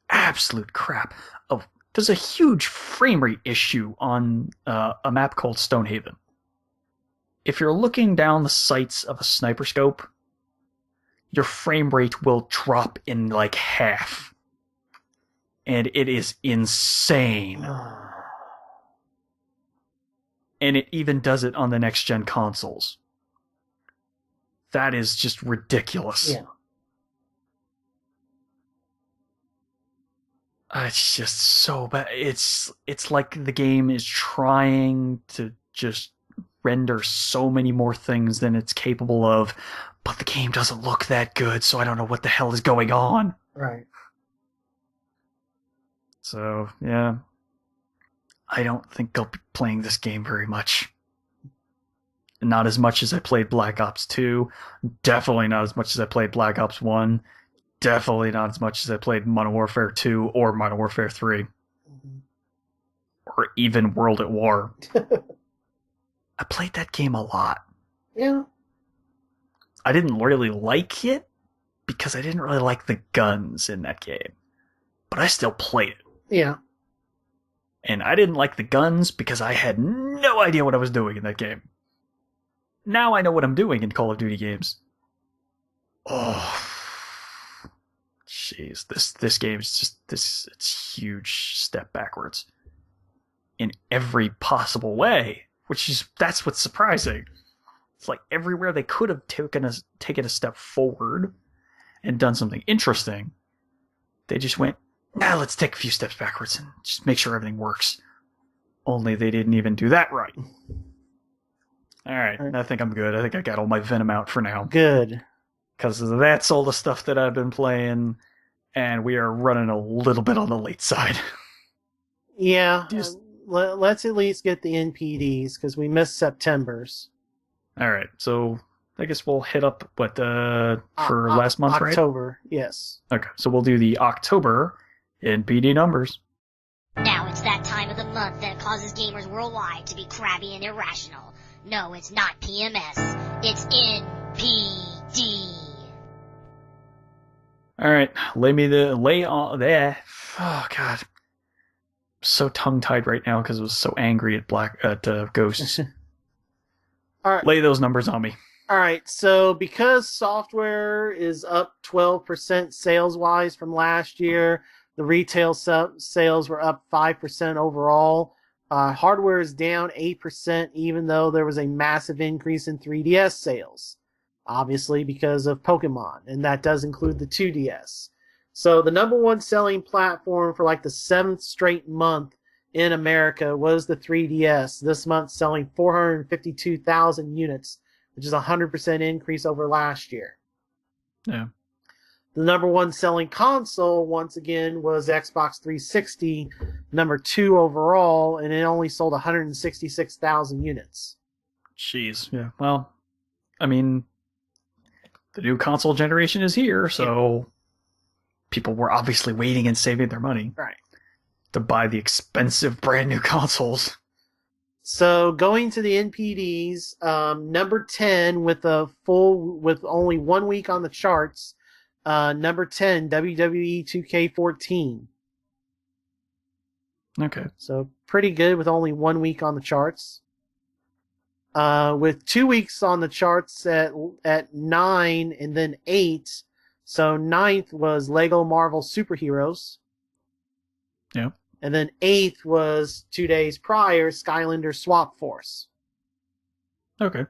Speaker 1: absolute crap. Oh, there's a huge frame rate issue on a map called Stonehaven. If you're looking down the sights of a sniper scope, your frame rate will drop in like half. And it is insane. And it even does it on the next-gen consoles. That is just ridiculous.
Speaker 2: Yeah.
Speaker 1: It's just so bad. It's like the game is trying to just render so many more things than it's capable of, but the game doesn't look that good, so I don't know what the hell is going on.
Speaker 2: Right.
Speaker 1: So, yeah. I don't think I'll be playing this game very much. Not as much as I played Black Ops 2. Definitely not as much as I played Black Ops 1. Definitely not as much as I played Modern Warfare 2 or Modern Warfare 3. Or even World at War. I played that game a lot.
Speaker 2: Yeah.
Speaker 1: I didn't really like it because I didn't really like the guns in that game. But I still played it.
Speaker 2: Yeah.
Speaker 1: And I didn't like the guns because I had no idea what I was doing in that game. Now I know what I'm doing in Call of Duty games. Oh, jeez, this game is just it's a huge step backwards in every possible way, that's what's surprising. It's like everywhere they could have taken a step forward and done something interesting, they just went, let's take a few steps backwards and just make sure everything works. Only they didn't even do that right. Alright, I think I'm good. I think I got all my Venom out for now.
Speaker 2: Good.
Speaker 1: Because that's all the stuff that I've been playing, and we are running a little bit on the late side.
Speaker 2: Yeah, let's at least get the NPDs, because we missed September's.
Speaker 1: Alright, so I guess we'll hit up what for last month, right?
Speaker 2: October, yes.
Speaker 1: Okay, so we'll do the October NPD numbers.
Speaker 3: Now it's that time of the month that causes gamers worldwide to be crabby and irrational. No, it's not PMS. It's NPD.
Speaker 1: All right, lay on there. Oh God, I'm so tongue tied right now because I was so angry at Ghosts.
Speaker 2: All right.
Speaker 1: Lay those numbers on me.
Speaker 2: All right, so because software is up 12% sales-wise from last year, the retail sales were up 5% overall. Hardware is down 8%, even though there was a massive increase in 3DS sales, obviously because of Pokemon, and that does include the 2DS. So the number one selling platform for like the 7th straight month in America was the 3DS, this month selling 452,000 units, which is a 100% increase over last year.
Speaker 1: Yeah.
Speaker 2: The number one selling console, once again, was Xbox 360, number 2 overall, and it only sold 166,000 units.
Speaker 1: Jeez. Yeah. Well, I mean, the new console generation is here, so people were obviously waiting and saving their money.
Speaker 2: Right.
Speaker 1: To buy the expensive brand new consoles.
Speaker 2: So going to the NPDs, number 10 with only 1 week on the charts. Number 10, WWE 2K14.
Speaker 1: Okay.
Speaker 2: So pretty good with only 1 week on the charts. With 2 weeks on the charts at 9 and then 8. So 9th was Lego Marvel Superheroes.
Speaker 1: Yep.
Speaker 2: And then 8th was 2 days prior, Skylander Swap Force.
Speaker 1: Okay.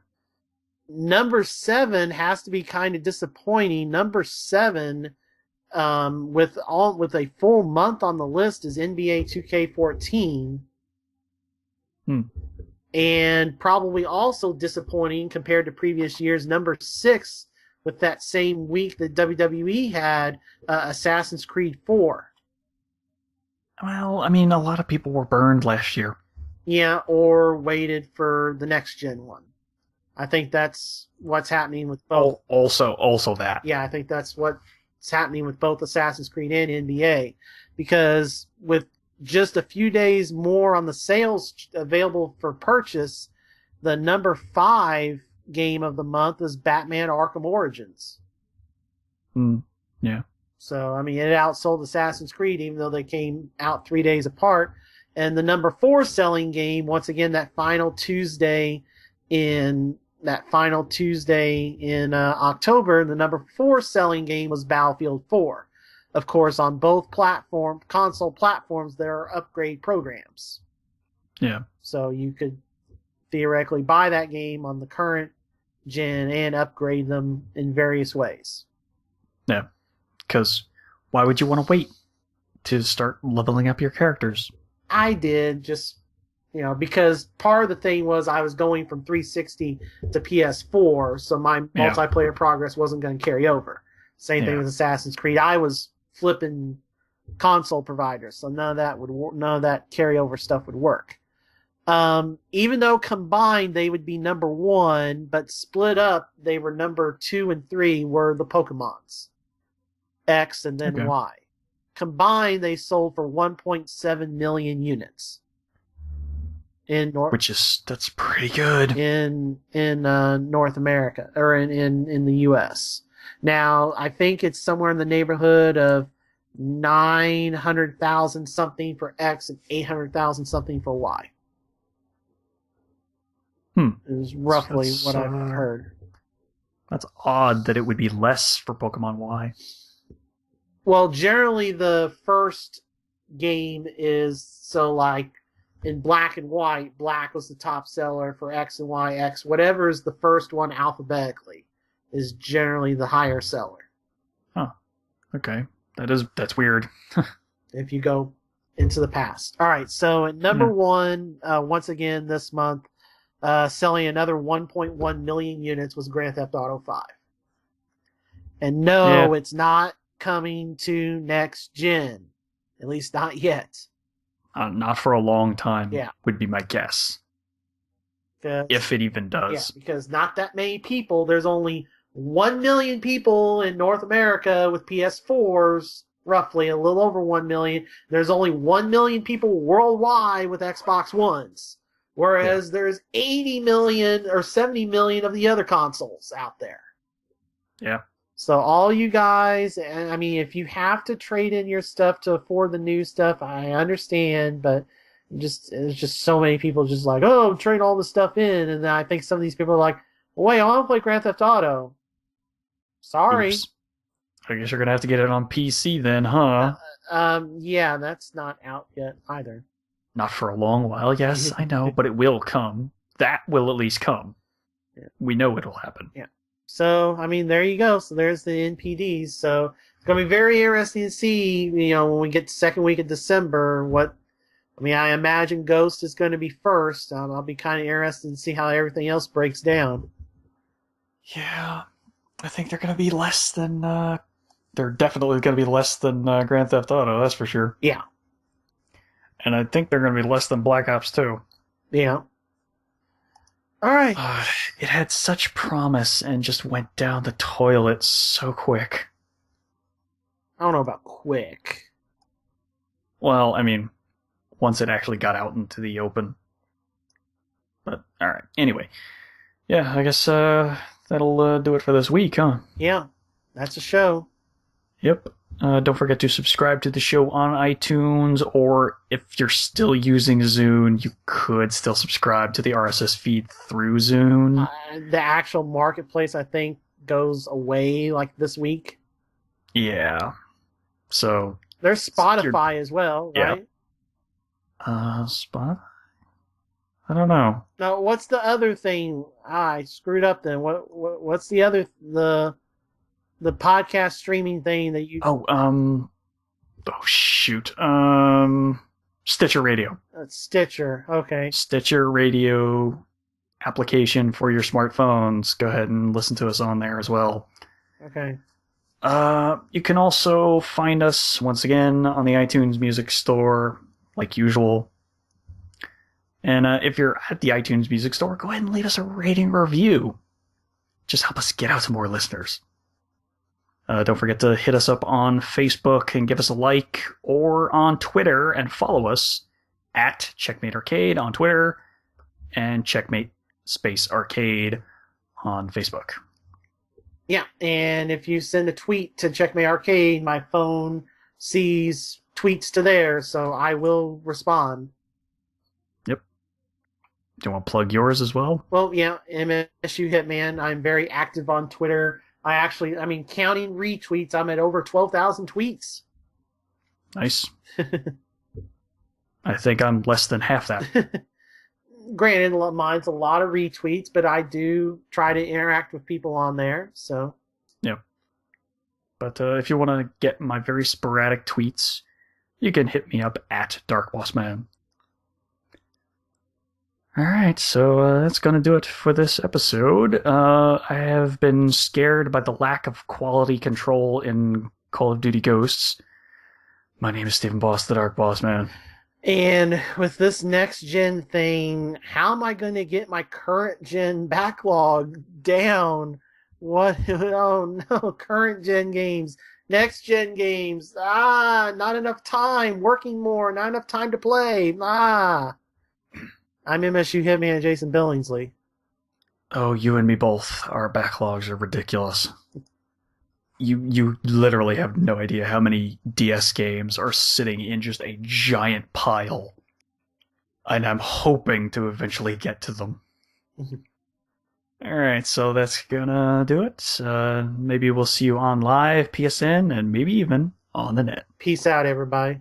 Speaker 2: Number 7 has to be kind of disappointing. Number 7, with a full month on the list, is NBA 2K14. And probably also disappointing compared to previous years. Number 6, with that same week that WWE had, Assassin's Creed 4.
Speaker 1: Well, I mean, a lot of people were burned last year.
Speaker 2: Yeah, or waited for the next gen one. I think that's what's happening with both.
Speaker 1: Also that.
Speaker 2: Yeah, I think that's what's happening with both Assassin's Creed and NBA. Because with just a few days more on the sales available for purchase, the number 5 game of the month is Batman Arkham Origins.
Speaker 1: Yeah.
Speaker 2: So, I mean, it outsold Assassin's Creed, even though they came out 3 days apart. And the number 4 selling game, once again, that final Tuesday in October, the number 4 selling game was Battlefield 4. Of course, on both console platforms, there are upgrade programs.
Speaker 1: Yeah.
Speaker 2: So you could theoretically buy that game on the current gen and upgrade them in various ways.
Speaker 1: Yeah. Because why would you want to wait to start leveling up your characters?
Speaker 2: I did, just, because part of the thing was I was going from 360 to PS4, so my multiplayer progress wasn't going to carry over. Same thing with Assassin's Creed. I was flipping console providers, so none of that carryover stuff would work. Even though combined they would be number 1, but split up they were number 2 and 3 were the Pokemons. X and then Y. Combined, they sold for 1.7 million units.
Speaker 1: That's pretty good.
Speaker 2: In North America, or in the U.S. Now, I think it's somewhere in the neighborhood of 900,000 something for X and 800,000 something for Y. Is roughly what I've heard.
Speaker 1: That's odd that it would be less for Pokemon Y.
Speaker 2: Well, generally the first game is, so like in black and white, black was the top seller for X and Y. X, whatever is the first one alphabetically, is generally the higher seller.
Speaker 1: Huh. Okay. That's weird.
Speaker 2: If you go into the past. All right, so at number 1, once again this month, selling another 1.1 million units was Grand Theft Auto 5. And no, it's not coming to next gen. At least not yet.
Speaker 1: Not for a long time,
Speaker 2: yeah.
Speaker 1: would be my guess. If it even
Speaker 2: Yeah,
Speaker 1: does.
Speaker 2: because not that many people. There's only 1 million people in North America with PS4s, roughly a little over 1 million. There's only 1 million people worldwide with Xbox Ones, whereas there's 80 million or 70 million of the other consoles out there.
Speaker 1: Yeah.
Speaker 2: So all you guys, and I mean, if you have to trade in your stuff to afford the new stuff, I understand, but there's just so many people just like, oh, trade all the stuff in, and then I think some of these people are like, well, wait, I want to play Grand Theft Auto. Sorry.
Speaker 1: Oops. I guess you're going to have to get it on PC then, huh?
Speaker 2: Yeah, that's not out yet either.
Speaker 1: Not for a long while, yes, I know, but it will come. That will at least come.
Speaker 2: Yeah.
Speaker 1: We know it'll happen.
Speaker 2: Yeah. So, I mean, there you go. So there's the NPDs. So it's going to be very interesting to see, when we get to second week of December, I imagine Ghost is going to be first. I'll be kind of interested to see how everything else breaks down.
Speaker 1: Yeah, I think they're going to be less than, they're definitely going to be less than Grand Theft Auto, that's for sure.
Speaker 2: Yeah.
Speaker 1: And I think they're going to be less than Black Ops 2.
Speaker 2: Yeah. All right.
Speaker 1: It had such promise and just went down the toilet so quick.
Speaker 2: I don't know about quick.
Speaker 1: Well, I mean, once it actually got out into the open. But, alright. Anyway. Yeah, I guess that'll do it for this week, huh?
Speaker 2: Yeah, that's a show.
Speaker 1: Yep. Don't forget to subscribe to the show on iTunes, or if you're still using Zune, you could still subscribe to the RSS feed through Zune.
Speaker 2: The actual marketplace, I think, goes away like this week.
Speaker 1: Yeah. So...
Speaker 2: There's Spotify as well, right?
Speaker 1: Spotify? I don't know.
Speaker 2: Now, what's the other thing? I screwed up then. What's the other... The podcast streaming thing that you...
Speaker 1: Oh, shoot. Stitcher Radio.
Speaker 2: Stitcher, okay.
Speaker 1: Stitcher Radio application for your smartphones. Go ahead and listen to us on there as well.
Speaker 2: Okay.
Speaker 1: You can also find us, once again, on the iTunes Music Store, like usual. And if you're at the iTunes Music Store, go ahead and leave us a rating review. Just help us get out to more listeners. Don't forget to hit us up on Facebook and give us a like, or on Twitter and follow us at Checkmate Arcade on Twitter and Checkmate Space Arcade on Facebook.
Speaker 2: Yeah, and if you send a tweet to Checkmate Arcade, my phone sees tweets to there, so I will respond.
Speaker 1: Yep. Do you want to plug yours as well?
Speaker 2: Well, yeah, MSU Hitman. I'm very active on Twitter. Counting retweets, I'm at over 12,000 tweets.
Speaker 1: Nice. I think I'm less than half that.
Speaker 2: Granted, mine's a lot of retweets, but I do try to interact with people on there, so.
Speaker 1: Yeah. But if you want to get my very sporadic tweets, you can hit me up at DarkBossMan. Alright, so that's going to do it for this episode. I have been scared by the lack of quality control in Call of Duty Ghosts. My name is Stephen Boss, the Dark Boss Man.
Speaker 2: And with this next-gen thing, how am I going to get my current-gen backlog down? What? Oh, no, current-gen games. Next-gen games. Not enough time. Working more. Not enough time to play. I'm MSU Hitman Jason Billingsley.
Speaker 1: Oh, you and me both. Our backlogs are ridiculous. You literally have no idea how many DS games are sitting in just a giant pile. And I'm hoping to eventually get to them. Alright, so that's gonna do it. Maybe we'll see you on live, PSN, and maybe even on the net.
Speaker 2: Peace out, everybody.